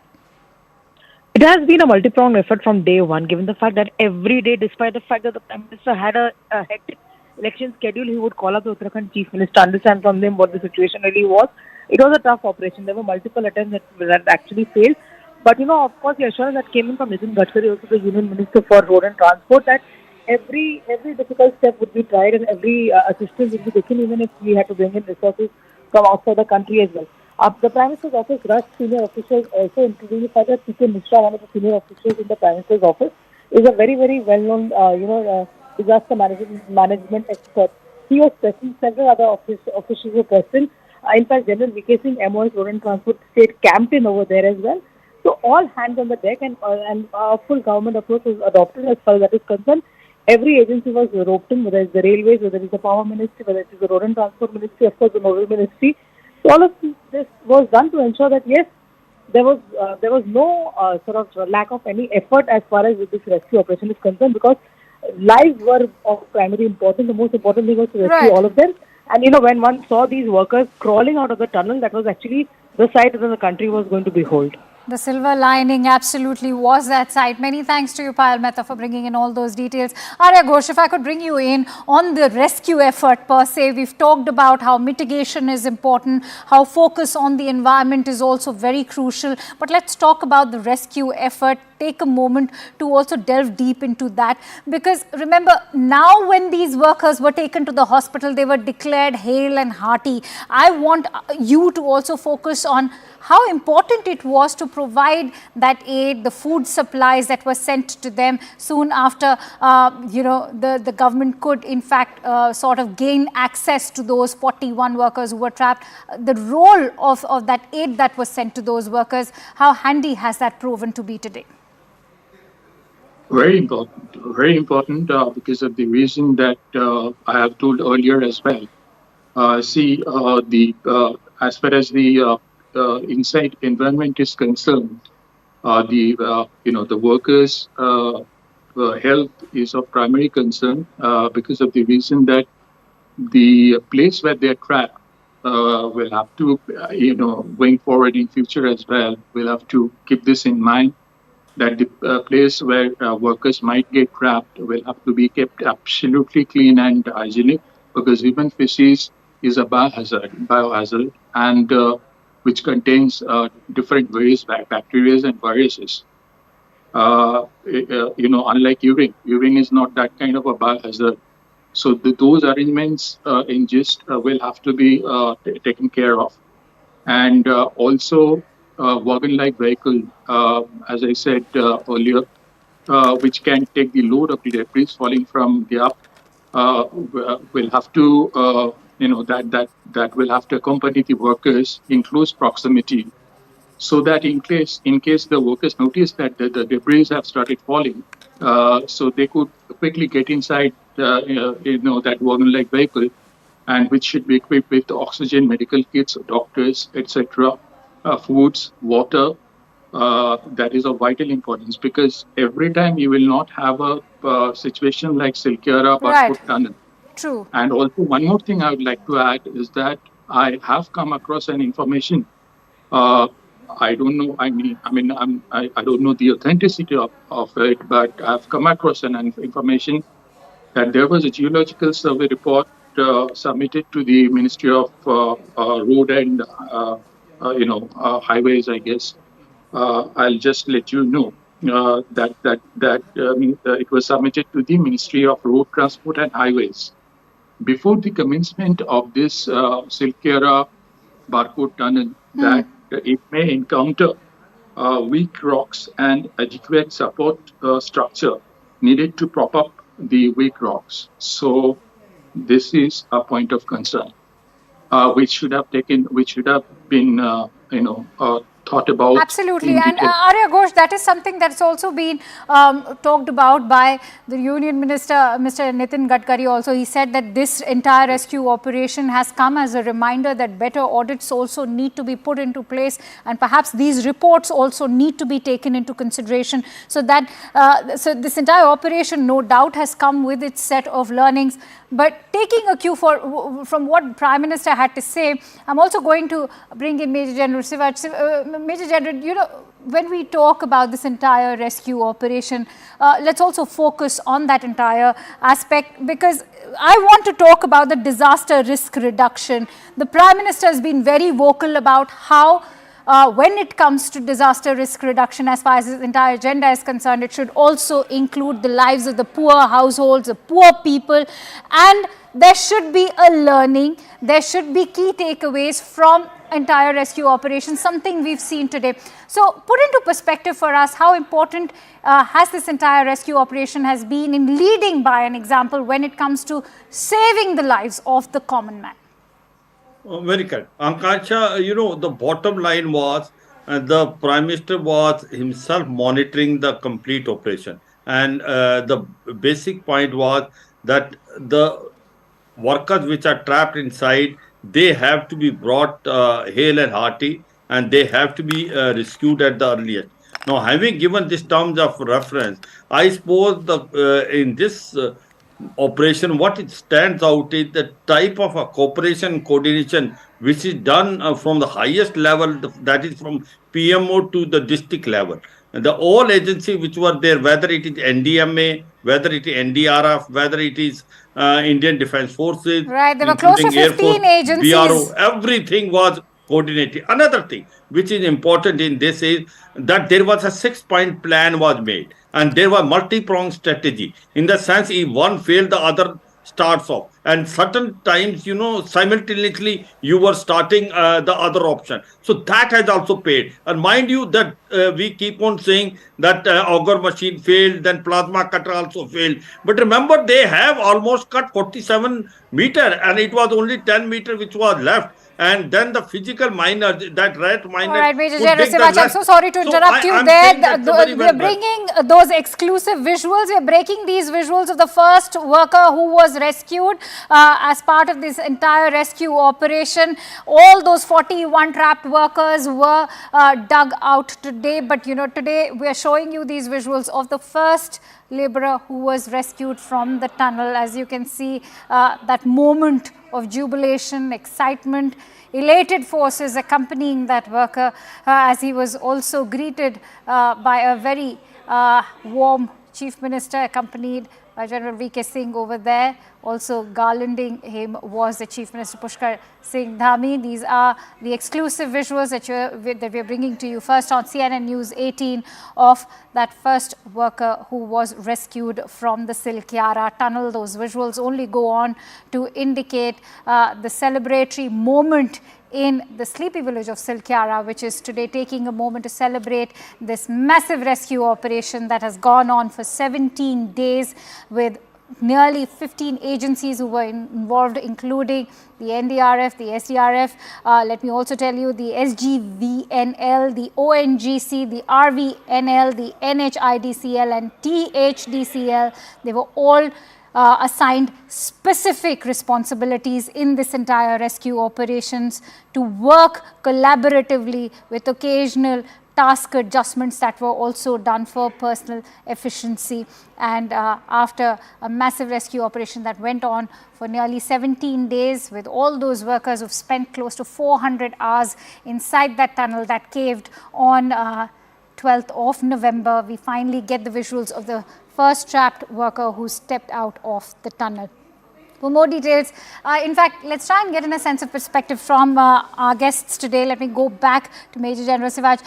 It has been a multi-pronged effort from day one, given the fact that every day, despite the fact that the Prime Minister had a hectic election schedule, he would call up the Uttarakhand Chief Minister, understand from them what the situation really was. It was a tough operation. There were multiple attempts that actually failed. But, of course, the assurance that came in from Nitin Gadkari, also the Union Minister for Road and Transport, that every difficult step would be tried and every assistance would be taken, even if we had to bring in resources from outside the country as well. The Prime Minister's office rushed senior officials also, including the fact that P.K. Mishra, one of the senior officials in the Prime Minister's office, is a very, very well-known, disaster management expert. He was present, several other officials were present. In fact, General V.K. Singh, MOS Road and Transport, stayed camped in over there as well. So all hands on the deck, and a full government approach was adopted as far as that is concerned. Every agency was roped in, whether it's the railways, whether it's the power ministry, whether it's the road and transport ministry, of course the nodal ministry. So all of this was done to ensure that yes, there was no sort of lack of any effort as far as this rescue operation is concerned, because lives were of primary importance. The most important thing was to rescue all of them. And when one saw these workers crawling out of the tunnel, that was actually the sight that the country was going to behold. The silver lining absolutely was that sight. Many thanks to you, Payal Mehta, for bringing in all those details. Arya Ghosh, if I could bring you in on the rescue effort per se. We've talked about how mitigation is important, how focus on the environment is also very crucial. But let's talk about the rescue effort. Take a moment to also delve deep into that, because remember, now when these workers were taken to the hospital, they were declared hale and hearty. I want you to also focus on how important it was to provide that aid, the food supplies that were sent to them soon after, the government could in fact sort of gain access to those 41 workers who were trapped. The role of that aid that was sent to those workers, how handy has that proven to be today? Very important because of the reason that I have told earlier as well. As far as the inside environment is concerned, the workers health is of primary concern because of the reason that the place where they're trapped will have to, going forward in future as well, we'll have to keep this in mind that the place where workers might get trapped will have to be kept absolutely clean and hygienic, because even feces is a biohazard, and which contains different various bacteria and viruses. Unlike urine is not that kind of a biohazard. So those arrangements in GIST will have to be taken care of. And also wagon-like vehicle, as I said earlier, which can take the load of the debris falling from the up, will have to, that will have to accompany the workers in close proximity, so that in case the workers notice that the debris have started falling, so they could quickly get inside that wagon-like vehicle, and which should be equipped with oxygen, medical kits, doctors, etc., foods, water. That is of vital importance, because every time you will not have a situation like Silkyara Barfoot Tunnel. True. And also one more thing I would like to add is that I have come across an information. I don't know. I don't know the authenticity of it, but I've come across an information that there was a geological survey report submitted to the Ministry of Road and Highways, I guess. I'll just let you know that it was submitted to the Ministry of Road Transport and Highways before the commencement of this Silkyara Barcode Tunnel, that it may encounter weak rocks and adequate support structure needed to prop up the weak rocks. So this is a point of concern, which should have been thought about. Absolutely. And Arya Ghosh, that is something that's also been talked about by the Union Minister, Mr. Nitin Gadkari also. He said that this entire rescue operation has come as a reminder that better audits also need to be put into place, and perhaps these reports also need to be taken into consideration, so that so this entire operation no doubt has come with its set of learnings. But taking a cue from what Prime Minister had to say, I'm also going to bring in Major General Sivaj. Major General, when we talk about this entire rescue operation, let's also focus on that entire aspect, because I want to talk about the disaster risk reduction. The Prime Minister has been very vocal about how when it comes to disaster risk reduction, as far as his entire agenda is concerned, it should also include the lives of the poor households, the poor people, and there should be a learning, there should be key takeaways from entire rescue operation, something we've seen today. So put into perspective for us how important has this entire rescue operation has been in leading by an example when it comes to saving the lives of the common man. Very correct. Ankansha, the bottom line was the Prime Minister was himself monitoring the complete operation. And the basic point was that the workers which are trapped inside, they have to be brought hale and hearty, and they have to be rescued at the earliest. Now, having given this terms of reference, I suppose in this operation, what it stands out is the type of a cooperation coordination which is done from the highest level, that is from PMO to the district level. And all agencies which were there, whether it is NDMA, whether it is NDRF, whether it is Indian Defence Forces, right, there were close to 15 agencies. BRO, everything was coordinated. Another thing which is important in this is that there was a 6-point plan was made, and there was multi-pronged strategy. In the sense, if one failed, the other starts off. And certain times, simultaneously, you were starting the other option. So that has also paid. And mind you that we keep on saying that auger machine failed, then plasma cutter also failed. But remember, they have almost cut 47 meter, and it was only 10 meter which was left. And then the physical miner, that rat miner. All right, Major General Sivaj, I'm so sorry to interrupt you there. We are bringing those exclusive visuals. We are breaking these visuals of the first worker who was rescued as part of this entire rescue operation. All those 41 trapped workers were dug out today. But, today we are showing you these visuals of the first laborer who was rescued from the tunnel. As you can see, that moment of jubilation, excitement, elated forces accompanying that worker as he was also greeted by a very warm Chief Minister accompanied by General V.K. Singh over there. Also garlanding him was the Chief Minister Pushkar Singh Dhami. These are the exclusive visuals that we're bringing to you first on CNN News 18 of that first worker who was rescued from the Silkyara tunnel. Those visuals only go on to indicate the celebratory moment in the sleepy village of Silkyara, which is today taking a moment to celebrate this massive rescue operation that has gone on for 17 days with nearly 15 agencies who were involved, including the NDRF, the SDRF, let me also tell you the SGVNL, the ONGC, the RVNL, the NHIDCL and THDCL. They were all assigned specific responsibilities in this entire rescue operations to work collaboratively with occasional task adjustments that were also done for personal efficiency. And after a massive rescue operation that went on for nearly 17 days with all those workers who've spent close to 400 hours inside that tunnel that caved on 12th of November, we finally get the visuals of the first trapped worker who stepped out of the tunnel. For more details, in fact, let's try and get in a sense of perspective from our guests today. Let me go back to Major General Sivaj.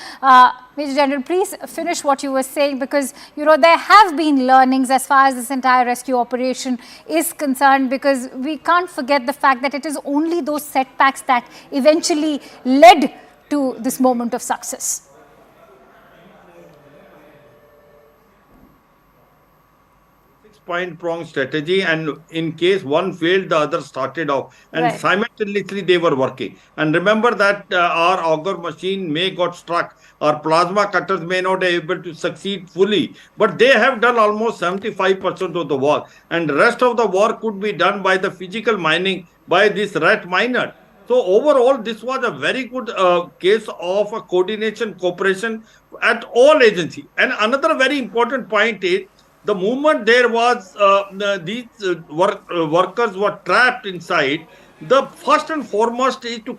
Major General, please finish what you were saying, because, you know, there have been learnings as far as this entire rescue operation is concerned, because we can't forget the fact that it is only those setbacks that eventually led to this moment of success. Point-pronged strategy, and in case one failed, the other started off, and simultaneously they were working. And remember that our auger machine may got struck, our plasma cutters may not be able to succeed fully, but they have done almost 75% of the work, and the rest of the work could be done by the physical mining by this rat miner. So overall, this was a very good case of a coordination, cooperation at all agencies. And another very important point is, the moment there was these workers were trapped inside, the first and foremost is to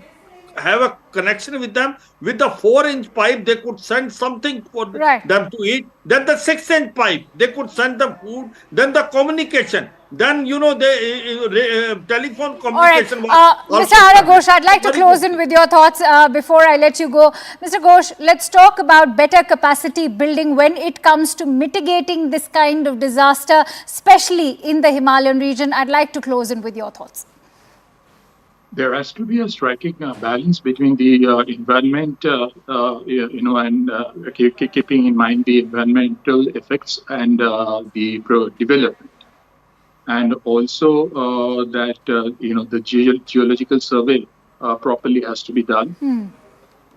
have a connection with them. With the 4-inch pipe, they could send something for them to eat. Then the 6-inch pipe, they could send them food. Then the communication. Then, you know, the telephone communication. All right. Mr. Arya Ghosh, I'd like to close in with your thoughts before I let you go. Mr. Ghosh, let's talk about better capacity building when it comes to mitigating this kind of disaster, especially in the Himalayan region. I'd like to close in with your thoughts. There has to be a striking balance between the environment, you know, and keeping in mind the environmental effects and the development. And also that, you know, the geological survey properly has to be done.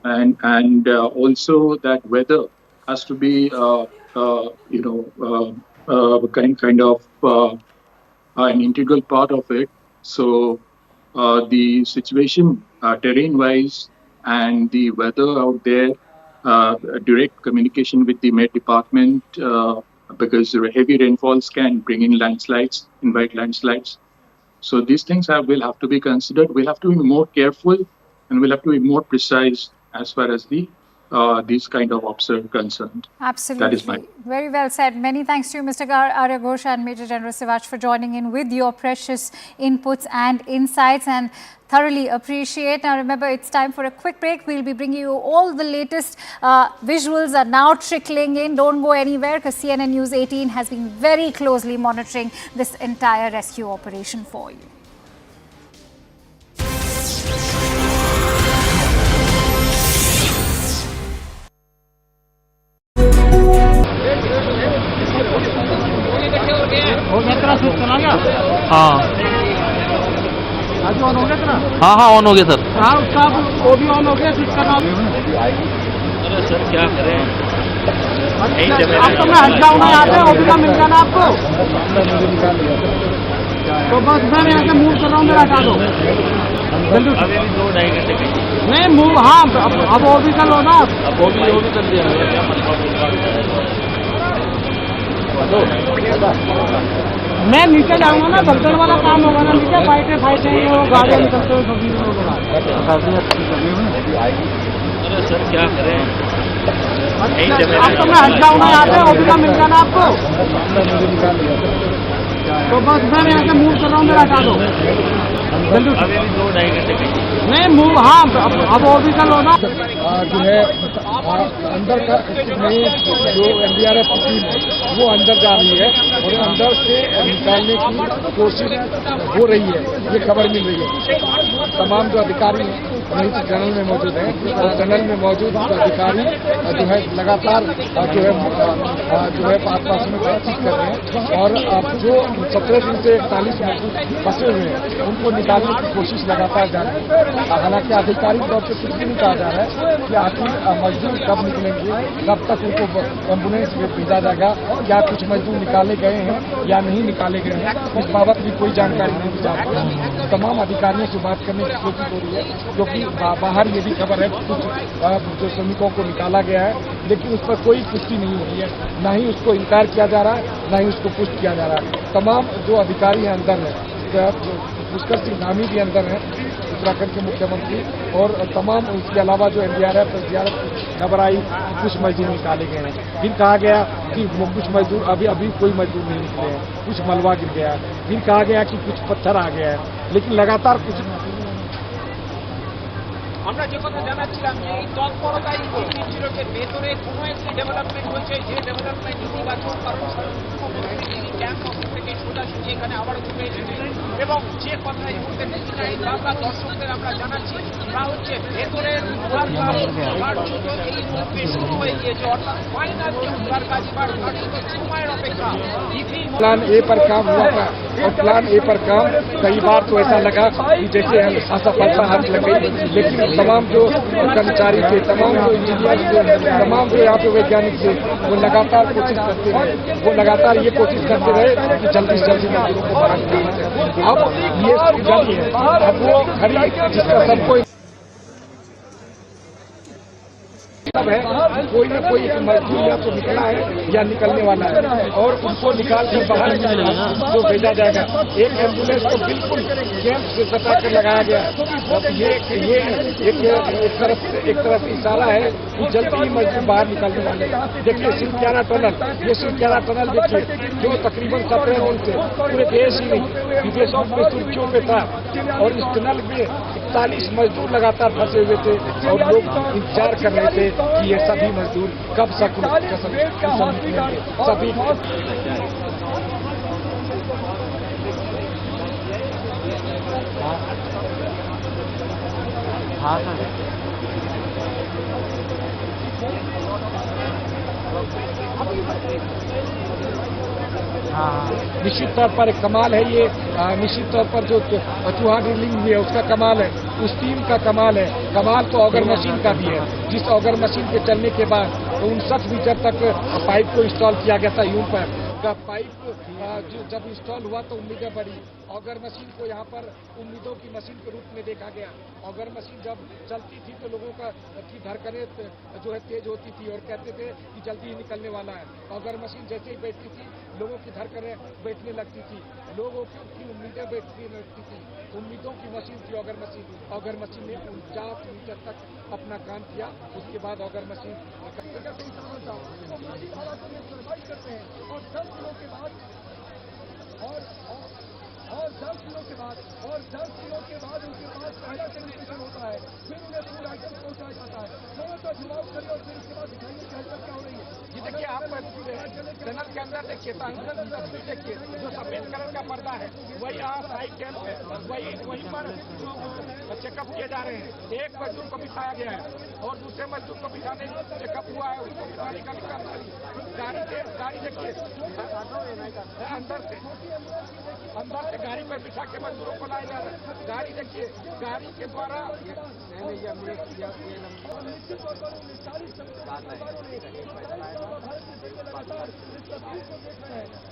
And also that weather has to be, you know, kind of an integral part of it. So the situation terrain-wise and the weather out there, direct communication with the Met Department, because heavy rainfalls can bring in landslides, invite landslides. So these things will have to be considered. We'll have to be more careful, and we'll have to be more precise as far as the these kind of ops are concerned. Absolutely. That is my... Very well said. Many thanks to you, Mr. Arya Ghosh and Major General Sivaj, for joining in with your precious inputs and insights, and thoroughly appreciate. Now remember, it's time for a quick break. We'll be bringing you all the latest visuals are now trickling in. Don't go anywhere, because CNN News 18 has been very closely monitoring this entire rescue operation for you. हाँ on हो गया sir. हाँ उसका वो भी on हो गया, switch करना। अरे सर क्या करें, अब तो मैं हट जाऊंगा यहाँ से, ओबी का मिल जाना आपको। तो बस मैं यहाँ से मूव कर रहा हूँ, मेरा हटा दो जल्दी। 2-2.5 घंटे नहीं मूव, हाँ अब ओबी कर लो ना, अब ओबी कर दिया। मैं नीचे जाऊंगा ना, दलदल वाला काम होगा ना, नीचे फाइटे वो गाड़ियाँ निकलते हुए सभी लोग। अरे सर क्या करें, अब तो मैं हट जाऊंगा यहाँ से, ओबी का मिल जाना आपको, तो बस मैं यहाँ से मूव कर रहा हूँ, मेरा हटा दो जल्दी। अभी 2-2.5 घंटे नहीं मूव, हाँ अब ओबी का लो ना। जो है अंदर का नहीं, जो NDRF की टीम है वो अंदर जा रही है और अंदर से निकालने की कोशिश हो रही है, ये खबर मिल रही है। तमाम जो अधिकारी हैं वहीं से टनल में मौजूद हैं और टनल में मौजूद अधिकारी जो है लगातार जो है आपस में बातचीत कर रहे हैं और अब जो 17 दिन से 41 मजदूर फंसे हुए हैं उनको निकालने की कोशिश लगातार जारी है। हालांकि आधिकारिक तौर पर कुछ भी नहीं कहा जा रहा है कि आखिर मजदूर कब निकलेंगे, कब तक उनको एम्बुलेंस में भेजा जाएगा, क्या कुछ मजदूर निकाले गए हैं या नहीं निकाले गए हैं, इस बाबत भी कोई जानकारी नहीं दी जा रही। तमाम अधिकारियों से बात करने की कोशिश हो रही है, क्योंकि बाहर ये भी खबर है कुछ जो श्रमिकों को निकाला गया है, लेकिन उस पर कोई पुष्टि नहीं हो रही है, ना ही उसको इनकार किया जा रहा है, ना ही उसको पुष्ट किया जा रहा है। तमाम जो अधिकारी हैं अंदर हैं, पुष्कर सिंह धामी भी अंदर हैं, उत्तराखंड के मुख्यमंत्री, और तमाम उसके अलावा जो NDRF की खबर आई कुछ मजदूर निकाले गए हैं। फिर कहा गया कि कुछ मजदूर अभी कोई मजदूर नहीं निकले हैं, कुछ मलबा गिर गया है, फिर कहा गया कि कुछ पत्थर आ गया है, लेकिन लगातार कुछ আমরা যে কথা জানাচ্ছিলাম যে এই তৎপরতাই ছিল যে ভেতরে কোনো একটি ডেভেলপমেন্ট হয়েছে, যে ডেভেলপমেন্ট ইতিবাচক, কারণ ক্যাম্প থেকে সোজাসুজি এখানে আবার ঘুরে এসেছিলেন এবং যে কথা এই মুহূর্তে বাংলা দর্শকদের আমরা জানাচ্ছি তা হচ্ছে ভেতরের উদ্ধার কাজ এই মুহূর্তে শুরু হয়ে গিয়েছে, অর্থাৎ ফাইনাল যে উদ্ধার কাজ এবার সময়ের অপেক্ষা। प्लान ए पर काम हुआ था और प्लान ए पर काम कई बार तो ऐसा लगा कि जैसे असफलता हाथ लग गई, लेकिन तमाम जो कर्मचारी थे, तमाम जो इंजीनियर थे, तमाम जो यहाँ पे वैज्ञानिक थे, वो लगातार कोशिश करते रहे, वो लगातार ये कोशिश करते रहे कि जल्दी से जल्दी मजदूरों को बाहर निकाला जाए। अब ये जारी है, अब वो खड़ी जिसका सबको सब है, कोई ना कोई मजदूर या तो निकला है या निकलने वाला है और उसको निकाल कर बाहर जो भेजा जाएगा। एक एम्बुलेंस को बिल्कुल कैंप से सटा कर लगाया गया है। ये एक तरफ इशारा है कि जल्दी ही मजदूर बाहर निकलने वाले हैं। देखिए सिलक्यारा टनल, ये सिलक्यारा टनल देखिए जो तकरीबन 17 दिन से पूरे देश ही नहीं विदेशों में सुर्खियों पे था और इस टनल में 41 मजदूर लगातार फंसे हुए थे और लोग इंतजार कर रहे थे कि ये सभी मजदूर कब सभी हाँ सर निश्चित तौर पर एक कमाल है ये, निश्चित तौर पर जो चूहा ड्रिलिंग हुई है उसका कमाल है, उस टीम का कमाल है। कमाल तो ऑगर मशीन का भी है, जिस ऑगर मशीन के चलने के बाद 59 मीटर तक पाइप को इंस्टॉल किया गया था यूं पर का पाइप जब इंस्टॉल हुआ तो उम्मीदें बढ़ी। ऑगर मशीन को यहाँ पर उम्मीदों की मशीन के रूप में देखा गया। ऑगर मशीन जब चलती थी तो लोगों की धड़कनें जो है तेज होती थी और कहते थे कि जल्दी ही निकलने वाला है। ऑगर मशीन जैसे ही बैठती थी लोगों की धड़कनें बैठने लगती थी, लोगों की उम्मीदें बैठने लगती थी। उम्मीदों की मशीन थी ऑगर मशीन। ऑगर मशीन ने 49 मीटर तक अपना काम किया। उसके बाद ऑगर मशीन और 10 दिनों के बाद उनके पास पहला सेलिब्रेशन होता है, फिर उन्हें फूड आइटम पहुंचाया जाता है। थोड़ा सा जुड़ाव करिए और फिर इसके बाद दिखाइए कि हरकत क्या हो रही है। ये देखिए आप टनल के अंदर देखिए, तस्वीर देखिए, जो सफेद कलर का पर्दा है वही यहाँ साइड कैंप है, वहीं पर चेकअप किए जा रहे हैं। एक मजदूर को बिठाया गया है और दूसरे मजदूर को बिठाने चेकअप हुआ है, उसको बिठाने का काम गाड़ी देखिए अंदर से गाड़ी पर बिठा के मजदूरों को लाया जा रहा है। गाड़ी देखिए, गाड़ी के द्वारा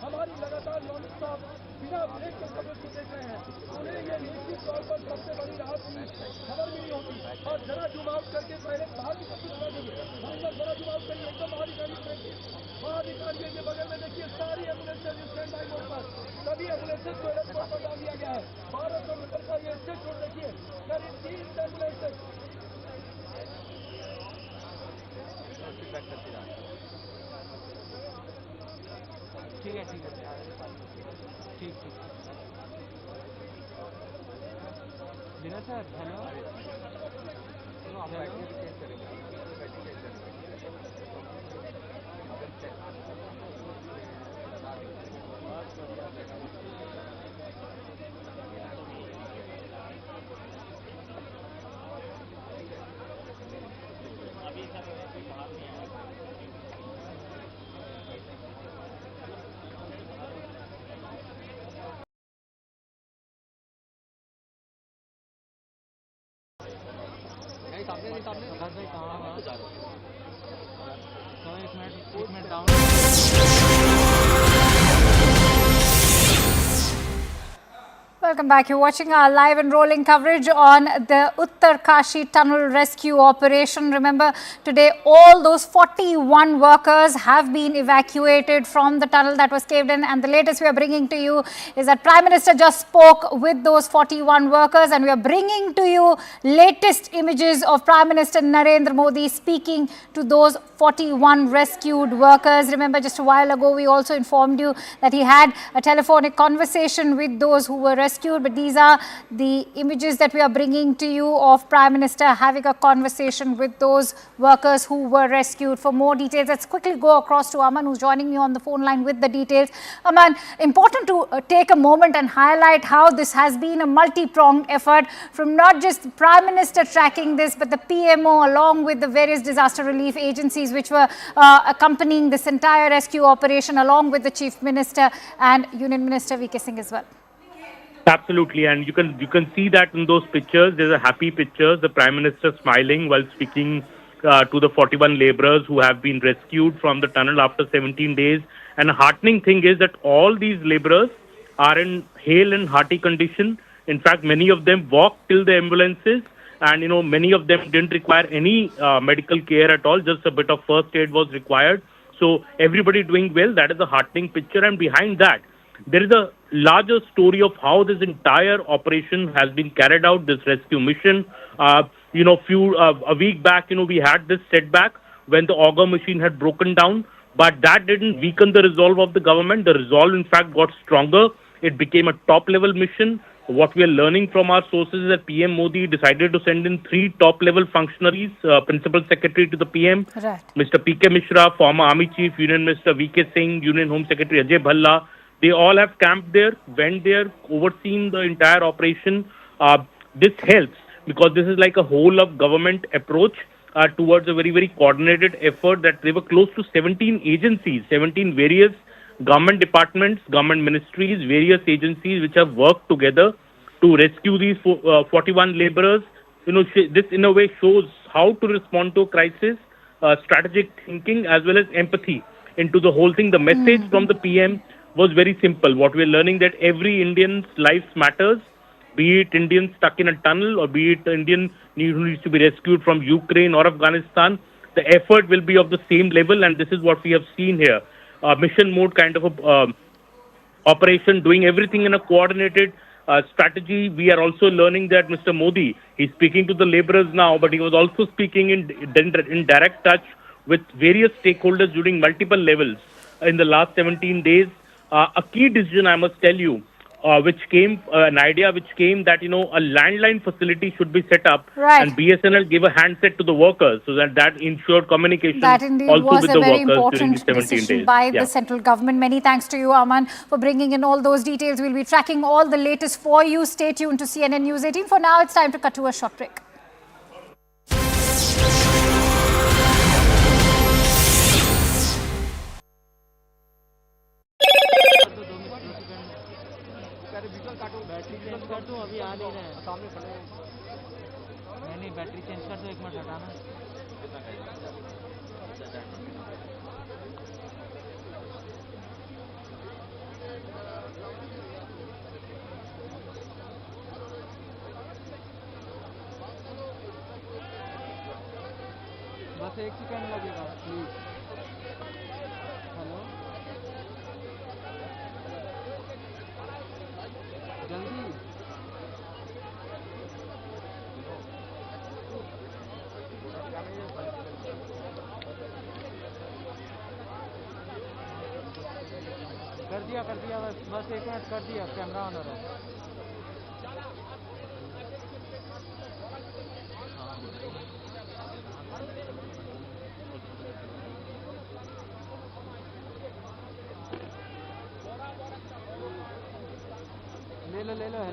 हमारी लगातार नॉन स्टॉप बिना ब्रेक के खबर को देख रहे हैं। उन्हें ये निश्चित तौर पर सबसे बड़ी राहत खबर मिली होगी। और जरा जूम आउट करके पहले बाहर की तस्वीर जरा जूम आउट करिए, एकदम बाहर निकालिए, बाहर निकालिए। ये बगल में देखिए सारी Welcome back. You're watching our live and rolling coverage on the Uttarakashi tunnel rescue operation. Remember, today all those 41 workers have been evacuated from the tunnel that was caved in, and the latest we are bringing to you is that Prime Minister just spoke with those 41 workers, and we are bringing to you latest images of Prime Minister Narendra Modi speaking to those 41 rescued workers. Remember, just a while ago we also informed you that he had a telephonic conversation with those who were rescued, but these are the images that we are bringing to you of Prime Minister having a conversation with those workers who were rescued. For more details, let's quickly go across to Aman, who's joining me on the phone line with the details. Aman, important to take a moment and highlight how this has been a multi-pronged effort from not just the Prime Minister tracking this, but the PMO along with the various disaster relief agencies which were accompanying this entire rescue operation, along with the Chief Minister and Union Minister VK Singh as well. Absolutely, and you can see that in those pictures. There's a happy picture, the Prime Minister smiling while speaking to the 41 laborers who have been rescued from the tunnel after 17 days. And a heartening thing is that all these laborers are in hale and hearty condition. In fact, many of them walked till the ambulances, and many of them didn't require any medical care at all. Just a bit of first aid was required. So everybody doing well. That is a heartening picture, and behind that there is a larger story of how this entire operation has been carried out, this rescue mission. A week back, we had this setback when the auger machine had broken down, but that didn't weaken the resolve of the government. The resolve, in fact, got stronger. It became a top-level mission. What we are learning from our sources is that PM Modi decided to send in 3 top-level functionaries, Principal Secretary to the PM, right, Mr. P.K. Mishra, former Army Chief, Union Minister VK Singh, Union Home Secretary Ajay Bhalla. They all have camped there, went there, overseen the entire operation. This helps because this is like a whole of government approach towards a very, very coordinated effort. That there were close to 17 agencies, 17 various government departments, government ministries, various agencies which have worked together to rescue these 41 laborers. This in a way shows how to respond to a crisis, strategic thinking as well as empathy into the whole thing. The message from the PM was very simple. What we're learning that every Indian's life matters, be it Indian stuck in a tunnel or be it Indian who needs to be rescued from Ukraine or Afghanistan. The effort will be of the same level, and this is what we have seen here. Mission mode kind of a operation, doing everything in a coordinated strategy. We are also learning that Mr. Modi, he's speaking to the laborers now, but he was also speaking in direct touch with various stakeholders during multiple levels in the last 17 days. A key decision, I must tell you, an idea which came that, a landline facility should be set up, right, and BSNL gave a handset to the workers so that ensured communication that indeed also was with a the very workers during the important 17 decision days. by the central government. Many thanks to you, Aman, for bringing in all those details. We'll be tracking all the latest for you. Stay tuned to CNN News 18. For now, it's time to cut to a short break. अभी आ नहीं रहे हैं, सामने खड़े हैं। नहीं battery change कर दो, 1 मिनट हटाना। बस 1 सेकंड लगेगा प्लीज। हेलो, जल्दी। कर दिया बस 1 मिनट कर दिया, कैमरा ऑन हो रहा है।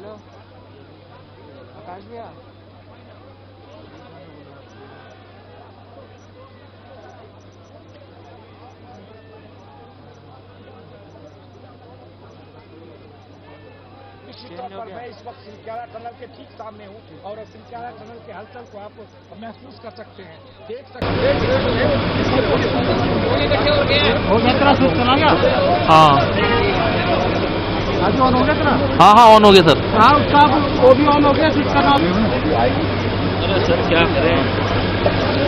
हेलो आकाश भैया निश्चित तौर पर मैं इस वक्त सिलक्यारा टनल के ठीक सामने हूँ और सिलक्यारा टनल के हलचल को आप महसूस कर सकते हैं, देख सकते हैं। हाँ ऑन हो गया तेरा? हाँ ऑन हो गया सर। हाँ उसका वो भी ऑन हो गया, स्विच करना। अरे सर क्या करें,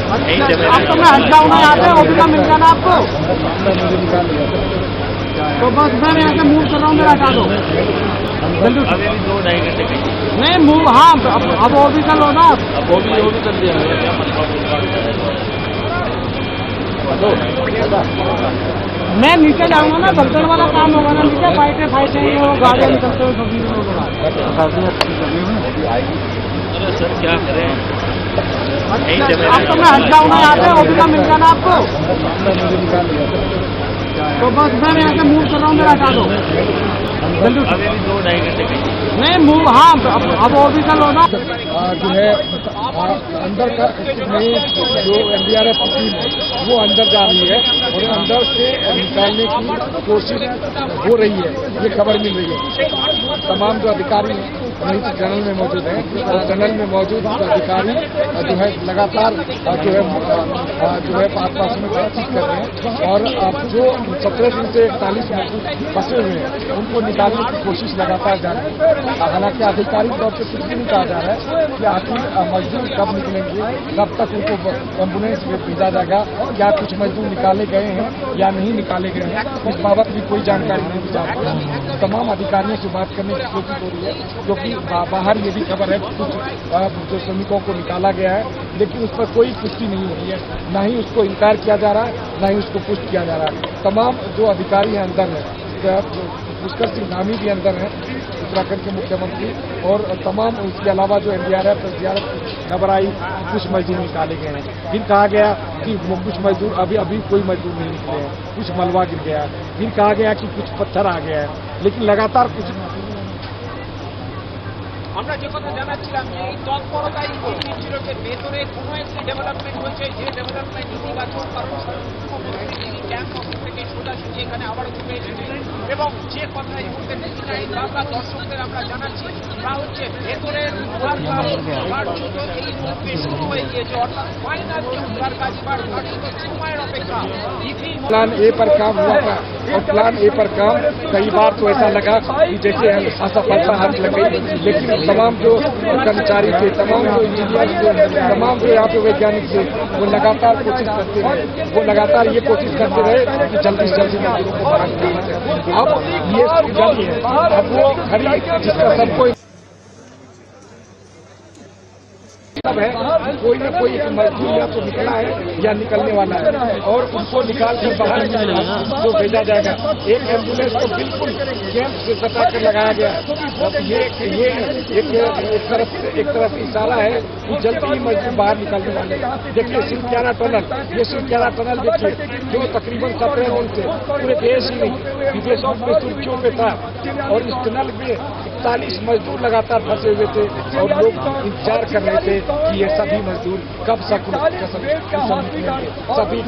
अब तो मैं हट जाऊंगा यहाँ पे, वो भी ना मिल जाना आपको। तो बस मैं यहाँ से मूव कर रहा हूँ, मेरा हटा दो जल्दी। अभी 2-2.5 घंटे नहीं मूव, हाँ अब वो भी कर लो ना। अब वो भी कर दिया। मैं नीचे जाऊंगा ना, बर्तन वाला काम होगा ना नीचे, फाइटें वो गाड़ियाँ निकलते हुए सब्जी। अरे सर क्या करें, अब तो मैं हट जाऊंगा यहाँ पे, वो भी ना मिल जाना आपको। तो बस मैं यहाँ से मूव कर रहा हूँ, मेरा हटा दो जल्दी। अभी 2-2.5 घंटे नहीं मूव, हाँ अब वो भी कर लो ना। जो है अंदर का नहीं, जो NDRF की टीम है वो अंदर जा रही है और अंदर से निकालने की कोशिश हो रही है, ये खबर मिल रही है। तमाम जो अधिकारी हैं वहीं टनल में मौजूद हैं और टनल में मौजूद अधिकारी जो है लगातार जो है आपस में बातचीत कर रहे हैं और जो 17 दिन से 41 मजदूर फंसे हुए हैं उनको निकालने की कोशिश लगातार जारी है। हालांकि आधिकारिक तौर पर कुछ भी नहीं कहा जा रहा है कि आखिर मजदूर कब निकलेंगे, कब तक उनको एम्बुलेंस में भेजा जाएगा, क्या कुछ मजदूर निकाले गए हैं या नहीं निकाले गए हैं, इस बाबत भी कोई जानकारी नहीं दी जा रही है। तमाम अधिकारियों से बात करने की कोशिश हो रही है क्योंकि बाहर ये भी खबर है कुछ जो श्रमिकों को निकाला गया है, लेकिन उस पर कोई पुष्टि नहीं हो रही है, ना ही उसको इनकार किया जा रहा है, ना ही उसको पुष्ट किया जा रहा है। तमाम जो अधिकारी हैं अंदर हैं, पुष्कर सिंह धामी भी अंदर हैं, उत्तराखंड के मुख्यमंत्री, और तमाम उसके अलावा जो NDRF खबर आई कुछ मजदूर निकाले गए हैं। फिर कहा गया कि कुछ मजदूर अभी कोई मजदूर नहीं निकले हैं, कुछ मलबा गिर गया। फिर कहा गया कि कुछ पत्थर आ गया है, लेकिन लगातार कुछ আমরা যে কথা জানাচ্ছিলাম যে এই তৎপরতাই ঘটিয়ে ছিল যে ভেতরে কোনো একটি ডেভেলপমেন্ট হয়েছে, যে ডেভেলপমেন্ট ইতিবাচক, কারণ তিনি ক্যাম্প অফিস থেকে সোজাসুজি এখানে আবার ঘুরে এসেছিলেন এবং যে কথা এই মুহূর্তে বাংলা দর্শকদের আমরা জানাচ্ছি তা হচ্ছে ভেতরের উদ্ধার কাজ কার্যত এই মুহূর্তে শুরু হয়ে গিয়েছে, অর্থাৎ ফাইনাল যে উদ্ধার কাজ এবার কার্যত সময়ের অপেক্ষা। प्लान ए पर काम हुआ था और प्लान ए पर काम कई बार तो ऐसा लगा कि जैसे असफलता हाथ लग गई, लेकिन तमाम जो कर्मचारी थे, तमाम जो इंजीनियर थे, तमाम जो यहाँ पे वैज्ञानिक थे, वो लगातार कोशिश करते रहे, वो लगातार ये कोशिश करते रहे कि जल्दी से जल्दी मजदूरों को बाहर निकालना चाहिए। अब ये जारी है, अब वो खड़ी जिसका सबको सब है, कोई न कोई एक मजदूर या तो निकला है या निकलने वाला है और उनको निकाल कर बाहर जो भेजा जाएगा। एक एम्बुलेंस तो बिल्कुल कैंप से सटा कर लगाया गया है। ये एक तरफ इशारा है कि जल्द ही मजदूर बाहर निकलने वाले हैं। देखिए सिलक्यारा टनल, ये सिलक्यारा टनल देखिए जो तकरीबन 17 दिन से पूरे देश ही नहीं विदेशों में सुर्खियों पे था और इस टनल में 41 मजदूर लगातार फंसे हुए थे और लोग इंतजार कर रहे थे कि ये सभी मजदूर कब सभी